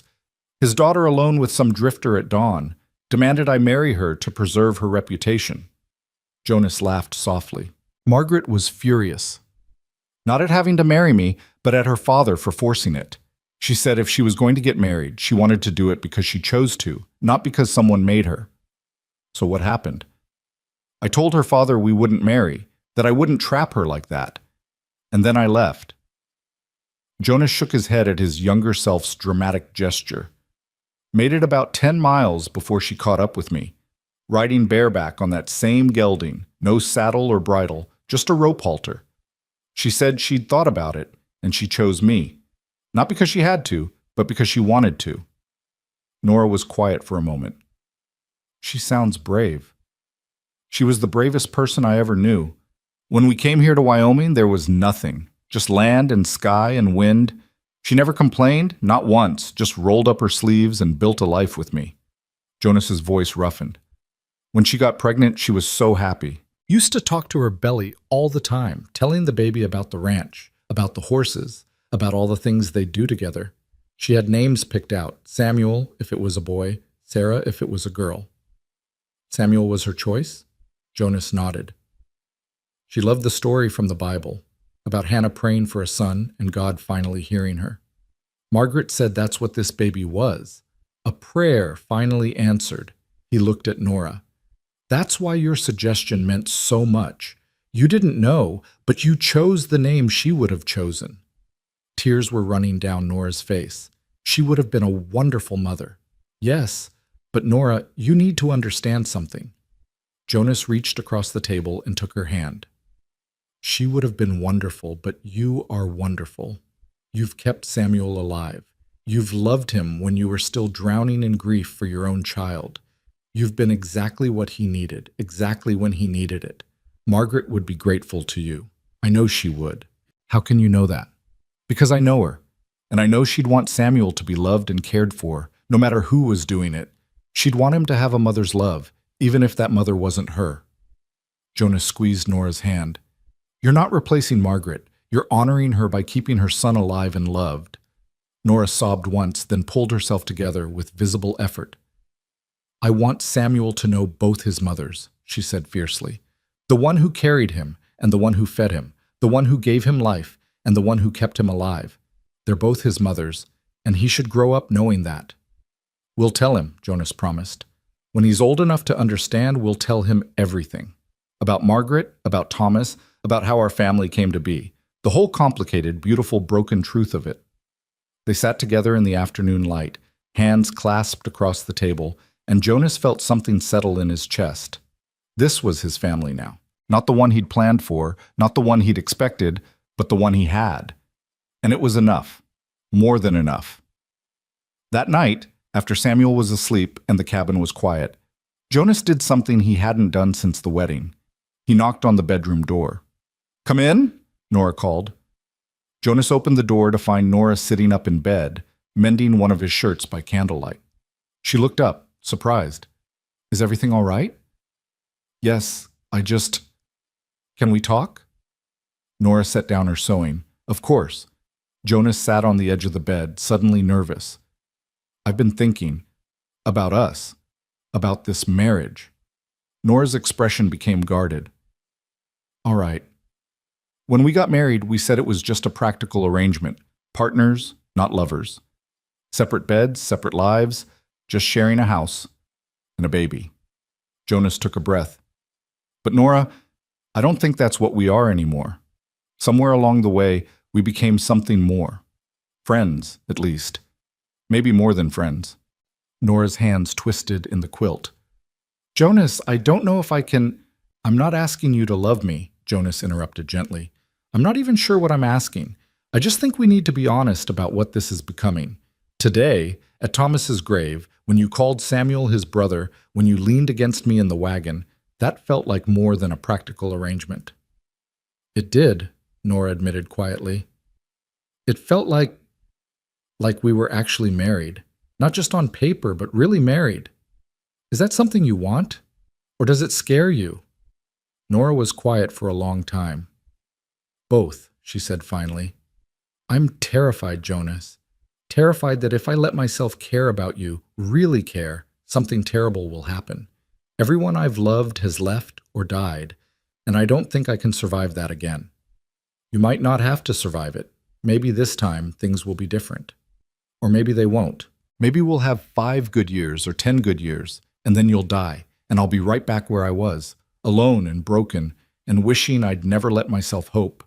His daughter alone with some drifter at dawn. Demanded I marry her to preserve her reputation." Jonas laughed softly. Margaret was furious. Not at having to marry me, but at her father for forcing it. She said if she was going to get married, she wanted to do it because she chose to, not because someone made her. So what happened? I told her father we wouldn't marry, that I wouldn't trap her like that. And then I left. Jonas shook his head at his younger self's dramatic gesture. Made it about 10 miles before she caught up with me, riding bareback on that same gelding, no saddle or bridle, just a rope halter. She said she'd thought about it, and she chose me. Not because she had to, but because she wanted to. Nora was quiet for a moment. She sounds brave. She was the bravest person I ever knew. When we came here to Wyoming, there was nothing. Just land and sky and wind. She never complained, not once, just rolled up her sleeves and built a life with me. Jonas's voice roughened. When she got pregnant, she was so happy. Used to talk to her belly all the time, telling the baby about the ranch, about the horses, about all the things they'd do together. She had names picked out, Samuel if it was a boy, Sarah if it was a girl. Samuel was her choice? Jonas nodded. She loved the story from the Bible, about Hannah praying for a son and God finally hearing her. Margaret said that's what this baby was, a prayer finally answered. He looked at Nora. That's why your suggestion meant so much. You didn't know, but you chose the name she would have chosen. Tears were running down Nora's face. She would have been a wonderful mother. Yes, but Nora, you need to understand something. Jonas reached across the table and took her hand. She would have been wonderful, but you are wonderful. You've kept Samuel alive. You've loved him when you were still drowning in grief for your own child. You've been exactly what he needed, exactly when he needed it. Margaret would be grateful to you. I know she would. How can you know that? Because I know her, and I know she'd want Samuel to be loved and cared for, no matter who was doing it. She'd want him to have a mother's love, even if that mother wasn't her. Jonas squeezed Nora's hand. You're not replacing Margaret. You're honoring her by keeping her son alive and loved. Nora sobbed once, then pulled herself together with visible effort. I want Samuel to know both his mothers, she said fiercely. The one who carried him and the one who fed him, the one who gave him life and the one who kept him alive. They're both his mothers, and he should grow up knowing that. We'll tell him, Jonas promised. When he's old enough to understand, we'll tell him everything. About Margaret, about Thomas, about how our family came to be. The whole complicated, beautiful, broken truth of it. They sat together in the afternoon light, hands clasped across the table, and Jonas felt something settle in his chest. This was his family now. Not the one he'd planned for, not the one he'd expected, but the one he had. And it was enough. More than enough. That night, after Samuel was asleep and the cabin was quiet, Jonas did something he hadn't done since the wedding. He knocked on the bedroom door. Come in, Nora called. Jonas opened the door to find Nora sitting up in bed, mending one of his shirts by candlelight. She looked up, surprised. Is everything all right? Yes, Can we talk? Nora set down her sewing. Of course. Jonas sat on the edge of the bed, suddenly nervous. I've been thinking about us, about this marriage. Nora's expression became guarded. All right. When we got married, we said it was just a practical arrangement. Partners, not lovers. Separate beds, separate lives, just sharing a house and a baby. Jonas took a breath. But Nora, I don't think that's what we are anymore. Somewhere along the way, we became something more. Friends, at least. Maybe more than friends. Nora's hands twisted in the quilt. Jonas, I don't know if I can... I'm not asking you to love me, Jonas interrupted gently. I'm not even sure what I'm asking. I just think we need to be honest about what this is becoming. Today, at Thomas's grave, when you called Samuel his brother, when you leaned against me in the wagon, that felt like more than a practical arrangement. It did, Nora admitted quietly. It felt like we were actually married. Not just on paper, but really married. Is that something you want? Or does it scare you? Nora was quiet for a long time. Both, she said finally. I'm terrified, Jonas. Terrified that if I let myself care about you, really care, something terrible will happen. Everyone I've loved has left or died, and I don't think I can survive that again. You might not have to survive it. Maybe this time things will be different. Or maybe they won't. Maybe we'll have 5 good years or 10 good years, and then you'll die, and I'll be right back where I was, alone and broken, and wishing I'd never let myself hope.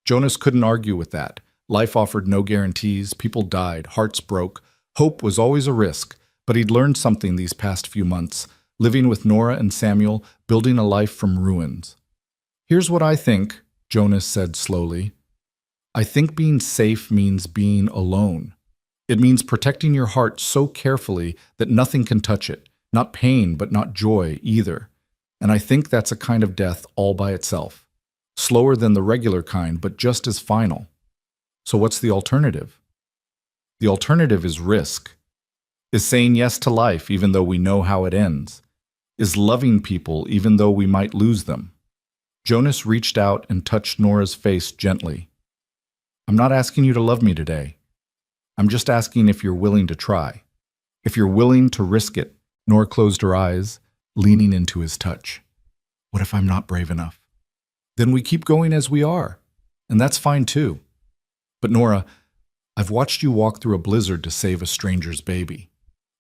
Jonas couldn't argue with that. Life offered no guarantees, people died, hearts broke. Hope was always a risk, but he'd learned something these past few months, living with Nora and Samuel, building a life from ruins. "Here's what I think," Jonas said slowly. "I think being safe means being alone. It means protecting your heart so carefully that nothing can touch it, not pain, but not joy either. And I think that's a kind of death all by itself. Slower than the regular kind, but just as final. So what's the alternative? The alternative is risk. Is saying yes to life even though we know how it ends. Is loving people even though we might lose them." Jonas reached out and touched Nora's face gently. "I'm not asking you to love me today. I'm just asking if you're willing to try. If you're willing to risk it." Nora closed her eyes, leaning into his touch. "What if I'm not brave enough? Then we keep going as we are, and that's fine too. But Nora, I've watched you walk through a blizzard to save a stranger's baby.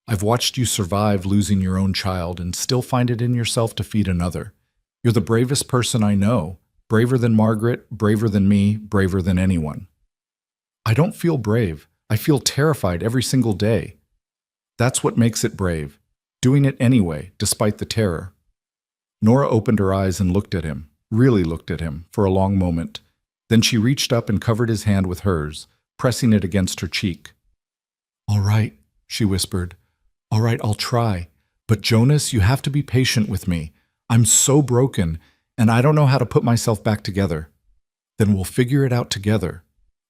I've watched you survive losing your own child and still find it in yourself to feed another. You're the bravest person I know, braver than Margaret, braver than me, braver than anyone. I don't feel brave. I feel terrified every single day. That's what makes it brave, doing it anyway, despite the terror." Nora opened her eyes and looked at him, really looked at him, for a long moment. Then she reached up and covered his hand with hers, pressing it against her cheek. "All right," she whispered. "All right, I'll try. But Jonas, you have to be patient with me. I'm so broken, and I don't know how to put myself back together. Then we'll figure it out together.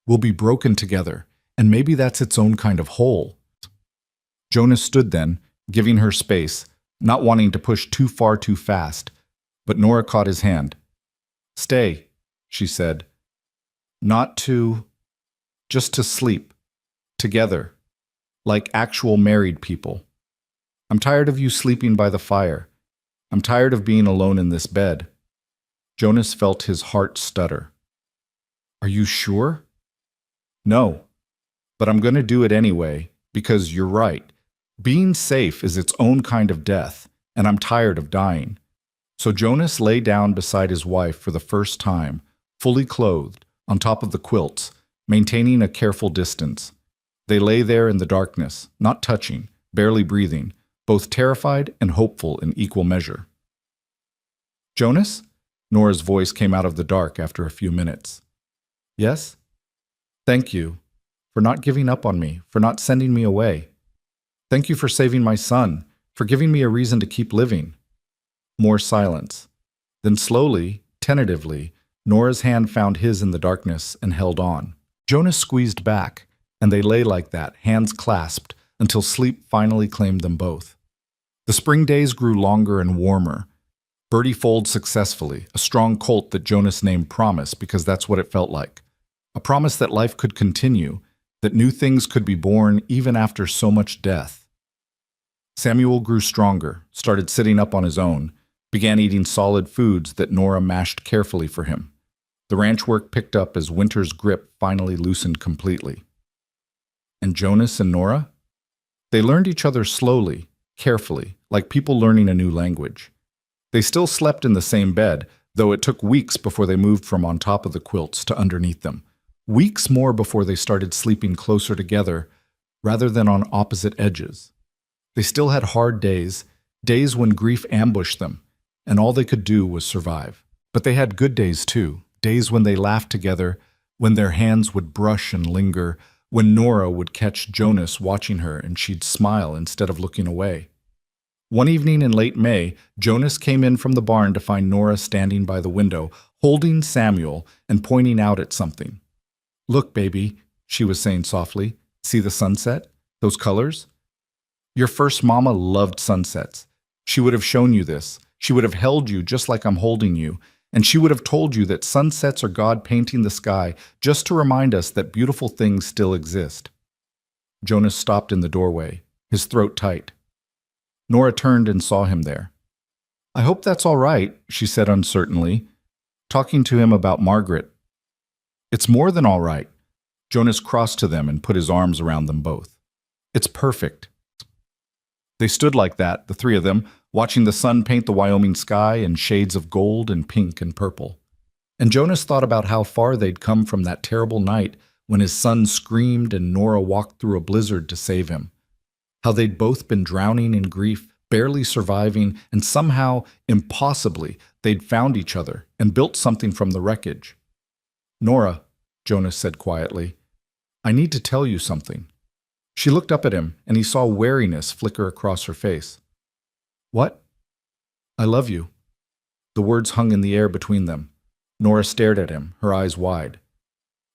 We'll be broken together, and maybe that's its own kind of whole." Jonas stood then, giving her space, not wanting to push too far too fast, but Nora caught his hand. "Stay," she said. Just to sleep. Together. Like actual married people. I'm tired of you sleeping by the fire. I'm tired of being alone in this bed." Jonas felt his heart stutter. "Are you sure?" "No, but I'm going to do it anyway, because you're right. Being safe is its own kind of death, and I'm tired of dying." So Jonas lay down beside his wife for the first time, fully clothed, on top of the quilts, maintaining a careful distance. They lay there in the darkness, not touching, barely breathing, both terrified and hopeful in equal measure. "Jonas?" Nora's voice came out of the dark after a few minutes. "Yes? Thank you for not giving up on me, for not sending me away. Thank you for saving my son, for giving me a reason to keep living." More silence. Then slowly, tentatively, Nora's hand found his in the darkness and held on. Jonas squeezed back, and they lay like that, hands clasped, until sleep finally claimed them both. The spring days grew longer and warmer. Birdie foaled successfully, a strong colt that Jonas named Promise because that's what it felt like. A promise that life could continue, that new things could be born even after so much death. Samuel grew stronger, started sitting up on his own, began eating solid foods that Nora mashed carefully for him. The ranch work picked up as winter's grip finally loosened completely. And Jonas and Nora? They learned each other slowly, carefully, like people learning a new language. They still slept in the same bed, though it took weeks before they moved from on top of the quilts to underneath them. Weeks more before they started sleeping closer together, rather than on opposite edges. They still had hard days, days when grief ambushed them, and all they could do was survive. But they had good days too, days when they laughed together, when their hands would brush and linger, when Nora would catch Jonas watching her and she'd smile instead of looking away. One evening in late May, Jonas came in from the barn to find Nora standing by the window, holding Samuel and pointing out at something. "Look, baby," she was saying softly. "See the sunset? Those colors? Your first mama loved sunsets. She would have shown you this. She would have held you just like I'm holding you. And she would have told you that sunsets are God painting the sky just to remind us that beautiful things still exist." Jonas stopped in the doorway, his throat tight. Nora turned and saw him there. "I hope that's all right," she said uncertainly, talking to him about Margaret. "It's more than all right." Jonas crossed to them and put his arms around them both. "It's perfect." They stood like that, the three of them, watching the sun paint the Wyoming sky in shades of gold and pink and purple. And Jonas thought about how far they'd come from that terrible night when his son screamed and Nora walked through a blizzard to save him. How they'd both been drowning in grief, barely surviving, and somehow, impossibly, they'd found each other and built something from the wreckage. "Nora," Jonas said quietly, "I need to tell you something." She looked up at him, and he saw wariness flicker across her face. "What?" "I love you." The words hung in the air between them. Nora stared at him, her eyes wide.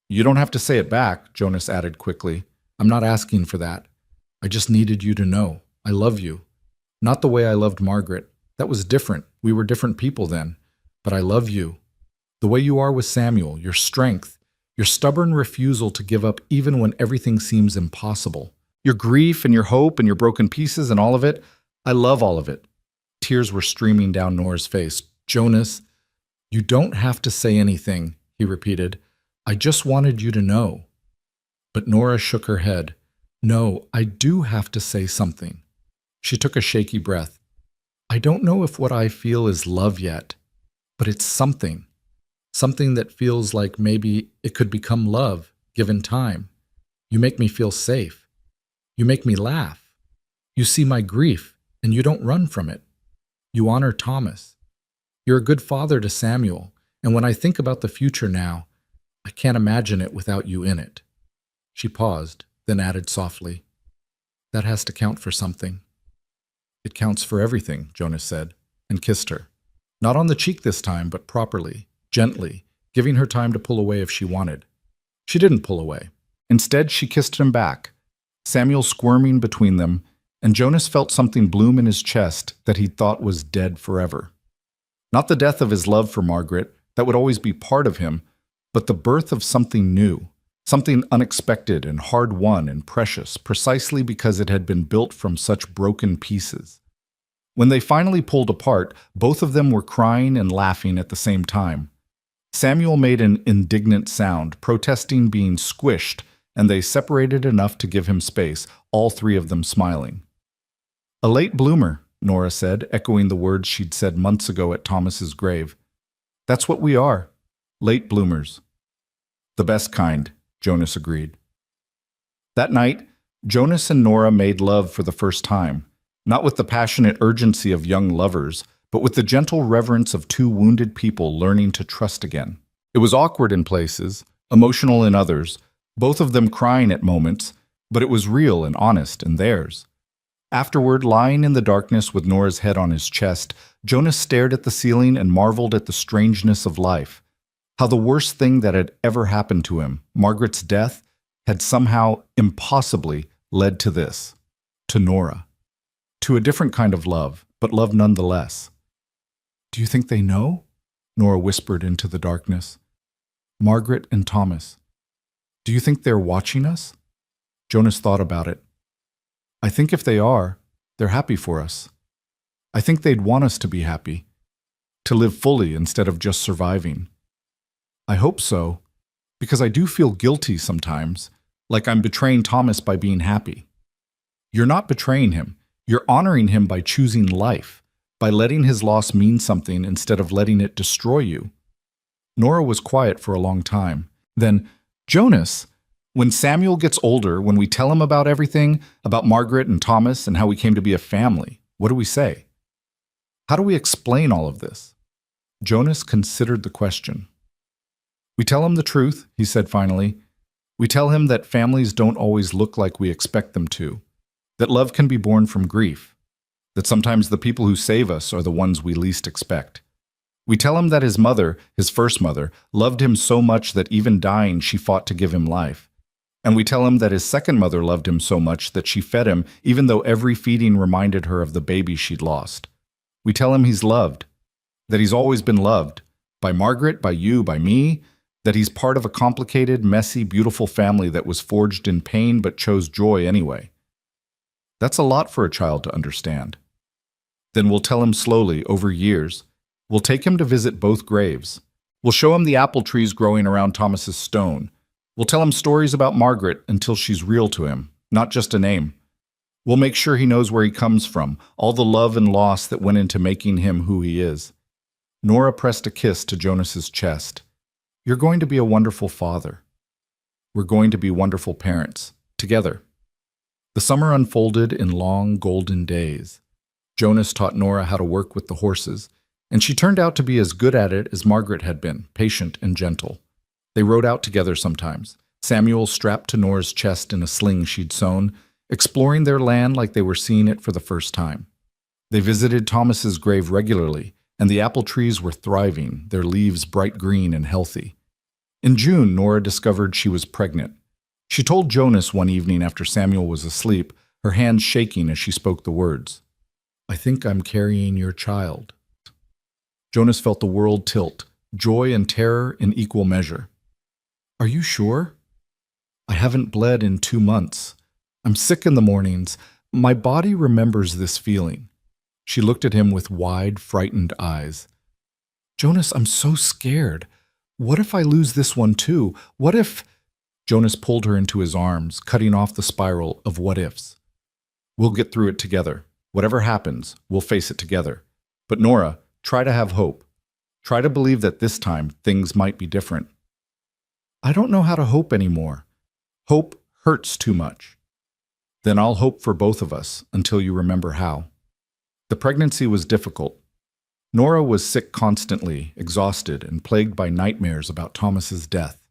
"You don't have to say it back," Jonas added quickly. "I'm not asking for that. I just needed you to know. I love you. Not the way I loved Margaret. That was different. We were different people then. But I love you. The way you are with Samuel, your strength, your stubborn refusal to give up even when everything seems impossible. Your grief and your hope and your broken pieces and all of it. I love all of it." Tears were streaming down Nora's face. "Jonas, you don't have to say anything," he repeated. "I just wanted you to know." But Nora shook her head. "No, I do have to say something." She took a shaky breath. "I don't know if what I feel is love yet, but it's something. Something that feels like maybe it could become love, given time. You make me feel safe. You make me laugh. You see my grief, and you don't run from it. You honor Thomas. You're a good father to Samuel, and when I think about the future now, I can't imagine it without you in it." She paused, then added softly, "That has to count for something." "It counts for everything," Jonas said, and kissed her. Not on the cheek this time, but properly, gently, giving her time to pull away if she wanted. She didn't pull away. Instead, she kissed him back, Samuel squirming between them, and Jonas felt something bloom in his chest that he thought was dead forever. Not the death of his love for Margaret, that would always be part of him, but the birth of something new, something unexpected and hard-won and precious, precisely because it had been built from such broken pieces. When they finally pulled apart, both of them were crying and laughing at the same time. Samuel made an indignant sound, protesting being squished, and they separated enough to give him space, all three of them smiling. "A late bloomer," Nora said, echoing the words she'd said months ago at Thomas's grave. "That's what we are, late bloomers." "The best kind," Jonas agreed. That night, Jonas and Nora made love for the first time, not with the passionate urgency of young lovers, but with the gentle reverence of two wounded people learning to trust again. It was awkward in places, emotional in others, both of them crying at moments, but it was real and honest and theirs. Afterward, lying in the darkness with Nora's head on his chest, Jonas stared at the ceiling and marveled at the strangeness of life. How the worst thing that had ever happened to him, Margaret's death, had somehow, impossibly, led to this. To Nora. To a different kind of love, but love nonetheless. "Do you think they know?" Nora whispered into the darkness. "Margaret and Thomas. Do you think they're watching us?" Jonas thought about it. "I think if they are, they're happy for us. I think they'd want us to be happy, to live fully instead of just surviving. I hope so, because I do feel guilty sometimes, like I'm betraying Thomas by being happy." "You're not betraying him. You're honoring him by choosing life, by letting his loss mean something instead of letting it destroy you." Nora was quiet for a long time. Then, "Jonas, when Samuel gets older, when we tell him about everything, about Margaret and Thomas and how we came to be a family, what do we say? How do we explain all of this?" Jonas considered the question. "We tell him the truth," he said finally. "We tell him that families don't always look like we expect them to, that love can be born from grief, that sometimes the people who save us are the ones we least expect. We tell him that his mother, his first mother, loved him so much that even dying she fought to give him life. And we tell him that his second mother loved him so much that she fed him even though every feeding reminded her of the baby she'd lost. We tell him he's loved, that he's always been loved, by Margaret, by you, by me, that he's part of a complicated, messy, beautiful family that was forged in pain but chose joy anyway. That's a lot for a child to understand. Then we'll tell him slowly, over years. We'll take him to visit both graves. We'll show him the apple trees growing around Thomas's stone. We'll tell him stories about Margaret until she's real to him, not just a name. We'll make sure he knows where he comes from, all the love and loss that went into making him who he is." Nora pressed a kiss to Jonas's chest. "You're going to be a wonderful father." We're going to be wonderful parents. Together. The summer unfolded in long, golden days. Jonas taught Nora how to work with the horses, and she turned out to be as good at it as Margaret had been, patient and gentle. They rode out together sometimes, Samuel strapped to Nora's chest in a sling she'd sewn, exploring their land like they were seeing it for the first time. They visited Thomas's grave regularly, and the apple trees were thriving, their leaves bright green and healthy. In June, Nora discovered she was pregnant. She told Jonas one evening after Samuel was asleep, her hands shaking as she spoke the words, "I think I'm carrying your child." Jonas felt the world tilt, joy and terror in equal measure. "Are you sure?" "I haven't bled in 2 months. I'm sick in the mornings. My body remembers this feeling." She looked at him with wide, frightened eyes. "Jonas, I'm so scared. What if I lose this one too? What if—" Jonas pulled her into his arms, cutting off the spiral of what-ifs. "We'll get through it together. Whatever happens, we'll face it together. But Nora, try to have hope. Try to believe that this time things might be different." "I don't know how to hope anymore. Hope hurts too much." "Then I'll hope for both of us until you remember how." The pregnancy was difficult. Nora was sick constantly, exhausted, and plagued by nightmares about Thomas's death.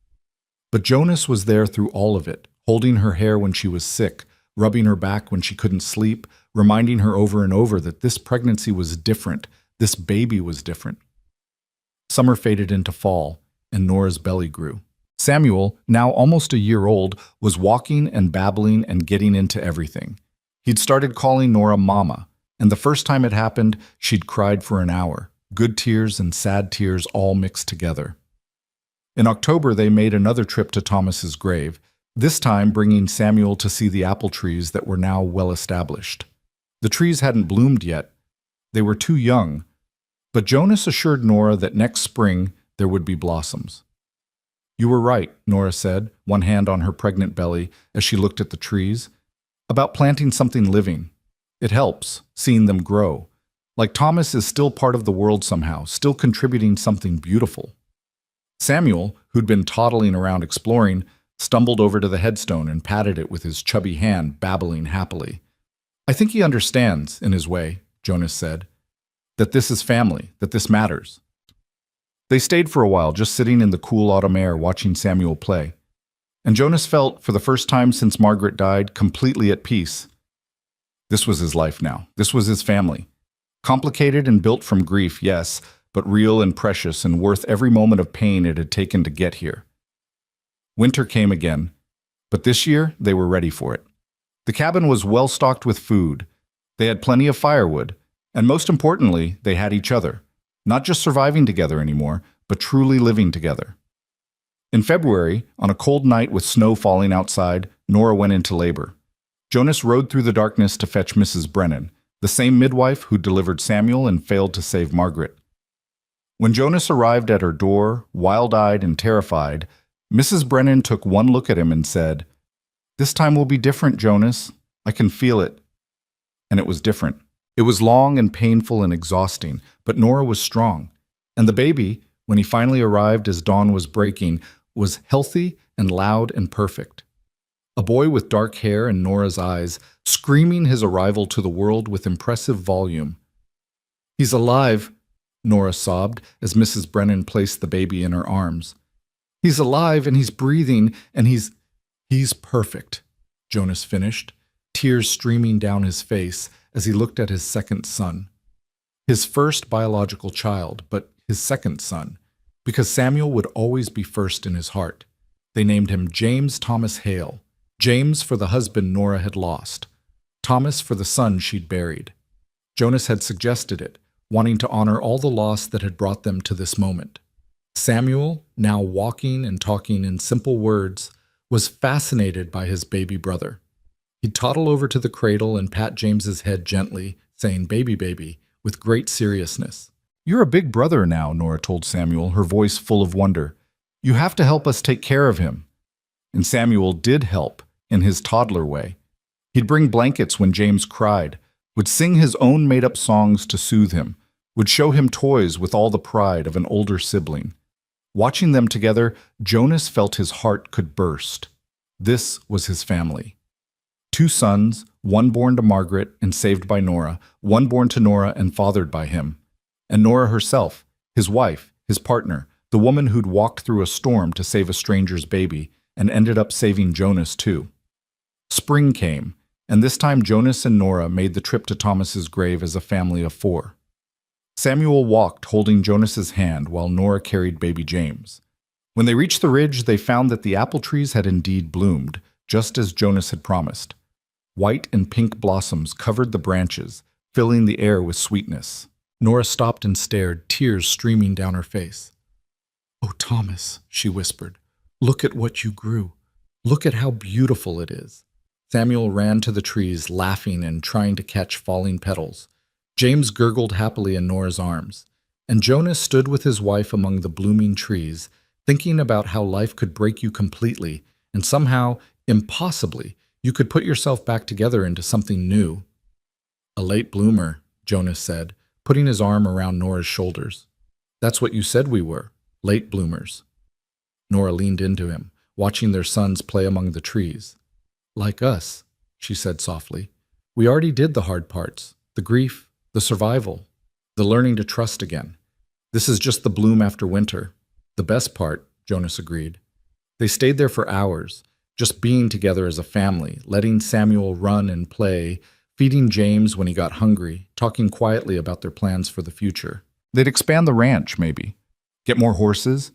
But Jonas was there through all of it, holding her hair when she was sick, rubbing her back when she couldn't sleep, reminding her over and over that this pregnancy was different, this baby was different. Summer faded into fall, and Nora's belly grew. Samuel, now almost a year old, was walking and babbling and getting into everything. He'd started calling Nora Mama, and the first time it happened, she'd cried for an hour, good tears and sad tears all mixed together. In October, they made another trip to Thomas's grave, this time bringing Samuel to see the apple trees that were now well established. The trees hadn't bloomed yet. They were too young, but Jonas assured Nora that next spring there would be blossoms. "You were right," Nora said, one hand on her pregnant belly as she looked at the trees, "about planting something living. It helps, seeing them grow. Like Thomas is still part of the world somehow, still contributing something beautiful." Samuel, who'd been toddling around exploring, stumbled over to the headstone and patted it with his chubby hand, babbling happily. "I think he understands, in his way," Jonas said, "that this is family, that this matters." They stayed for a while, just sitting in the cool autumn air watching Samuel play. And Jonas felt, for the first time since Margaret died, completely at peace. This was his life now. This was his family. Complicated and built from grief, yes, but real and precious and worth every moment of pain it had taken to get here. Winter came again, but this year they were ready for it. The cabin was well stocked with food. They had plenty of firewood, and most importantly, they had each other. Not just surviving together anymore, but truly living together. In February, on a cold night with snow falling outside, Nora went into labor. Jonas rode through the darkness to fetch Mrs. Brennan, the same midwife who delivered Samuel and failed to save Margaret. When Jonas arrived at her door, wild-eyed and terrified, Mrs. Brennan took one look at him and said, "This time will be different, Jonas. I can feel it." And it was different. It was long and painful and exhausting, but Nora was strong. And the baby, when he finally arrived as dawn was breaking, was healthy and loud and perfect. A boy with dark hair and Nora's eyes, screaming his arrival to the world with impressive volume. "He's alive," Nora sobbed as Mrs. Brennan placed the baby in her arms. "He's alive and he's breathing and he's perfect," Jonas finished, tears streaming down his face as he looked at his second son. His first biological child, but his second son, because Samuel would always be first in his heart. They named him James Thomas Hale, James for the husband Nora had lost, Thomas for the son she'd buried. Jonas had suggested it, wanting to honor all the loss that had brought them to this moment. Samuel, now walking and talking in simple words, was fascinated by his baby brother. He'd toddle over to the cradle and pat James's head gently, saying, "Baby, baby," with great seriousness. "You're a big brother now," Nora told Samuel, her voice full of wonder. "You have to help us take care of him." And Samuel did help, in his toddler way. He'd bring blankets when James cried, would sing his own made-up songs to soothe him, would show him toys with all the pride of an older sibling. Watching them together, Jonas felt his heart could burst. This was his family. 2 sons, one born to Margaret and saved by Nora, one born to Nora and fathered by him. And Nora herself, his wife, his partner, the woman who'd walked through a storm to save a stranger's baby and ended up saving Jonas too. Spring came, and this time Jonas and Nora made the trip to Thomas's grave as a family of 4. Samuel walked holding Jonas's hand while Nora carried baby James. When they reached the ridge, they found that the apple trees had indeed bloomed, just as Jonas had promised. White and pink blossoms covered the branches, filling the air with sweetness. Nora stopped and stared, tears streaming down her face. "Oh, Thomas," she whispered, "look at what you grew. Look at how beautiful it is." Samuel ran to the trees, laughing and trying to catch falling petals. James gurgled happily in Nora's arms, and Jonas stood with his wife among the blooming trees, thinking about how life could break you completely, and somehow, impossibly, you could put yourself back together into something new. "A late bloomer," Jonas said, putting his arm around Nora's shoulders. "That's what you said we were, late bloomers." Nora leaned into him, watching their sons play among the trees. "Like us," she said softly. "We already did the hard parts, the grief, the survival, the learning to trust again. This is just the bloom after winter. The best part," Jonas agreed. They stayed there for hours, just being together as a family, letting Samuel run and play, feeding James when he got hungry, talking quietly about their plans for the future. They'd expand the ranch, maybe. Get more horses,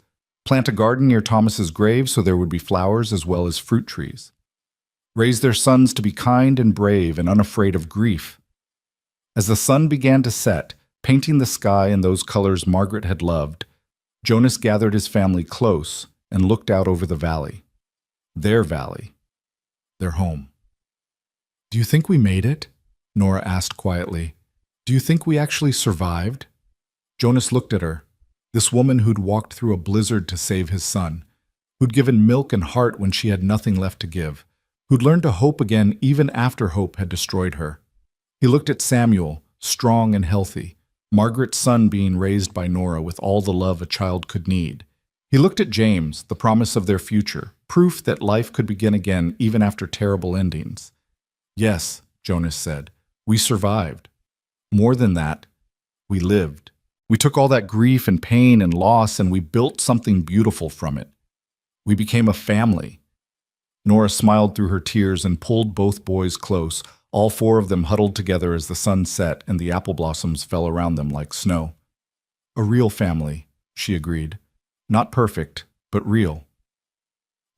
plant a garden near Thomas's grave so there would be flowers as well as fruit trees. Raise their sons to be kind and brave and unafraid of grief. As the sun began to set, painting the sky in those colors Margaret had loved, Jonas gathered his family close and looked out over the valley. Their valley. Their home. "Do you think we made it?" Nora asked quietly. "Do you think we actually survived?" Jonas looked at her, this woman who'd walked through a blizzard to save his son, who'd given milk and heart when she had nothing left to give, who'd learned to hope again even after hope had destroyed her. He looked at Samuel, strong and healthy, Margaret's son being raised by Nora with all the love a child could need. He looked at James, the promise of their future, proof that life could begin again even after terrible endings. "Yes," Jonas said, "we survived. More than that, we lived. We took all that grief and pain and loss and we built something beautiful from it. We became a family." Nora smiled through her tears and pulled both boys close, all 4 of them huddled together as the sun set and the apple blossoms fell around them like snow. "A real family," she agreed. "Not perfect, but real."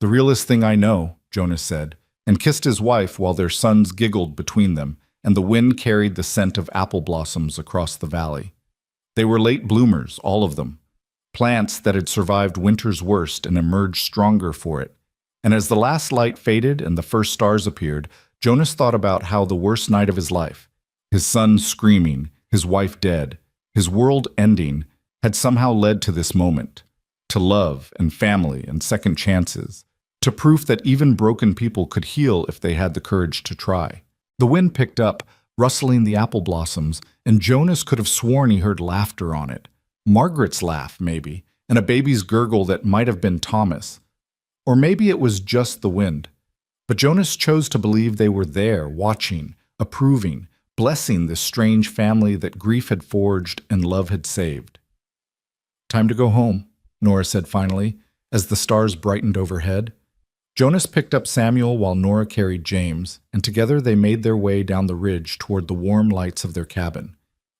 "The realest thing I know," Jonas said, and kissed his wife while their sons giggled between them, and the wind carried the scent of apple blossoms across the valley. They were late bloomers, all of them, plants that had survived winter's worst and emerged stronger for it. And as the last light faded and the first stars appeared, Jonas thought about how the worst night of his life, his son screaming, his wife dead, his world ending, had somehow led to this moment, to love and family and second chances, to proof that even broken people could heal if they had the courage to try. The wind picked up, rustling the apple blossoms, and Jonas could have sworn he heard laughter on it. Margaret's laugh, maybe, and a baby's gurgle that might have been Thomas. Or maybe it was just the wind. But Jonas chose to believe they were there, watching, approving, blessing this strange family that grief had forged and love had saved. "Time to go home," Nora said finally, as the stars brightened overhead. Jonas picked up Samuel while Nora carried James, and together they made their way down the ridge toward the warm lights of their cabin.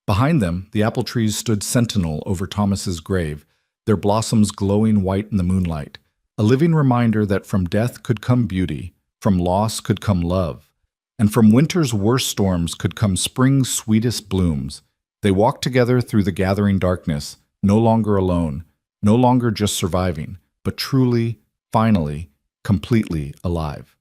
Behind them, the apple trees stood sentinel over Thomas's grave, their blossoms glowing white in the moonlight, a living reminder that from death could come beauty, from loss could come love, and from winter's worst storms could come spring's sweetest blooms. They walked together through the gathering darkness, no longer alone, no longer just surviving, but truly, finally, completely alive.